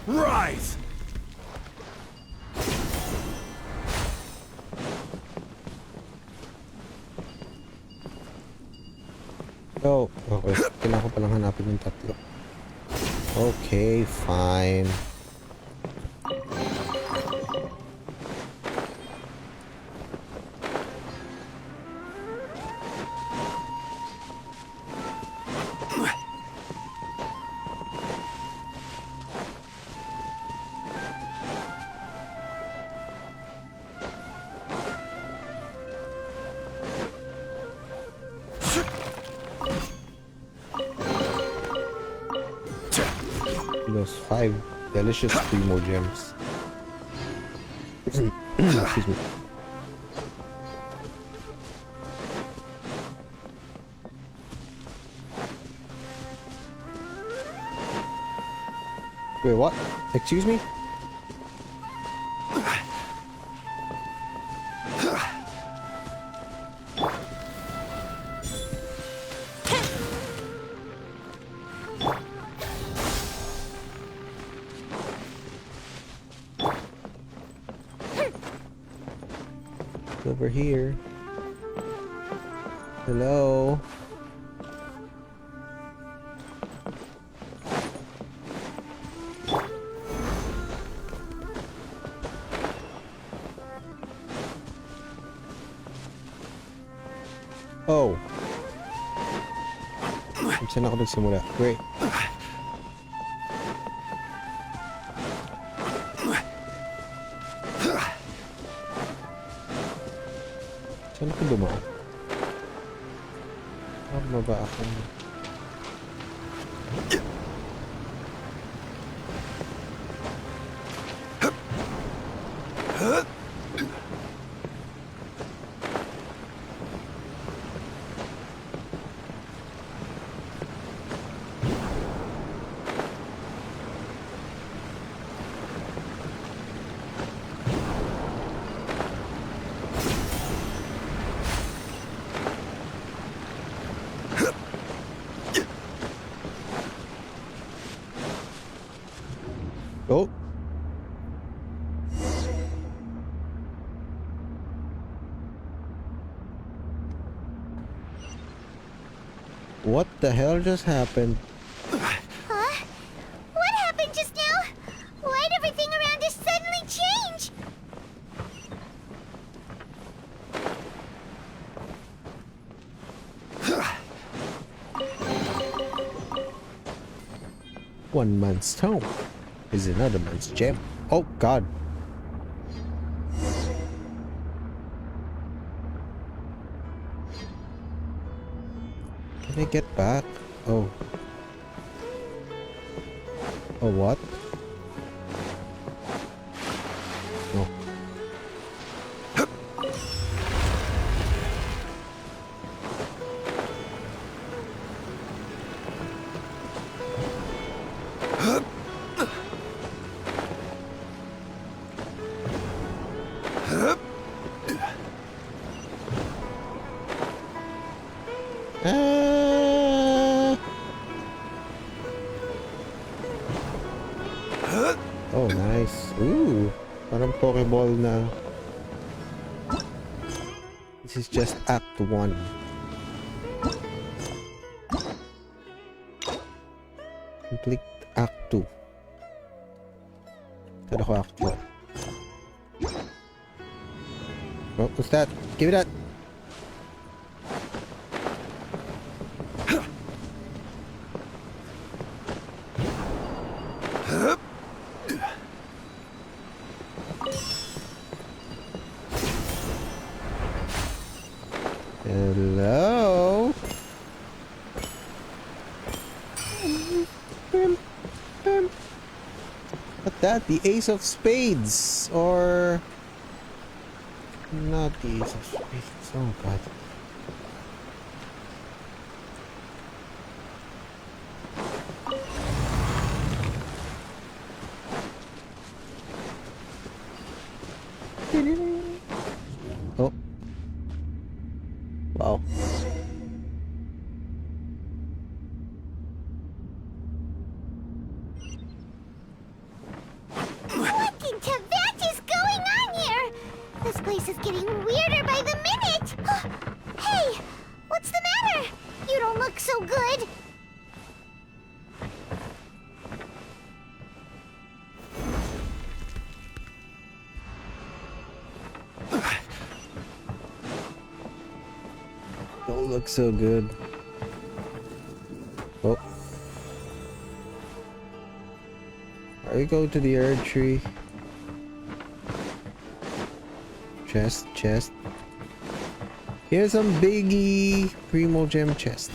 Rise! Oh, okay. Kailangan ko palang hanapin yung tatlo. Okay, fine. Those 5 delicious primo gems. Excuse me. Wait, what? Excuse me? Over here. Hello. Oh. Saan ako nagsimula? Great. Saan ako dumaan? Tama ba ako? Oh. What the hell just happened? Huh? What happened just now? Why'd everything around us suddenly change? One man's stone is another man's gem. Oh God. Can I get back? Oh. Oh, what? No. Oh, nice. Ooh, parang Pokeball na. This is just Act 1. Complete Act 2. Saan ako Act 1? Oh, what's that? Give me that! Hello? What's that? The Ace of Spades? Or... not the Ace of Spades. Oh god. Oh. Wow. What in Tibet is going on here? This place is getting weirder by the minute. Hey, what's the matter? You don't look so good. Don't look so good. Oh. I go to the herb tree. Chest, chest. Here's some biggie primo gem chest.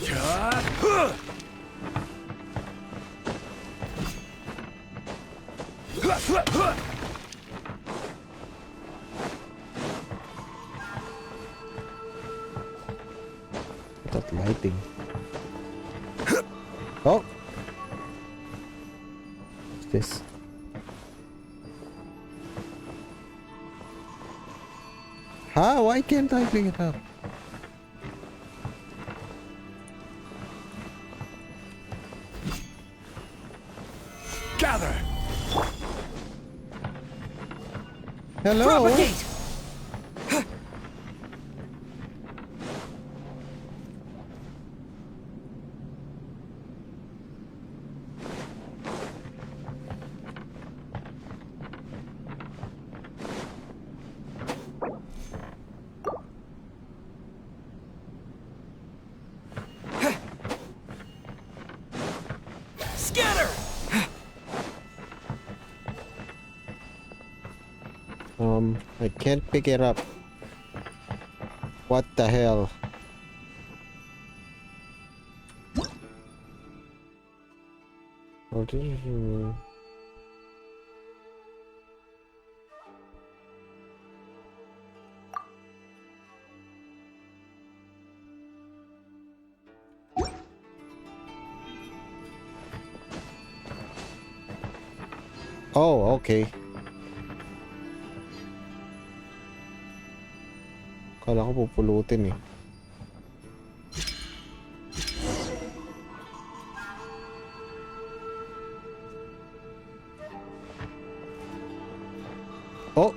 That lighting. Oh! What's this? How? Why can't I pick it up? Gather! Hello? Propagate! I can't pick it up. What the hell? What is it? Oh, okay. Kala ko pupulutin eh. Oh!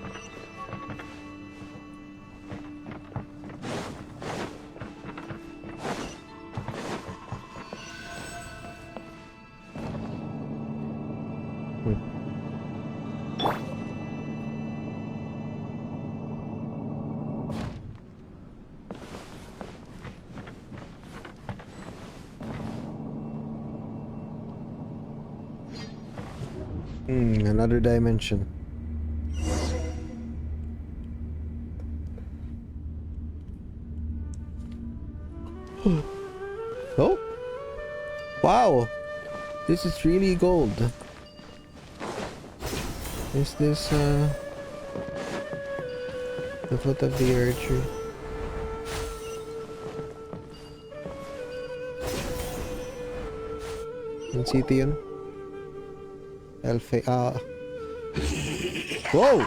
Another dimension. Oh! Wow! This is really gold. Is this the foot of the earth tree? Ang city yun? Whoa!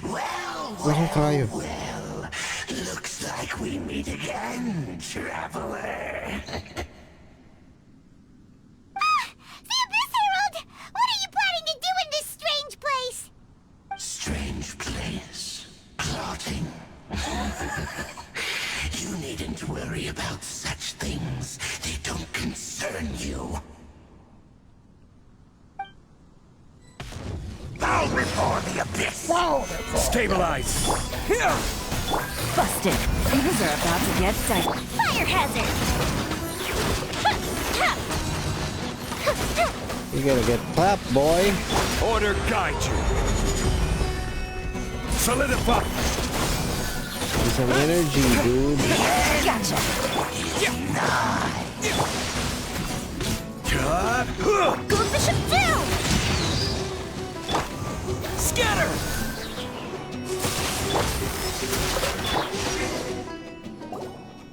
Well, looks like we meet again, traveler. The Abyss Herald! What are you planning to do in this strange place? Strange place. Plotting. You needn't worry about such things. They don't concern you. Bow before the abyss! Stabilize! Here! Busted. Things are about to get dicey. Fire hazard! You're gonna get clapped, boy. Order guide you. Solidify! some energy, dude. Gotcha. Good. Bishop down. Scatter.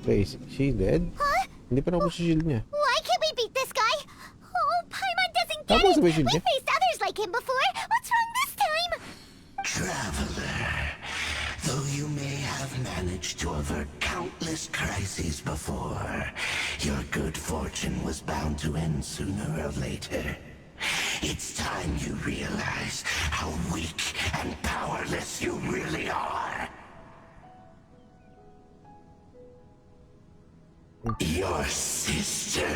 Wait, she's dead? Huh? Hindi pa nakuha sa shield niya. Why can't we beat this guy? Oh, Paimon doesn't get Tapos it! may shield We niya. faced others like him before! What's wrong this time? Traveler, though you may have managed to avert countless crises before, your good fortune was bound to end sooner or later. It's time you realize how weak and powerless you really are. Your sister.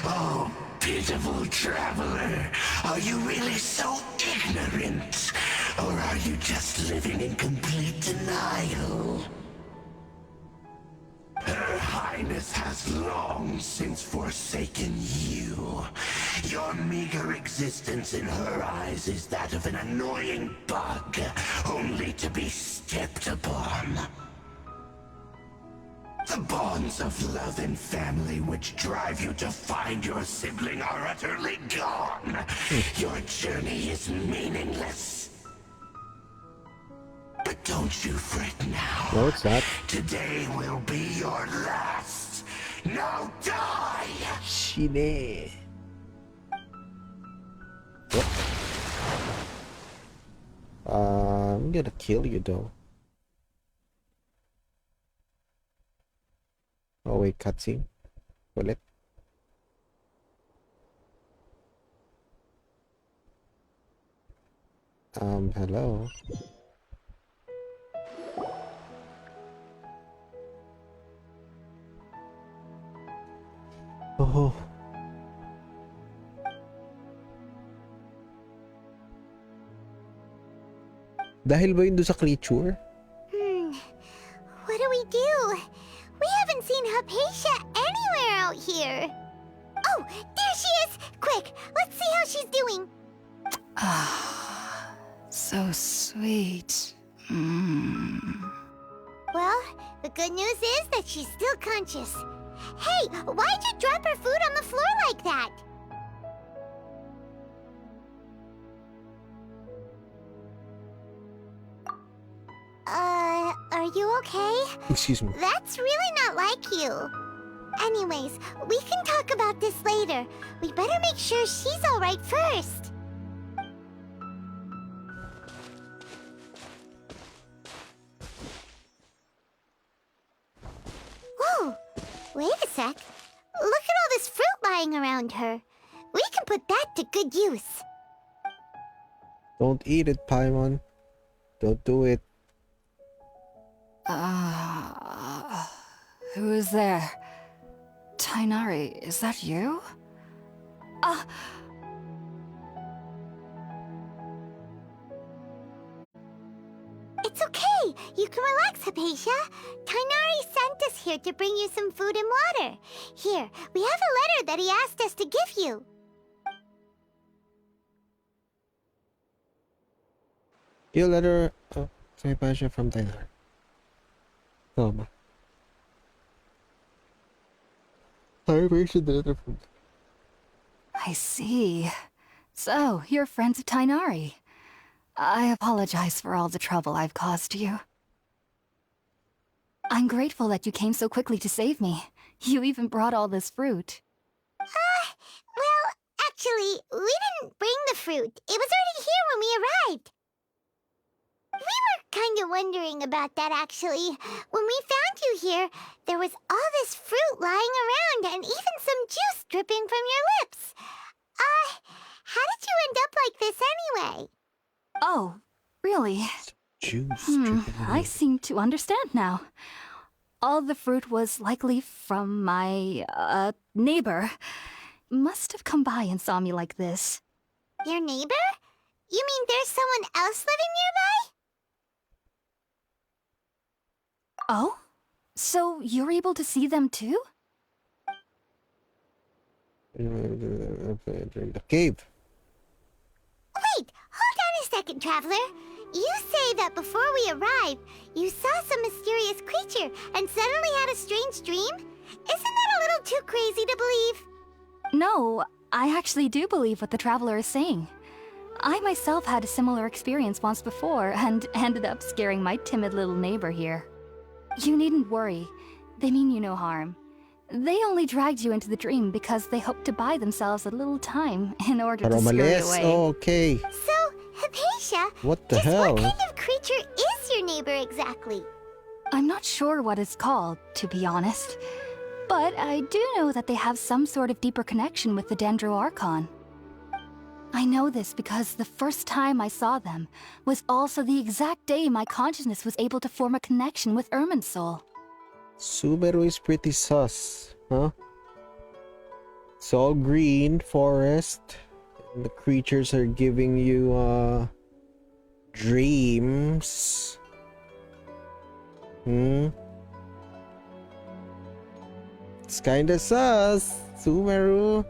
Oh, pitiful traveler. Are you really so ignorant? Or are you just living in complete denial? Her Highness has long since forsaken you. Your meager existence in her eyes is that of an annoying bug, only to be stepped upon. The bonds of love and family which drive you to find your sibling are utterly gone. Your journey is meaningless. But don't you fret now. No, it's not. Today will be your last. Now die! Shine. I'm gonna kill you though. Oh wait, cutscene. Bullet. Hello. Oh. Dahil ba yun doon sa creature? What do we do? We haven't seen Hypatia anywhere out here. Oh, there she is! Quick, let's see how she's doing. Ah, so sweet. Well, the good news is that she's still conscious. Hey, why'd you drop her food on the floor like that? Are you okay? Excuse me. That's really not like you. Anyways, we can talk about this later. We better make sure she's alright first. Whoa! Wait a sec. Look at all this fruit lying around her. We can put that to good use. Don't eat it, Paimon. Don't do it. Who is there? Tainari, is that you? It's okay. You can relax, Hypatia. Tainari sent us here to bring you some food and water. Here, we have a letter that he asked us to give you. Your letter of Hypatia from Tainari. Tama. Hypatia the letter from... I see. So, you're friends of Tainari. I apologize for all the trouble I've caused you. I'm grateful that you came so quickly to save me. You even brought all this fruit. Well, actually, we didn't bring the fruit. It was already here when we arrived. We were kind of wondering about that, actually. When we found you here, there was all this fruit lying around and even some juice dripping from your lips. How did you end up like this anyway? Oh, really? Juice. I seem to understand now. All the fruit was likely from my, neighbor. Must have come by and saw me like this. Your neighbor? You mean there's someone else living nearby? Oh? So you're able to see them too? The cave. Wait, hold on a second, Traveler. You say that before we arrived, you saw some mysterious creature and suddenly had a strange dream? Isn't that a little too crazy to believe? No, I actually do believe what the traveler is saying. I myself had a similar experience once before and ended up scaring my timid little neighbor here. You needn't worry. They mean you no harm. They only dragged you into the dream because they hoped to buy themselves a little time in order to scurry away. Okay. So, Hypatia, what the hell? What kind of creature is your neighbor exactly? I'm not sure what it's called, to be honest. But I do know that they have some sort of deeper connection with the Dendro Archon. I know this because the first time I saw them was also the exact day my consciousness was able to form a connection with Irminsul. Sumeru is pretty sus, huh? It's all green forest. And the creatures are giving you dreams. It's kinda sus, Sumeru.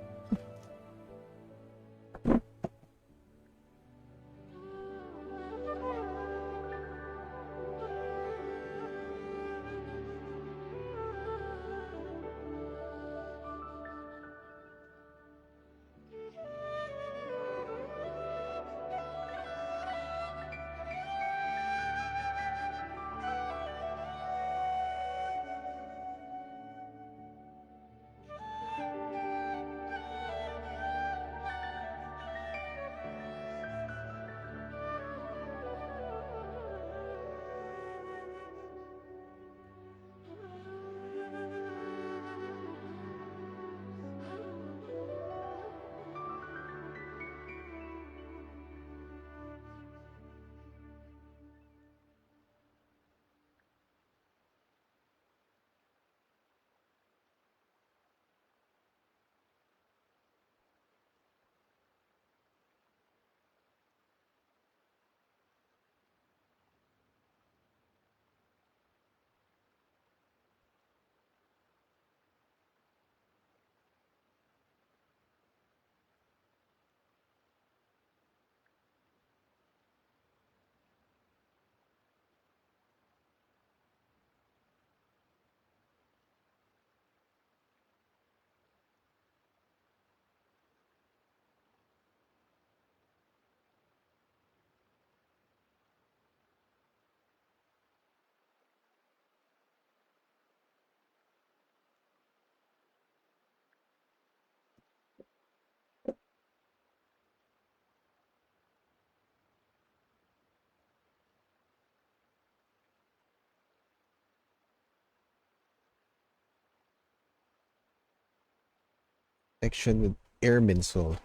Connection with Irminsul.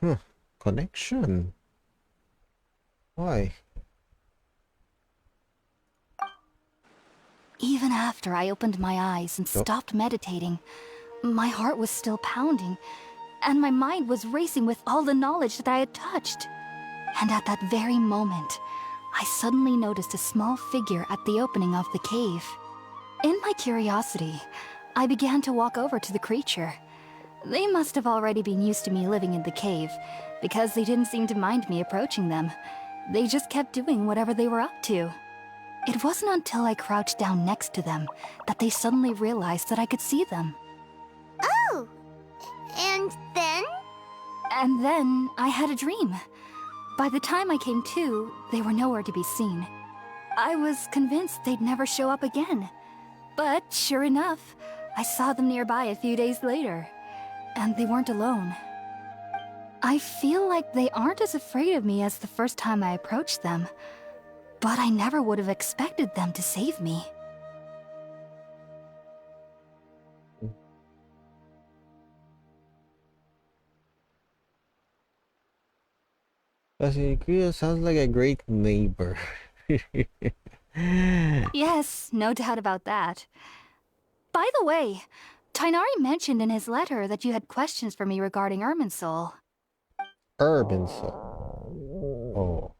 Connection? Why? Even after I opened my eyes and stopped meditating, my heart was still pounding, and my mind was racing with all the knowledge that I had touched. And at that very moment, I suddenly noticed a small figure at the opening of the cave. In my curiosity, I began to walk over to the creature. They must have already been used to me living in the cave, because they didn't seem to mind me approaching them. They just kept doing whatever they were up to. It wasn't until I crouched down next to them that they suddenly realized that I could see them. Oh! And then? And then I had a dream. By the time I came to, they were nowhere to be seen. I was convinced they'd never show up again. But sure enough, I saw them nearby a few days later. And they weren't alone. I feel like they aren't as afraid of me as the first time I approached them. But I never would have expected them to save me. Basilica sounds like a great neighbor. Yes, no doubt about that. By the way, Tainari mentioned in his letter that you had questions for me regarding Irminsul. Irminsul. Oh.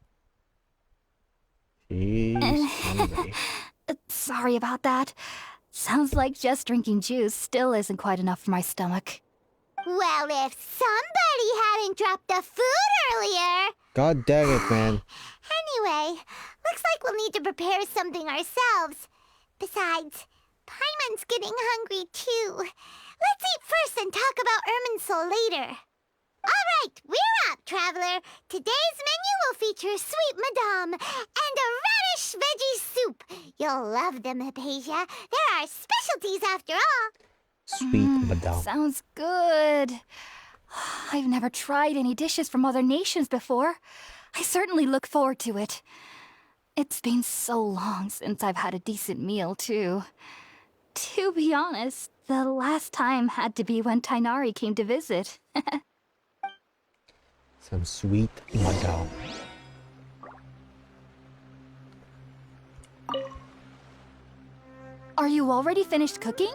Jeez. Hungry. Sorry about that. Sounds like just drinking juice still isn't quite enough for my stomach. Well, if somebody hadn't dropped the food earlier... God dang it, man. Anyway, looks prepare something ourselves. Besides, Paimon's getting hungry too. Let's eat first and talk about Irminsul later. All right, we're up, traveler. Today's menu will feature sweet madame and a radish veggie soup. You'll love them, Hypatia. They're our specialties after all. Sweet madame. Sounds good. I've never tried any dishes from other nations before. I certainly look forward to it. It's been so long since I've had a decent meal, too. To be honest, the last time had to be when Tainari came to visit. Some sweet madame. Are you already finished cooking?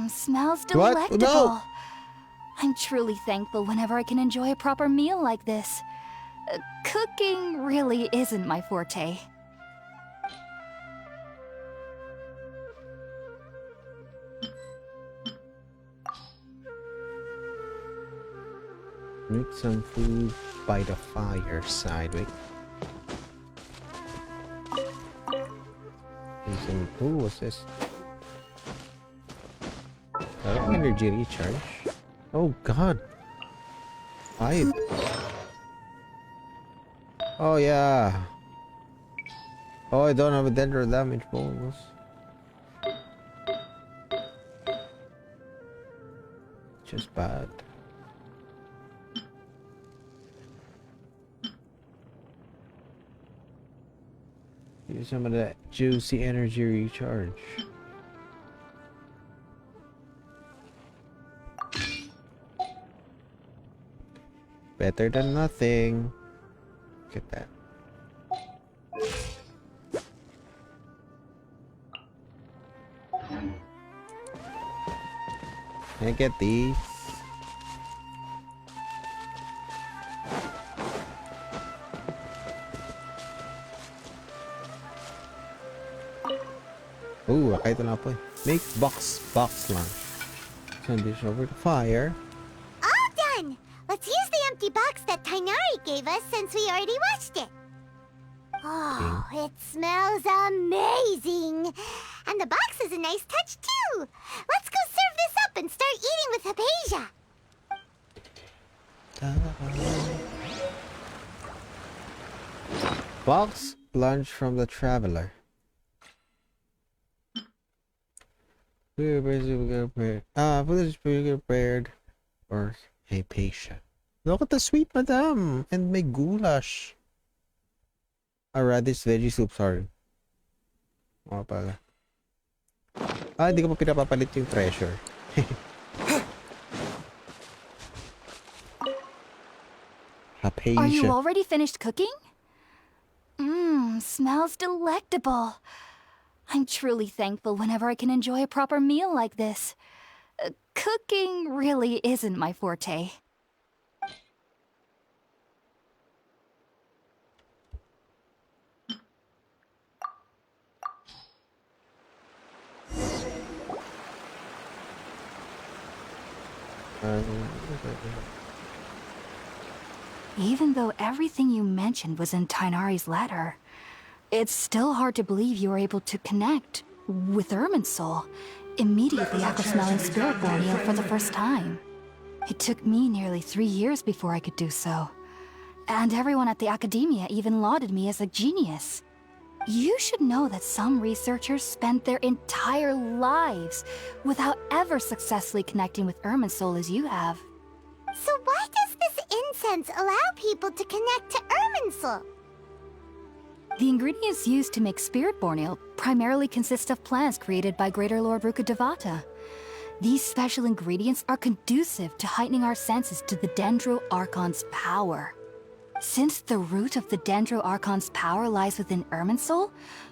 Smells What? delectable. No. I'm truly thankful whenever I can enjoy a proper meal like this. Cooking really isn't my forte. Make some food by the fireside. Wait. Ooh, what's this? Energy recharge. Oh god. Hi. Oh yeah. Oh, I don't have a dendro damage bonus. Just bad. Use some of that juicy energy recharge. Better than nothing. Look at that. Can I get these? Ooh, kahit na po eh. Make box lunch. Send this over to fire. All done! Let's use the empty box that Tainari gave us since we already washed it. Oh, it smells amazing! And the box is a nice touch too! Let's go serve this up and start eating with Hypatia! Box lunch from the traveler. Food is prepared for Hypatia. Look at the sweet madam and may goulash. A radish veggie soup, sorry. Oo pala. Hindi ko pa pinapapalit yung treasure. Hypatia. Are you already finished cooking? Smells delectable. I'm truly thankful whenever I can enjoy a proper meal like this. Cooking really isn't my forte. Even though everything you mentioned was in Tainari's letter, it's still hard to believe you were able to connect with Irminsul immediately after smelling Spirit Borneo for the first time. It took me nearly 3 years before I could do so. And everyone at the Academia even lauded me as a genius. You should know that some researchers spent their entire lives without ever successfully connecting with Irminsul as you have. So why does this incense allow people to connect to Irminsul? The ingredients used to make Spirit Borneo primarily consist of plants created by Greater Lord Rukkhadevata. These special ingredients are conducive to heightening our senses to the Dendro Archon's power. Since the root of the Dendro Archon's power lies within Irminsul,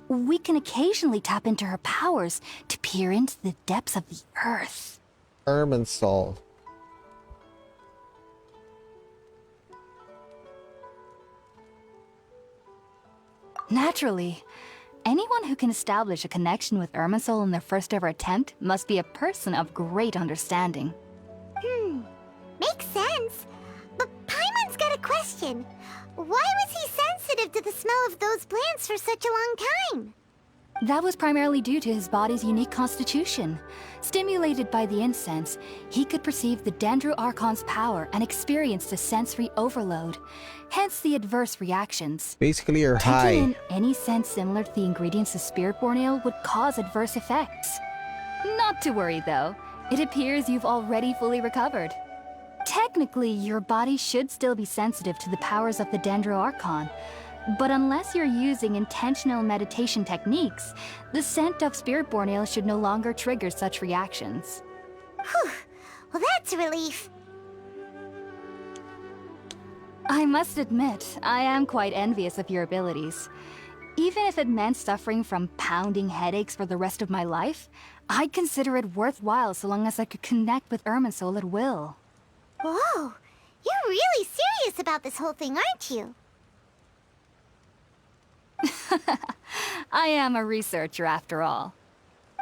we can occasionally tap into her powers to peer into the depths of the earth. Irminsul. Naturally, anyone who can establish a connection with Irminsul in their first ever attempt must be a person of great understanding. Makes sense. But Paimon's got a question. Why was he sensitive to the smell of those plants for such a long time? That was primarily due to his body's unique constitution. Stimulated by the incense, he could perceive the Dendro Archon's power and experienced a sensory overload, hence the adverse reactions. Basically, you're high. Taking in any scent similar to the ingredients of Spiritborn Ale would cause adverse effects. Not to worry, though. It appears you've already fully recovered. Technically, your body should still be sensitive to the powers of the Dendro Archon, but unless you're using intentional meditation techniques, the scent of Spiritborn Ale should no longer trigger such reactions. Whew. Well, that's a relief. I must admit, I am quite envious of your abilities. Even if it meant suffering from pounding headaches for the rest of my life, I'd consider it worthwhile so long as I could connect with Irminsul at will. Whoa, you're really serious about this whole thing, aren't you? I am a researcher after all.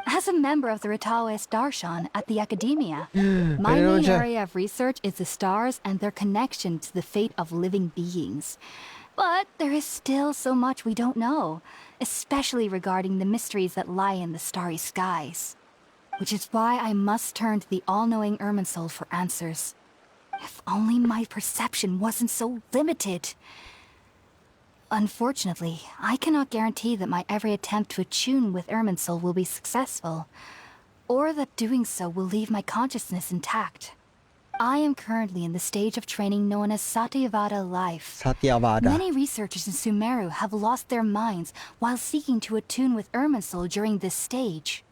As a member of the Ritaoist Darshan at the Academia, my main area of research is the stars and their connection to the fate of living beings. But there is still so much we don't know, especially regarding the mysteries that lie in the starry skies. Which is why I must turn to the all-knowing Irminsul for answers. If only my perception wasn't so limited. Unfortunately, I cannot guarantee that my every attempt to attune with Irminsul will be successful, or that doing so will leave my consciousness intact. I am currently in the stage of training known as Satyavada life. Satyavada. Many researchers in Sumeru have lost their minds while seeking to attune with Irminsul during this stage.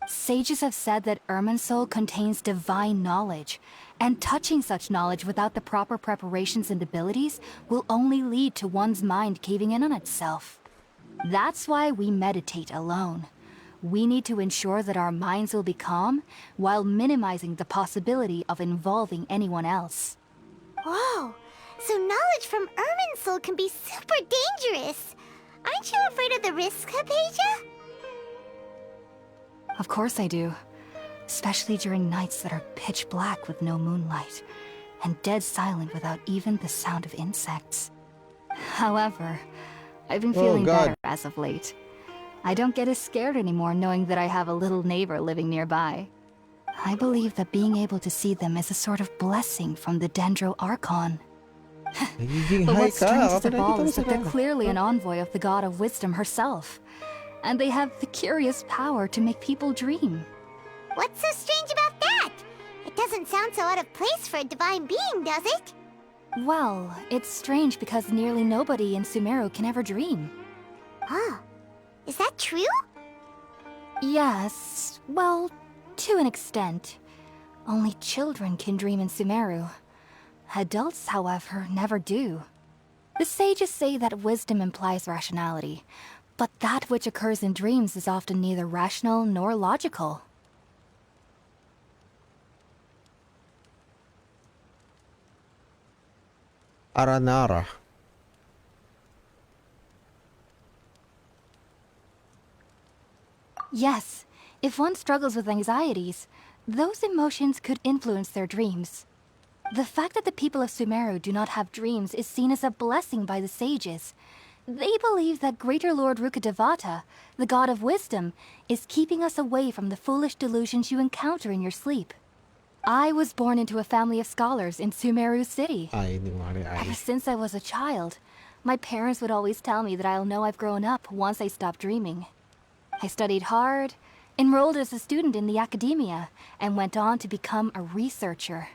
Sages have said that Irminsul contains divine knowledge, and touching such knowledge without the proper preparations and abilities will only lead to one's mind caving in on itself. That's why we meditate alone. We need to ensure that our minds will be calm, while minimizing the possibility of involving anyone else. Whoa, so knowledge from Irminsul can be super dangerous. Aren't you afraid of the risks, Hypatia? Of course I do. Especially during nights that are pitch black with no moonlight, and dead silent without even the sound of insects. However, I've been feeling better as of late. I don't get as scared anymore knowing that I have a little neighbor living nearby. I believe that being able to see them is a sort of blessing from the Dendro Archon. But what's strangest of all is that they're clearly an envoy of the God of Wisdom herself, and they have the curious power to make people dream. What's so strange about that? It doesn't sound so out of place for a divine being, does it? Well, it's strange because nearly nobody in Sumeru can ever dream. Huh. Is that true? Yes, well, to an extent. Only children can dream in Sumeru. Adults, however, never do. The sages say that wisdom implies rationality, but that which occurs in dreams is often neither rational nor logical. Aranara. Yes, if one struggles with anxieties, those emotions could influence their dreams. The fact that the people of Sumeru do not have dreams is seen as a blessing by the sages. They believe that Greater Lord Rukkhadevata, the god of wisdom, is keeping us away from the foolish delusions you encounter in your sleep. I was born into a family of scholars in Sumeru City. Ever since I was a child, my parents would always tell me that I'll know I've grown up once I stop dreaming. I studied hard, enrolled as a student in the academia, and went on to become a researcher.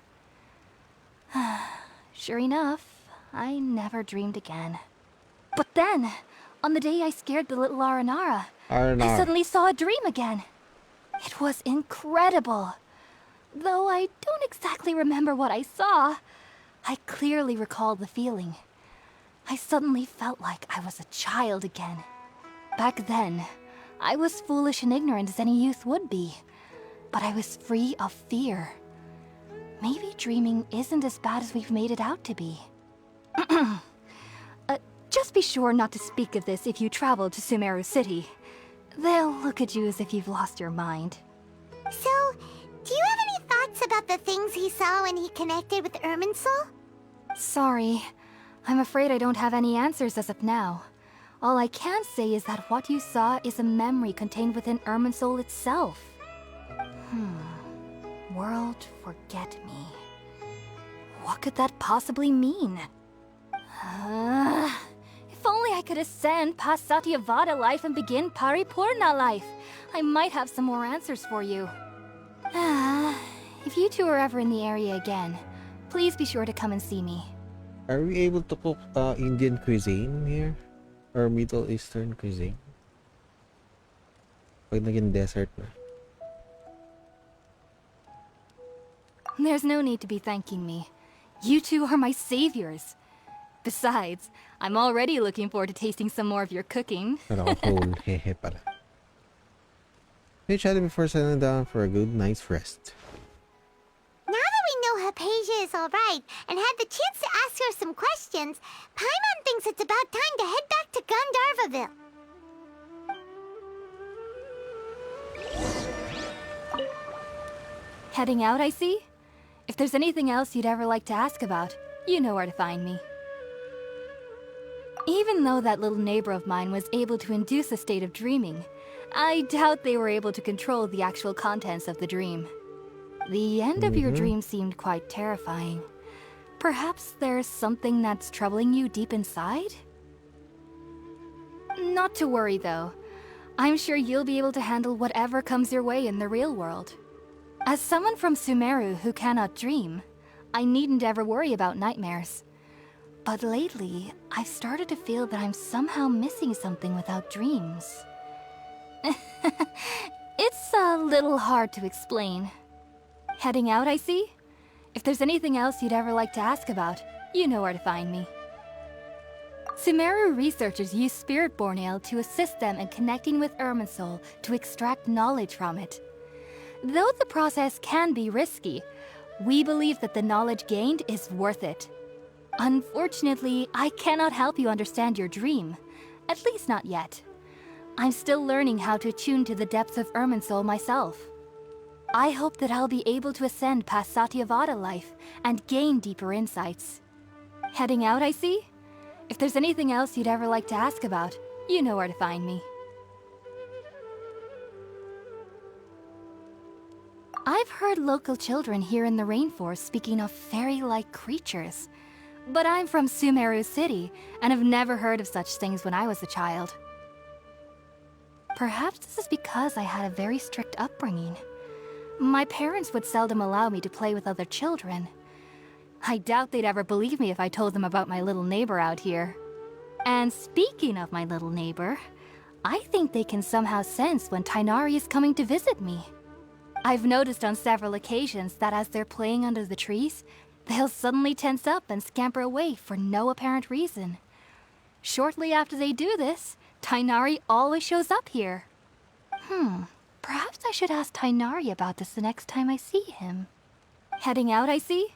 Sure enough, I never dreamed again. But then, on the day I scared the little Aranara, I suddenly saw a dream again. It was incredible. Though I don't exactly remember what I saw, I clearly recall the feeling. I suddenly felt like I was a child again. Back then, I was foolish and ignorant as any youth would be, but I was free of fear. Maybe dreaming isn't as bad as we've made it out to be. Just be sure not to speak of this if you travel to Sumeru City. They'll look at you as if you've lost your mind. So, do you have any thoughts about the things he saw when he connected with Irminsul? Sorry, I'm afraid I don't have any answers as of now. All I can say is that what you saw is a memory contained within Irminsul itself. World forget me. What could that possibly mean? If only I could ascend past Satyavada life and begin Paripurna life. I might have some more answers for you. If you two are ever in the area again, please be sure to come and see me. Are we able to cook Indian cuisine here? Or Middle Eastern cuisine? Pag naging desert na. There's no need to be thanking me. You two are my saviors. Besides, I'm already looking forward to tasting some more of your cooking. Hehe pala. They chatted before settling down for a good night's rest. Now that we know Hypatia is alright and had the chance to ask her some questions, Paimon thinks it's about time to head back to Gandharvaville. Heading out, I see? If there's anything else you'd ever like to ask about, you know where to find me. Even though that little neighbor of mine was able to induce a state of dreaming, I doubt they were able to control the actual contents of the dream. The end of your dream seemed quite terrifying. Perhaps there's something that's troubling you deep inside? Not to worry, though. I'm sure you'll be able to handle whatever comes your way in the real world. As someone from Sumeru who cannot dream, I needn't ever worry about nightmares. But lately, I've started to feel that I'm somehow missing something without dreams. It's a little hard to explain. Heading out, I see? If there's anything else you'd ever like to ask about, you know where to find me. Sumeru researchers use Spirit-born Ale to assist them in connecting with Irminsul to extract knowledge from it. Though the process can be risky, we believe that the knowledge gained is worth it. Unfortunately, I cannot help you understand your dream. At least not yet. I'm still learning how to attune to the depths of Irminsul myself. I hope that I'll be able to ascend past Satyavada life and gain deeper insights. Heading out, I see? If there's anything else you'd ever like to ask about, you know where to find me. I've heard local children here in the rainforest speaking of fairy-like creatures. But I'm from Sumeru City, and have never heard of such things when I was a child. Perhaps this is because I had a very strict upbringing. My parents would seldom allow me to play with other children. I doubt they'd ever believe me if I told them about my little neighbor out here. And speaking of my little neighbor, I think they can somehow sense when Tighnari is coming to visit me. I've noticed on several occasions that as they're playing under the trees, they'll suddenly tense up and scamper away for no apparent reason. Shortly after they do this, Tighnari always shows up here. Perhaps I should ask Tighnari about this the next time I see him. Heading out, I see?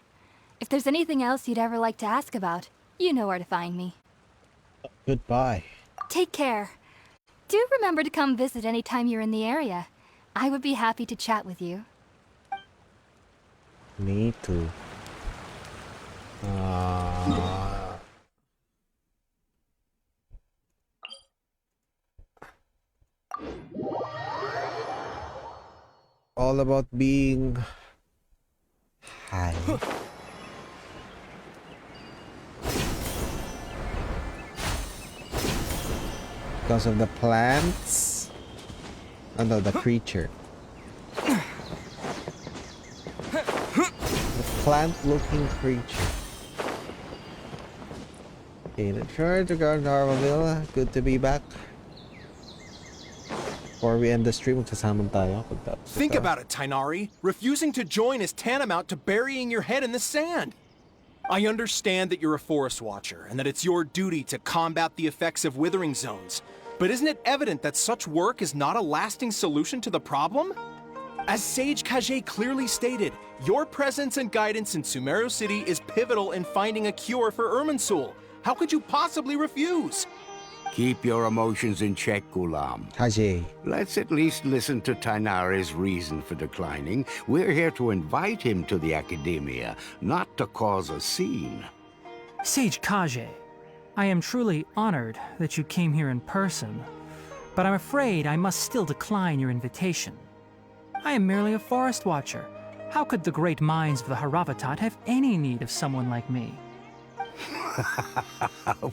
If there's anything else you'd ever like to ask about, you know where to find me. Goodbye. Take care. Do remember to come visit anytime you're in the area. I would be happy to chat with you. Me too. All about being high. Because of the plants? Oh no, the creature. The plant-looking creature. Okay, let's try to Gandharvaville. Good to be back. Before we end the stream, magsasamang tayo. Think about it, Tighnari. Refusing to join is tantamount to burying your head in the sand. I understand that you're a forest watcher and that it's your duty to combat the effects of withering zones. But isn't it evident that such work is not a lasting solution to the problem? As Sage Kage clearly stated, your presence and guidance in Sumeru City is pivotal in finding a cure for Irminsul. How could you possibly refuse? Keep your emotions in check, Gulam. Kage. Let's at least listen to Tighnari's reason for declining. We're here to invite him to the Academia, not to cause a scene. Sage Kage, I am truly honored that you came here in person, but I'm afraid I must still decline your invitation. I am merely a forest watcher. How could the great minds of the Haravatat have any need of someone like me?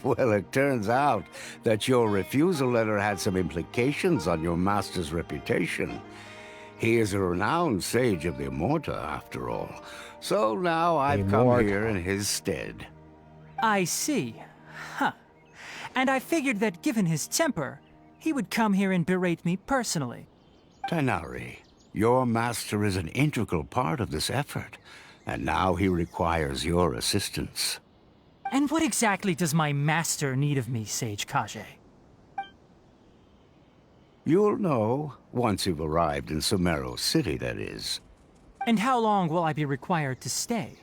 Well, it turns out that your refusal letter had some implications on your master's reputation. He is a renowned sage of the Immorta, after all. So now I've come here in his stead. I see. Huh. And I figured that given his temper, he would come here and berate me personally. Tighnari, your master is an integral part of this effort, and now he requires your assistance. And what exactly does my master need of me, Sage Kage? You'll know, once you've arrived in Sumeru City, that is. And how long will I be required to stay?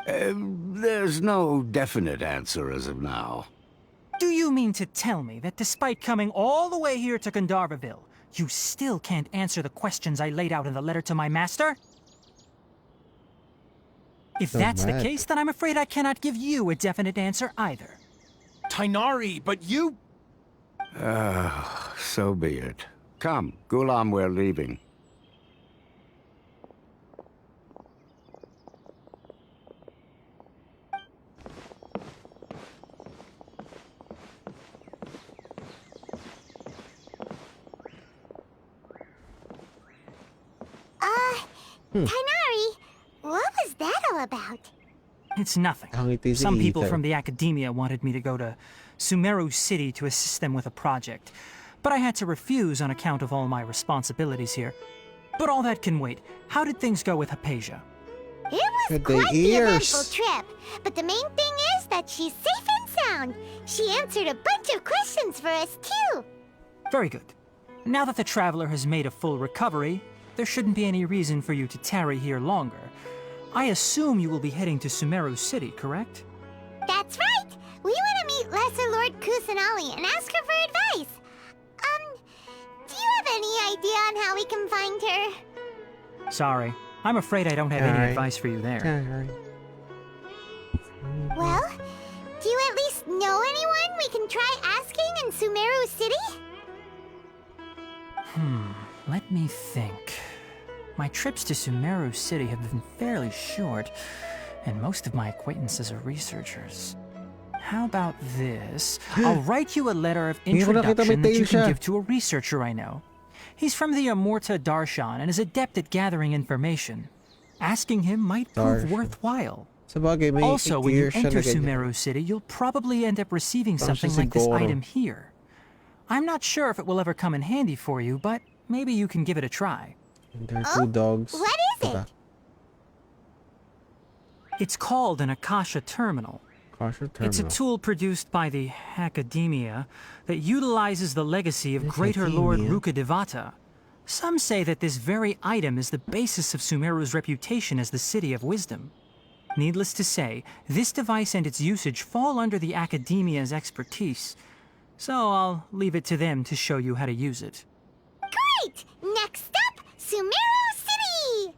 There's no definite answer as of now. Do you mean to tell me that despite coming all the way here to Gandharvaville, you still can't answer the questions I laid out in the letter to my master? If that's the case, then I'm afraid I cannot give you a definite answer either. Tighnari, but you... So be it. Come, Gulam, we're leaving. Tighnari, what was that all about? It's nothing. Some people from the academia wanted me to go to Sumeru City to assist them with a project, but I had to refuse on account of all my responsibilities here. But all that can wait. How did things go with Hypatia? It was quite the eventful trip, but the main thing is that she's safe and sound. She answered a bunch of questions for us, too. Very good. Now that the traveler has made a full recovery, there shouldn't be any reason for you to tarry here longer. I assume you will be heading to Sumeru City, correct? That's right! We want to meet Lesser Lord Kusanali and ask her for advice. Do you have any idea on how we can find her? Sorry. I'm afraid I don't have any advice for you there. Well, do you at least know anyone we can try asking in Sumeru City? Let me think. My trips to Sumeru City have been fairly short, and most of my acquaintances are researchers. How about this? I'll write you a letter of introduction that you can give to a researcher I know. He's from the Immorta Darshan and is adept at gathering information. Asking him might prove worthwhile. Also, when you enter Sumeru City, you'll probably end up receiving something like this item here. I'm not sure if it will ever come in handy for you, but maybe you can give it a try. There are 2 dogs. What is it? It's called an Akasha Terminal. It's a tool produced by the Academia that utilizes the legacy of Greater Lord Rukkhadevata. Some say that this very item is the basis of Sumeru's reputation as the City of Wisdom. Needless to say, this device and its usage fall under the Academia's expertise, so I'll leave it to them to show you how to use it. Great! Next up, Sumeru City!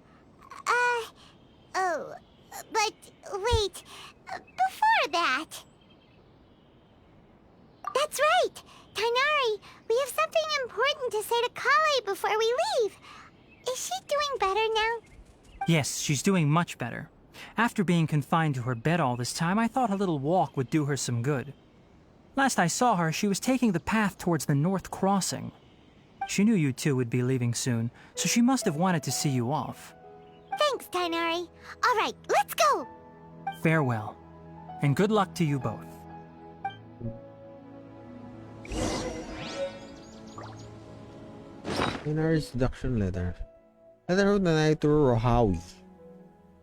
But wait, before that... That's right! Tighnari, we have something important to say to Kale before we leave. Is she doing better now? Yes, she's doing much better. After being confined to her bed all this time, I thought a little walk would do her some good. Last I saw her, she was taking the path towards the North Crossing. She knew you two would be leaving soon, so she must have wanted to see you off. Thanks, Tighnari. All right, let's go! Farewell, and good luck to you both. Tighnari's seduction letter. Letter of the night to Rohawi,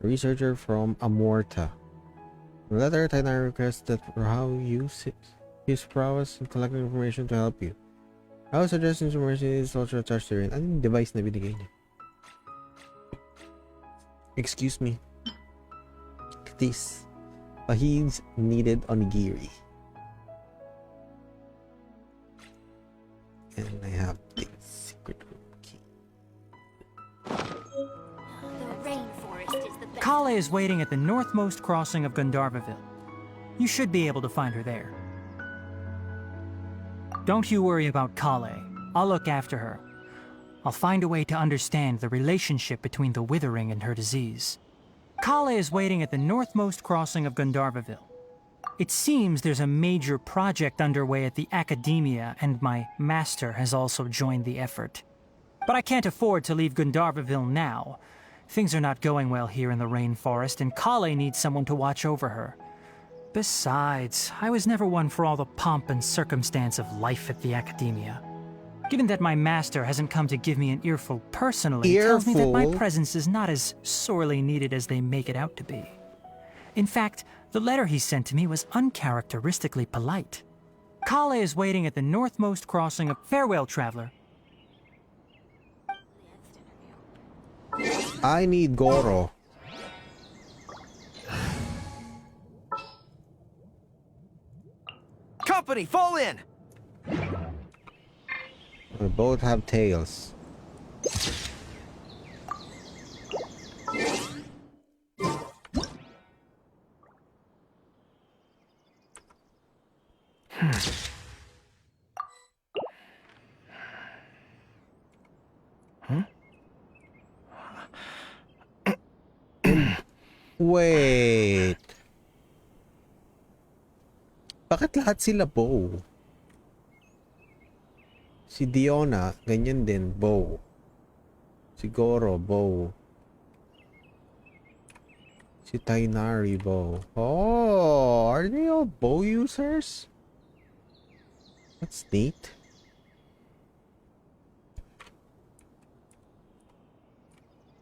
a researcher from Immorta. In the letter, Tighnari requests that Rohawi use his prowess in collecting information to help you. I was suggesting some mercy is also attached to it. Anong device na binigay niya? Excuse me. This. Fahid's needed onigiri. And I have the secret room key. The rainforest is the best. Kale is waiting at the northmost crossing of Gandharvaville. You should be able to find her there. Don't you worry about Kale. I'll look after her. I'll find a way to understand the relationship between the Withering and her disease. Kale is waiting at the northmost crossing of Gandharvaville. It seems there's a major project underway at the Academia, and my master has also joined the effort. But I can't afford to leave Gandharvaville now. Things are not going well here in the rainforest, and Kale needs someone to watch over her. Besides, I was never one for all the pomp and circumstance of life at the Academia. Given that my master hasn't come to give me an earful personally, tells me that my presence is not as sorely needed as they make it out to be. In fact, the letter he sent to me was uncharacteristically polite. Kale is waiting at the northmost crossing of... Farewell, traveler. I need Goro. Company, fall in! We both have tails. Wait. Bakit lahat sila bow? Si Diona, ganyan din, bow. Si Goro, bow. Si Tainari, bow. Oh, are they all bow users? That's neat.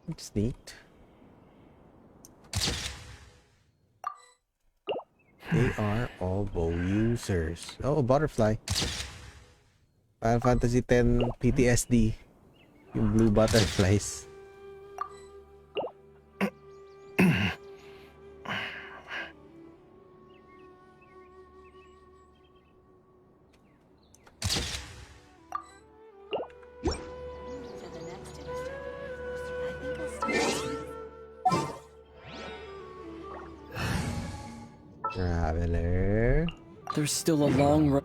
That's neat. They are all bow users. Oh, butterfly. Final Fantasy X PTSD. Yung blue butterflies. Traveler. There's still a long road.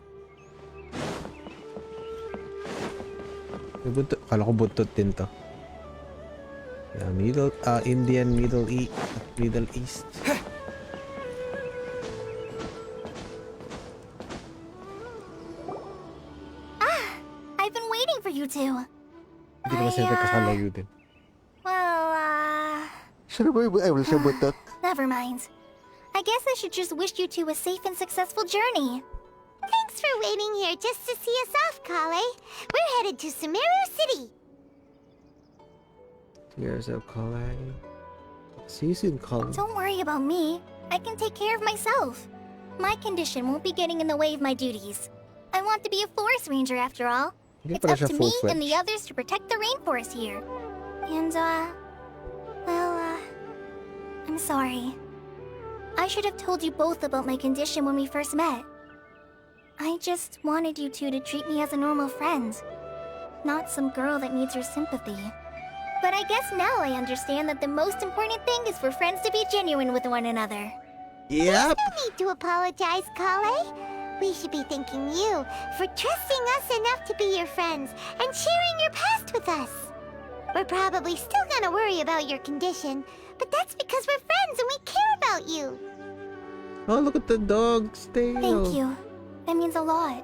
Kala ko buntot din to. Yeah, Indian Middle East. I've been waiting for you two. Hindi naman sila kakalayo din. Well, never mind. I guess I should just wish you two a safe and successful journey. Thanks for waiting here just to see us off, Kale. We're headed to Sumeru City. Tears of Kale. See you soon, Kale. Don't worry about me. I can take care of myself. My condition won't be getting in the way of my duties. I want to be a forest ranger after all. It's up to me and the others to protect the rainforest here. And, I'm sorry. I should have told you both about my condition when we first met. I just wanted you two to treat me as a normal friend, not some girl that needs your sympathy. But I guess now I understand that the most important thing is for friends to be genuine with one another. Yep. There's no need to apologize, Kale. We should be thanking you for trusting us enough to be your friends and sharing your past with us. We're probably still gonna worry about your condition, but that's because we're friends and we care about you. Oh, look at the dog's tail. Thank you. That means a lot.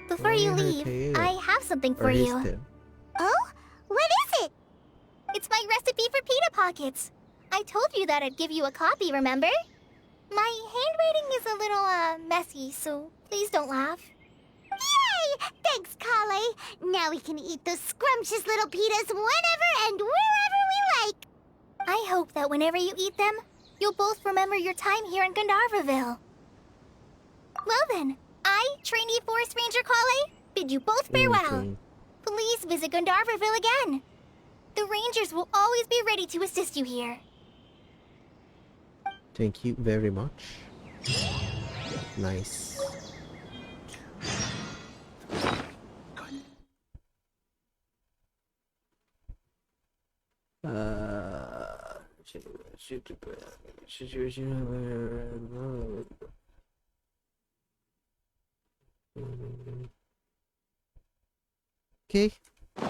Before you leave, I have something for you. Oh? What is it? It's my recipe for pita pockets. I told you that I'd give you a copy, remember? My handwriting is a little, messy, so please don't laugh. Yay! Thanks, Kale. Now we can eat those scrumptious little pitas whenever and wherever we like. I hope that whenever you eat them, you'll both remember your time here in Gandharvaville. Well then, I, trainee Forest Ranger Kale, bid you both farewell. Please visit Gandharvaville again. The Rangers will always be ready to assist you here. Thank you very much. Nice. Okay. I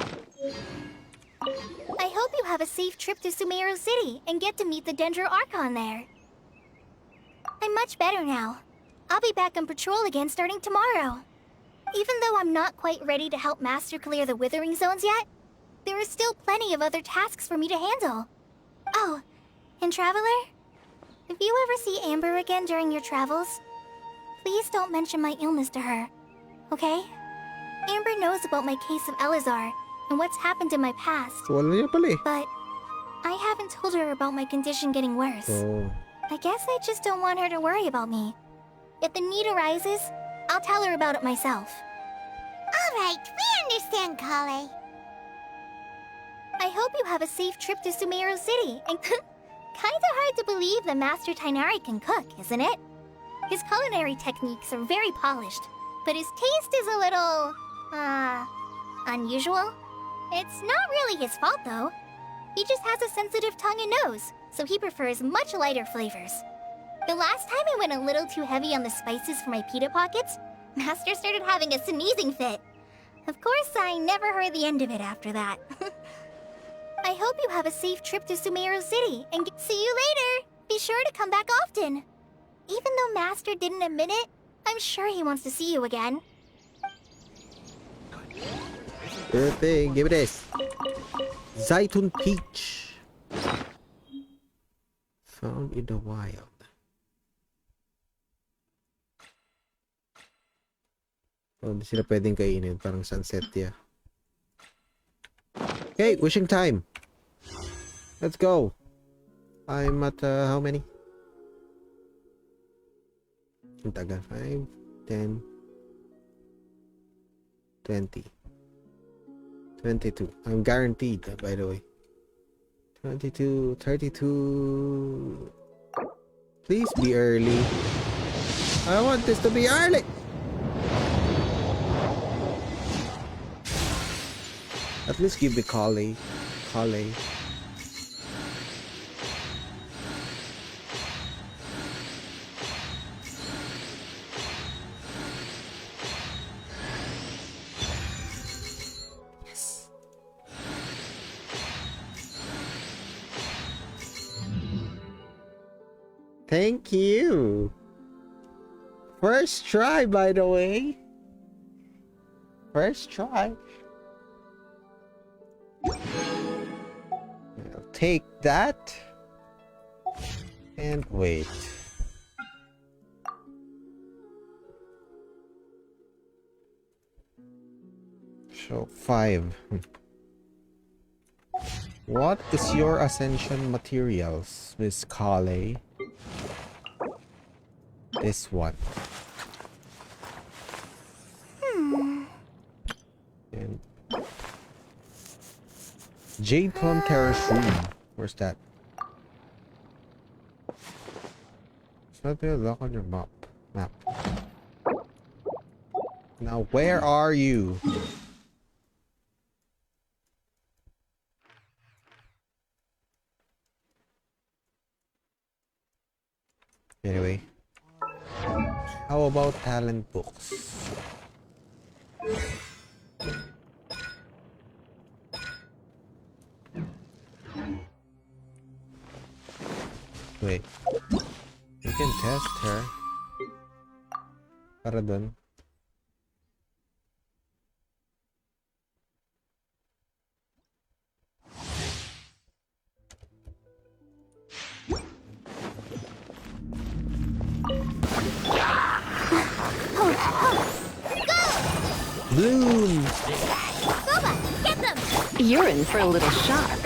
hope you have a safe trip to Sumeru City and get to meet the Dendro Archon there. I'm much better now. I'll be back on patrol again starting tomorrow. Even though I'm not quite ready to help Master clear the Withering Zones yet, there are still plenty of other tasks for me to handle. Oh, and Traveler, if you ever see Amber again during your travels, please don't mention my illness to her, okay? Amber knows about my case of Elazar and what's happened in my past. But I haven't told her about my condition getting worse. Oh. I guess I just don't want her to worry about me. If the need arises, I'll tell her about it myself. Alright, we understand, Kale. I hope you have a safe trip to Sumeru City. And kinda hard to believe that Master Tighnari can cook, isn't it? His culinary techniques are very polished, but his taste is a little... unusual. It's not really his fault, though. He just has a sensitive tongue and nose, so he prefers much lighter flavors. The last time I went a little too heavy on the spices for my pita pockets, Master started having a sneezing fit. Of course, I never heard the end of it after that. I hope you have a safe trip to Sumeru City, and see you later! Be sure to come back often. Even though Master didn't admit it, I'm sure he wants to see you again. Good thing. Give me this. Zaitun Peach. Found in the wild. Oh, hindi sila pwedeng kainin. Parang sunset, yeah. Okay, wishing time. Let's go. I'm at how many? Ang tagal. 5, 10, 20, 22. I'm guaranteed, by the way. 22, 32. Please be early. I want this to be early. At least give me Kale. Kale. Yes. Thank you. First try, by the way. First try. I'll take that and wait. So 5. What is your ascension materials, Miss Kale? This one. And Jade Plum Terrace Room. Where's that? It's not there. Look on your map. Now, where are you? Anyway, how about talent books? Wait, you can test her. Para dun. Bloom! Boba, get them! You're in for a little shock.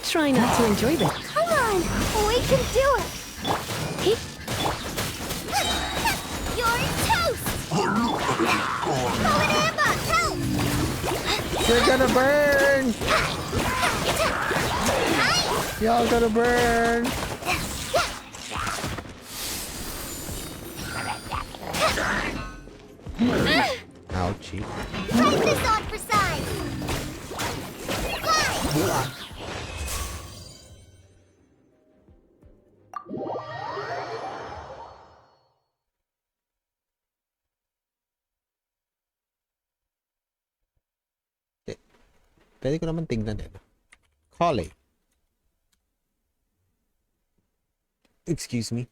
Try not to enjoy this. Come on! We can do it! You're toast! Colin Amber, help! You're gonna burn! Y'all gonna burn! Ouchie. Price this on for size! Fly! Pwede ko naman tingnan eh. Collie. Excuse me.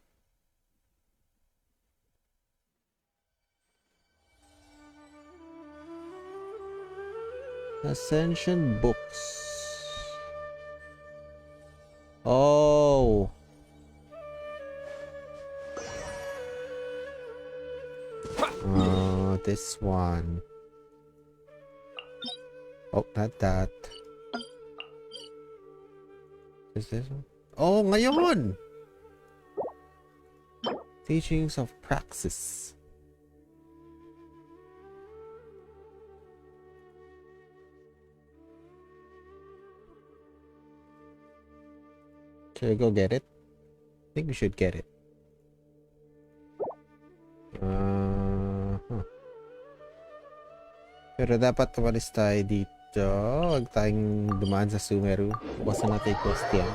Ascension books. Oh. Oh, this one. Oh, not that. Is this one? Oh, ngayon! Teachings of Praxis. Should I go get it? I think we should get it. Pero dapat tumalis tayo dito. Huwag tayong dumaan sa Sumeru. Bukasan natin yung quest yan.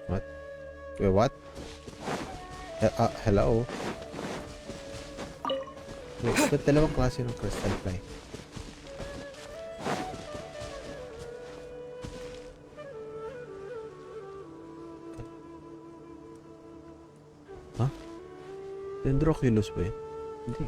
What? Wait, what? Hello? Wait, ba't dalawang klase ng crystal fly? Huh? Dendroculus ba yun? Hindi.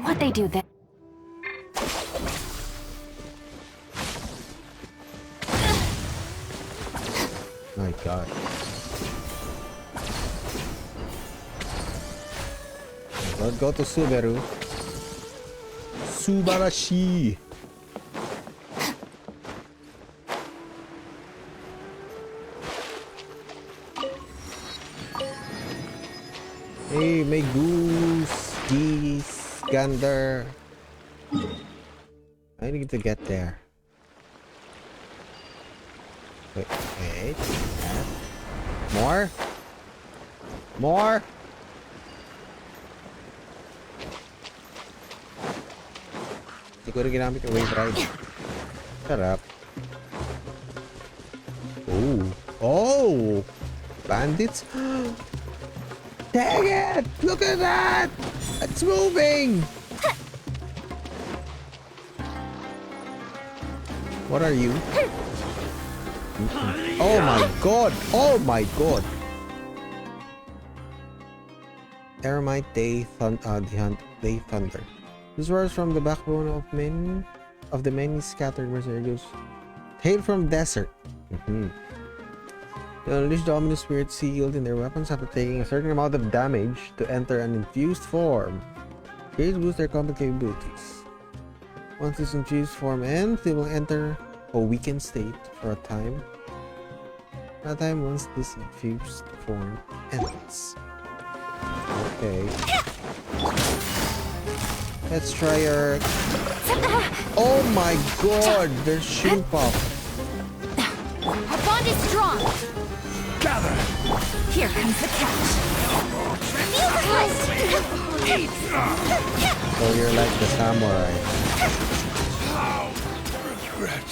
What they do then? My God. Let's go to Sumeru. Subarashi. Hey, may goose, geese, gander. I need to get there. Wait. More? More? Hindi ko rin ginamit yung wave ride. Shut up. Oh! Bandits? Dang it! Look at that! It's moving! What are you? Oh my god! Oh my god! Eremite Day Thunder. This was from the backbone of the many scattered mercenaries. Hail from desert. They unleash the ominous spirit sealed in their weapons after taking a certain amount of damage to enter an infused form. These boost their combat capabilities. Once this infused form ends, they will enter a weakened state for a time. Once this infused form ends. Okay. Let's try our... Oh my god! There's shoe pop. Our bond is strong. Gather. Here comes the catch. So you're like the samurai. Regret.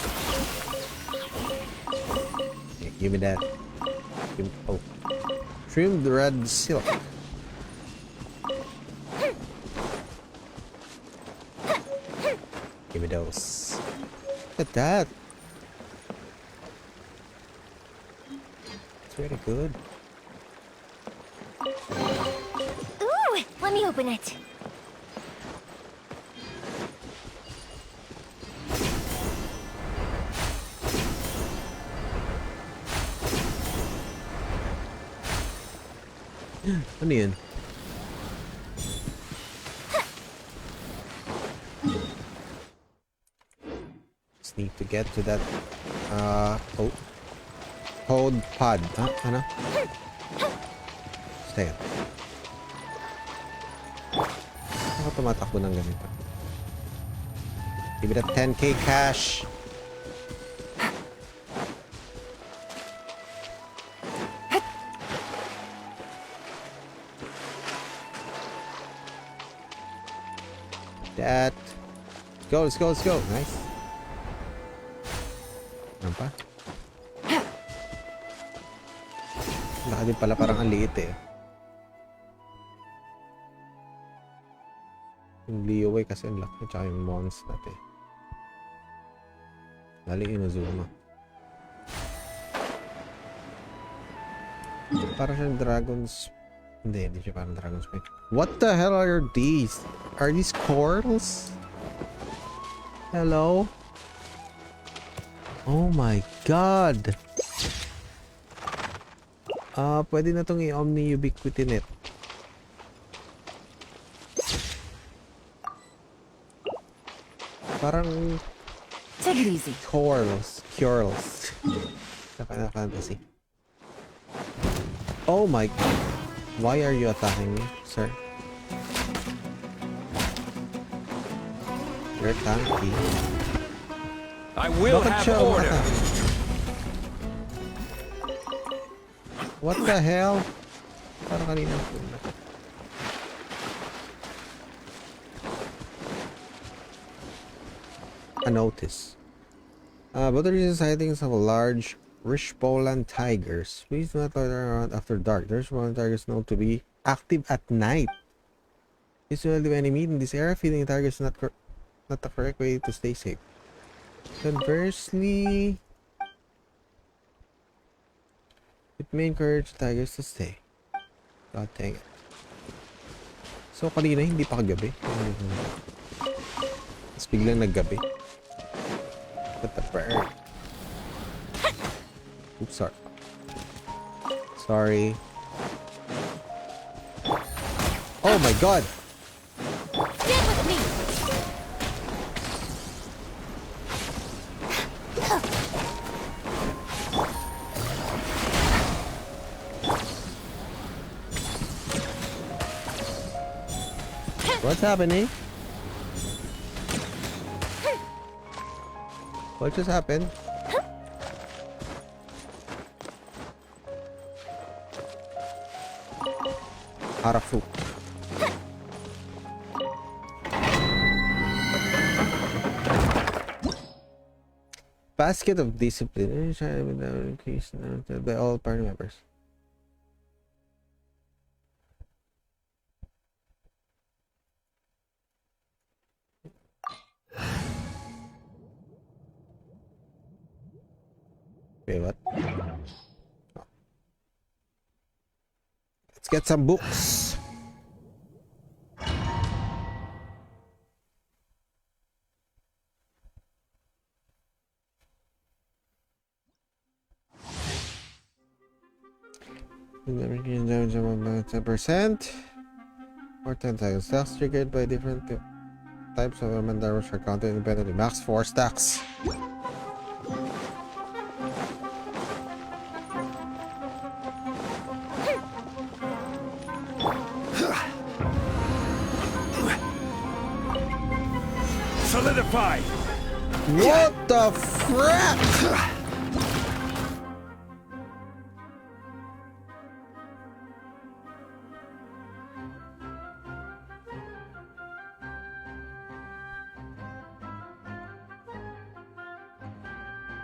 Yeah, give me that. Oh. Trimmed red silk. Give me those. Look at that. It's very good. Ooh, let me open it. Ano yun? Just need to get to that hold pod. Ano? Stay. Ako tumatakbo ng ganito. Give me that 10k cash. that. Let's go. Nice. Ano pa? Laki din pala, parang ang liit eh. Yung Leeway kasi ang laki, tsaka yung Mons natin. Lali Inazuma. Parang siyang Dragon's... Hindi siya parang Dragon's Spike. What the hell are these? Are these corals? Hello? Oh my god! Pwede na itong i-Omni Ubiquity Net. Parang... Take it easy. Corals. Final Fantasy. Oh my... Why are you attacking me, sir? You're tanky. I will have order. What the hell? Parang kanina. A notice. But the recent sightings of a large Rishpolan tigers. Please do not loiter around after dark. The Rishpolan tigers known to be active at night. Usually when you meet in this area, feeding tigers is not the correct way to stay safe. Conversely, it may encourage tigers to stay. God dang it. So kanina hindi pa kagabi. Tapos biglang naggabi. What the bird? Oops, sorry. Oh my god! Get with me! What's happening? What just happened? Harafu. Basket of discipline. Increase by all party members. Okay, what? Let's get some books. Damage about 10% or 10 seconds. Stacks triggered by different types of elemental damage are counted independently. Max 4 stacks. Solidify! What the frick?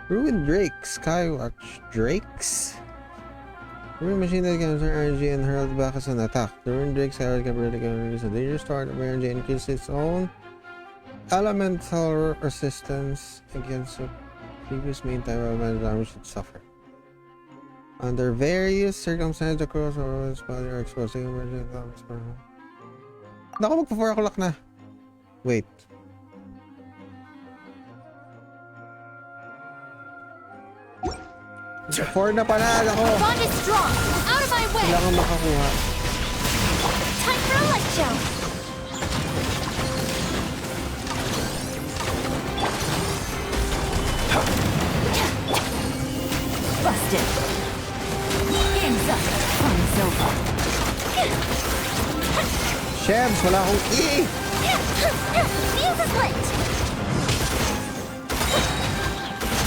Ruined Drakes, Skywatch Drakes. Ruined machine that can turn energy and hurl back as an attack. The Ruined Drake Skywatch can release a dangerous start of energy and increase its own elemental resistance against the previous main type of elemental damage it suffered. Under various circumstances, the cross or its body are exposing emerging damage. Naku, magpa-4 o'clock na. Wait. Four na pala ako. Bond is strong. Out of my way. Kailangan makakuha. Time for a light show. Busted. Game's up. Fun's over. Shams, wala akong E. Fuse is lit.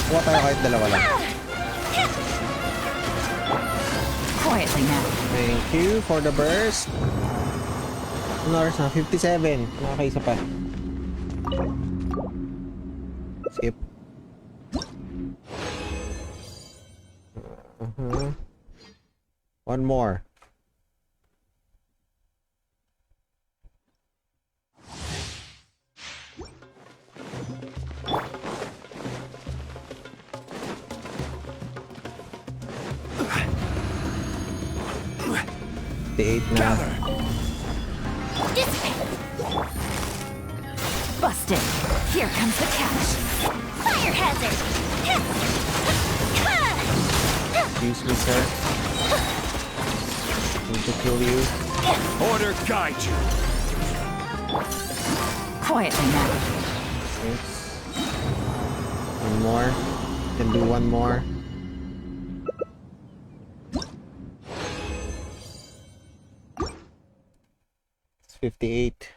Kuha tayo kahit dalawa lang. Quietly now. Thank you for the burst. Ano oras na? 57. Nakakaisa pa. Skip. One more. The 8 now. Busted. Here comes the catch. Fire hazard! Excuse me, sir. Need to kill you. Order guide you. Quietly now. Thanks. One more. Can do one more. It's 58.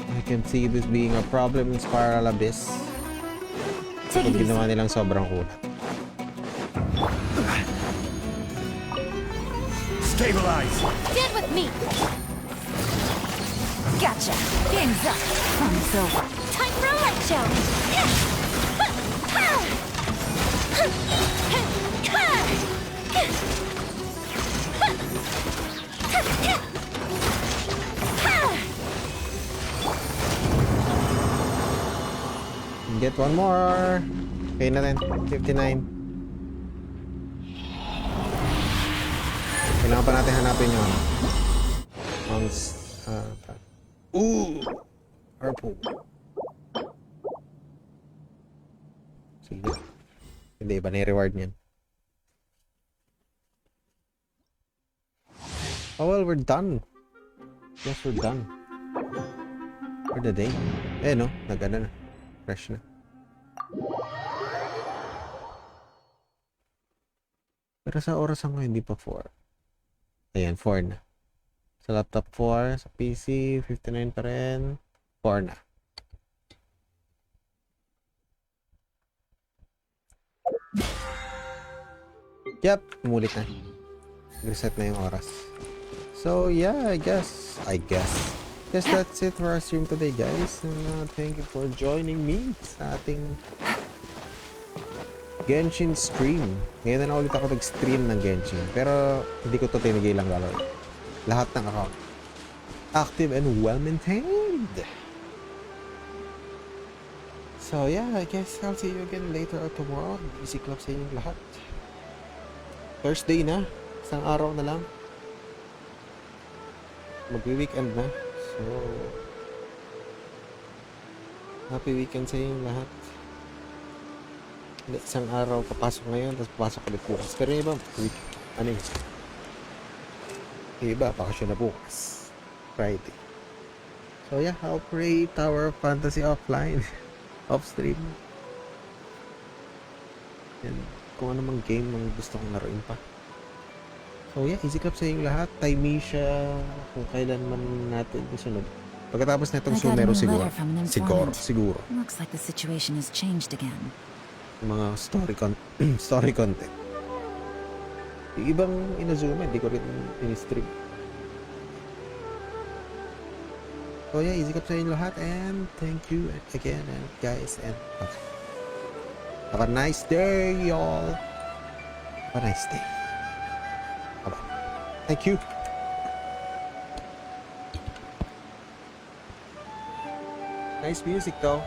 I can see this being a problem in Spiral Abyss. Pag ginawa nilang sobrang kulat. Stabilize. Get with me! Gotcha. Game's up. Fun's over. Time for a light show! Get one more. Okay na rin. 59. Kailangan pa natin hanapin yun. Purple. Sige. Hindi ba na-reward niyan? Oh well, we're done. Yes, we're done. For the day. Eh no, nag-ano na. Fresh na. Pero sa oras ako hindi pa 4. Ayan, 4 na. Sa laptop 4, sa PC 59 pa rin. 4 na. Yep, umulit na. Reset na yung oras. So yeah, I guess that's it for our stream today, guys. And thank you for joining me sa ating Genshin stream. Ngayon na ulit ako nag-stream ng Genshin. Pero hindi ko to tinigilang gagawin. Lahat ng account active and well-maintained. So yeah, I guess I'll see you again later or tomorrow. Easy club sa inyong lahat. Thursday na. Isang araw na lang. Mag-weekend na. So happy weekend sa inyong lahat. Isang araw papasok ngayon, tapos papasok ulit bukas. Pero yung iba, ano yun? Yung iba, bakasyon na bukas. Friday. So yeah, I'll play Tower of Fantasy offline. Off stream. And kung ano mang game ang gusto kong laruin pa. So yeah, easy club sa inyong lahat. Time siya kung kailan man natin isunod. Pagkatapos na itong Sumeru siguro. Looks like the situation has changed again. Mga story content. Yung ibang inazoom, hindi ko rin in-stream. So yeah, easy cup sa inyo lahat and thank you again and guys and have a nice day, y'all. Have a nice day. Bye-bye. Thank you. Nice music though.